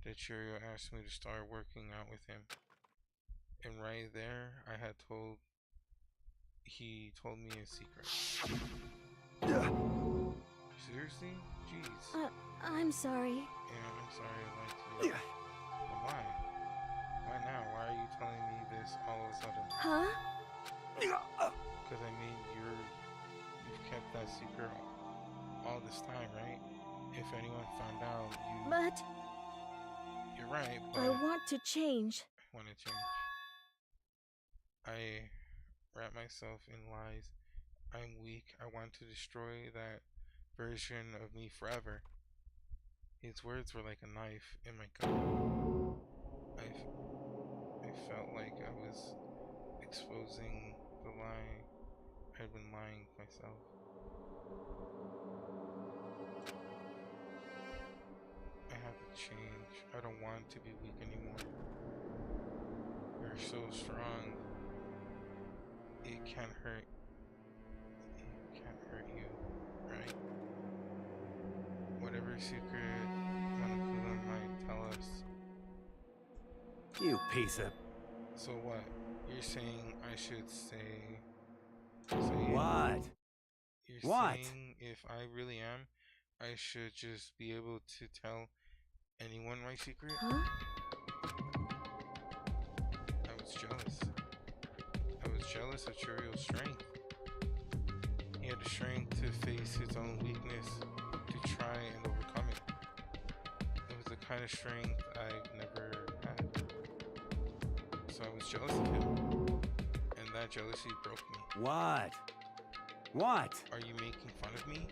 A: that Churio asked me to start working out with him. And right there, he told me a secret. Seriously? Jeez.
C: I'm sorry.
A: Yeah, I'm sorry I lied to you. But why? Why now? Why are you telling me this all of a sudden?
C: Huh?
A: Because I mean, you've kept that secret all this time, right? If anyone found out,
C: But...
A: You're right, but...
C: I want to change.
A: I want to change. I wrap myself in lies. I'm weak. I want to destroy that version of me forever. His words were like a knife in my gut. I felt like I was exposing the lie I'd been lying myself. I have to change. I don't want to be weak anymore. You're so strong. It can't hurt. It can't hurt you, right? Whatever secret Monokuma might tell us.
K: You piece of...
A: So what? You're saying I should say
K: what?
A: You're
K: what?
A: saying if I really am, I should just be able to tell anyone my secret?
C: Huh?
A: I was jealous. I was jealous of Churio's strength. He had the strength to face his own weakness, to try and overcome it. It was the kind of strength I've never had. So I was jealous of him. And that jealousy broke me.
K: What? What?
A: Are you making fun of me?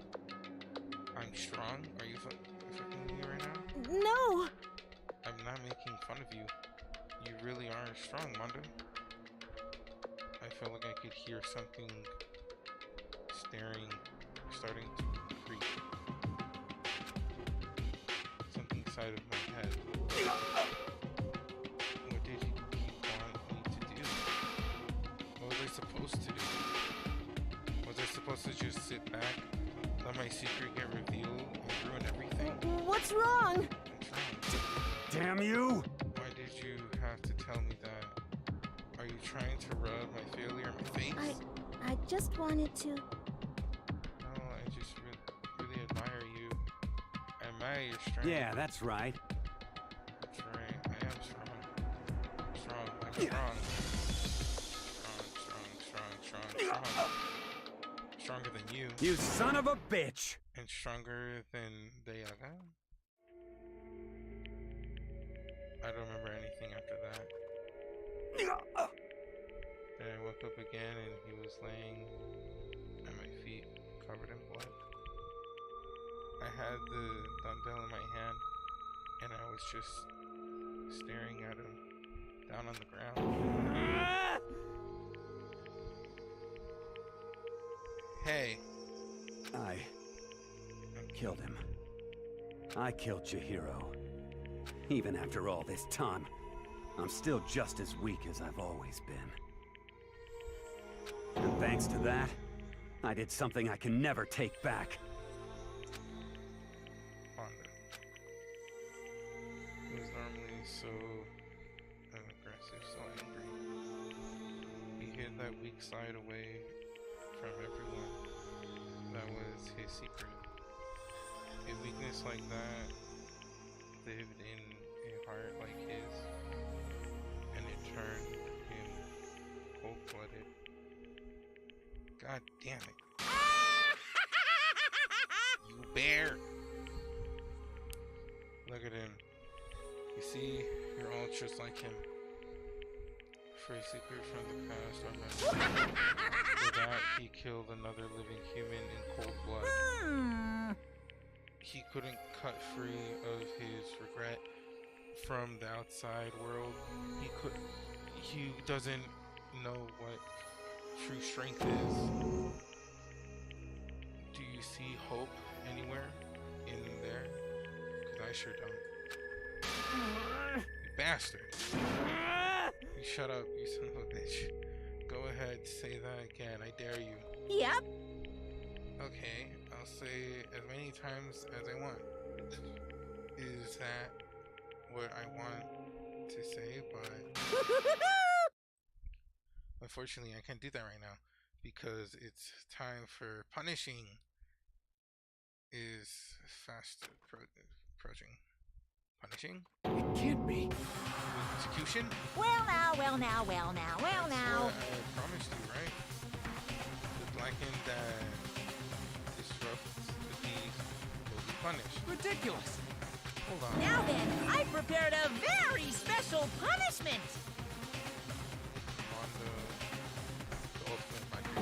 A: I'm strong? Are you fucking with me right now?
C: No!
A: I'm not making fun of you. You really are strong, Mondo. I felt like I could hear something starting to creep. Something inside of my head. What did he want me to do? What was I supposed to do? Was I supposed to just sit back, let my secret get revealed, and ruin everything?
C: What's wrong?
K: Damn you!
A: Why did you have to tell me that? Are you trying to rub my failure in my face?
C: I just wanted to...
A: No, I just really admire you. I admire your strength.
K: Yeah, that's right.
A: That's right. I am strong. I'm strong. Strong. Stronger than you.
K: You son of a bitch!
A: And stronger than Dayaga? I don't remember anything after that. Then I woke up again and he was laying at my feet, covered in blood. I had the dumbbell in my hand and I was just staring at him down on the ground. Hey.
K: I killed him. I killed Chihiro. Even after all this time, I'm still just as weak as I've always been. And thanks to that, I did something I can never take back.
A: He was normally so aggressive, so angry. He hid that weak side away from everyone. That was his secret. A weakness like that lived in a heart like his, and it turned him cold-blooded. God damn it. You bear! Look at him. You see, you're all just like him. For a secret from the past, our memory. For that, he killed another living human in cold blood. He couldn't cut free of his regret from the outside world. He doesn't know what true strength is. Do you see hope anywhere in there? Because I sure don't. You bastard. You shut up, you son of a bitch. Go ahead, say that again. I dare you.
D: Yep.
A: Okay, I'll say as many times as I want. Is that what I want to say? But unfortunately, I can't do that right now because it's time for punishing. Is fast approaching. Punishing?
F: It can't be.
A: Execution?
D: Well now, well now, well now, well now.
A: That's what I promised you, right? The blackened that disrupts the deed will be punished.
F: Ridiculous.
A: Hold on.
D: Now then, I prepared a very special punishment.
A: On the ultimate biker.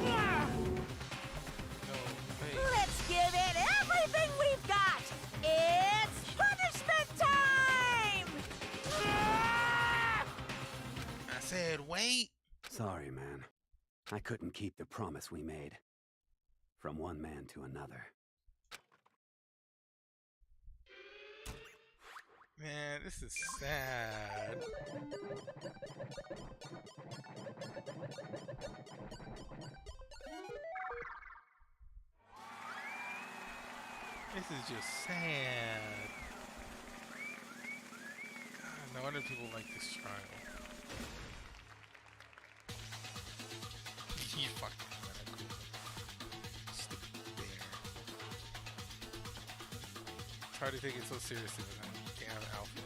A: No, wait.
D: Let's give it everything we've got. It's punishment time!
A: I said wait.
K: Sorry, man. I couldn't keep the promise we made. From one man to another.
A: Man, this is sad. This is just sad. God, no wonder people like this trial. You fucking radical. Stupid bear. It's hard to take it so seriously when I can't have an alpha.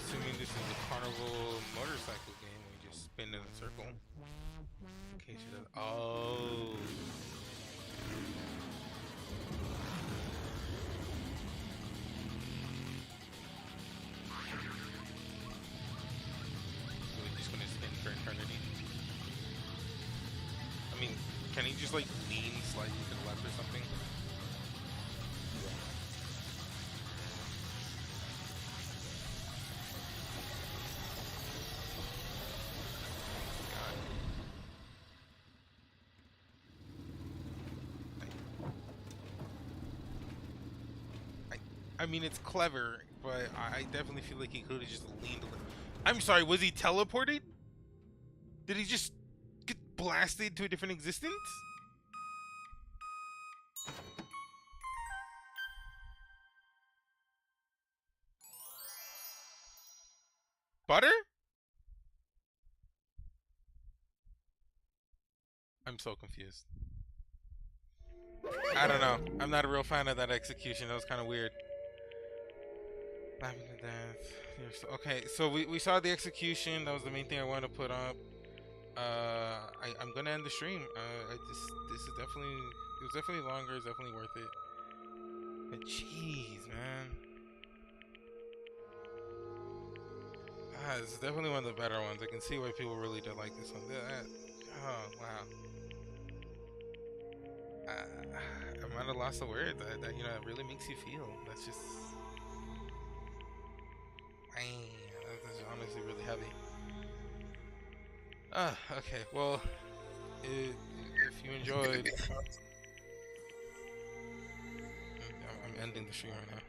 A: Assuming this is a carnival motorcycle game where you just spin in a circle. In case you don't. Oh. So we're just gonna spin for eternity. I mean, can he just like lean slightly to the left or something? I mean, it's clever, but I definitely feel like he could have just leaned a little. I'm sorry, was he teleported? Did he just get blasted to a different existence? Butter? I'm so confused. I don't know. I'm not a real fan of that execution. That was kind of weird. Laughing to death. Okay, so we saw the execution. That was the main thing I wanted to put up. I'm gonna end the stream. This is definitely, it was definitely longer. It's definitely worth it. But jeez, man. This is definitely one of the better ones. I can see why people really did like this one. Oh wow. I might have lost the word. That you know, it really makes you feel. That's just. Man, that's honestly really heavy. Okay, well, if you enjoyed enjoyed, I'm ending the stream right now.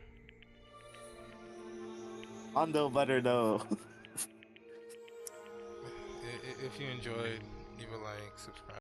L: Hondo butter though.
A: If you enjoyed, leave a like, subscribe.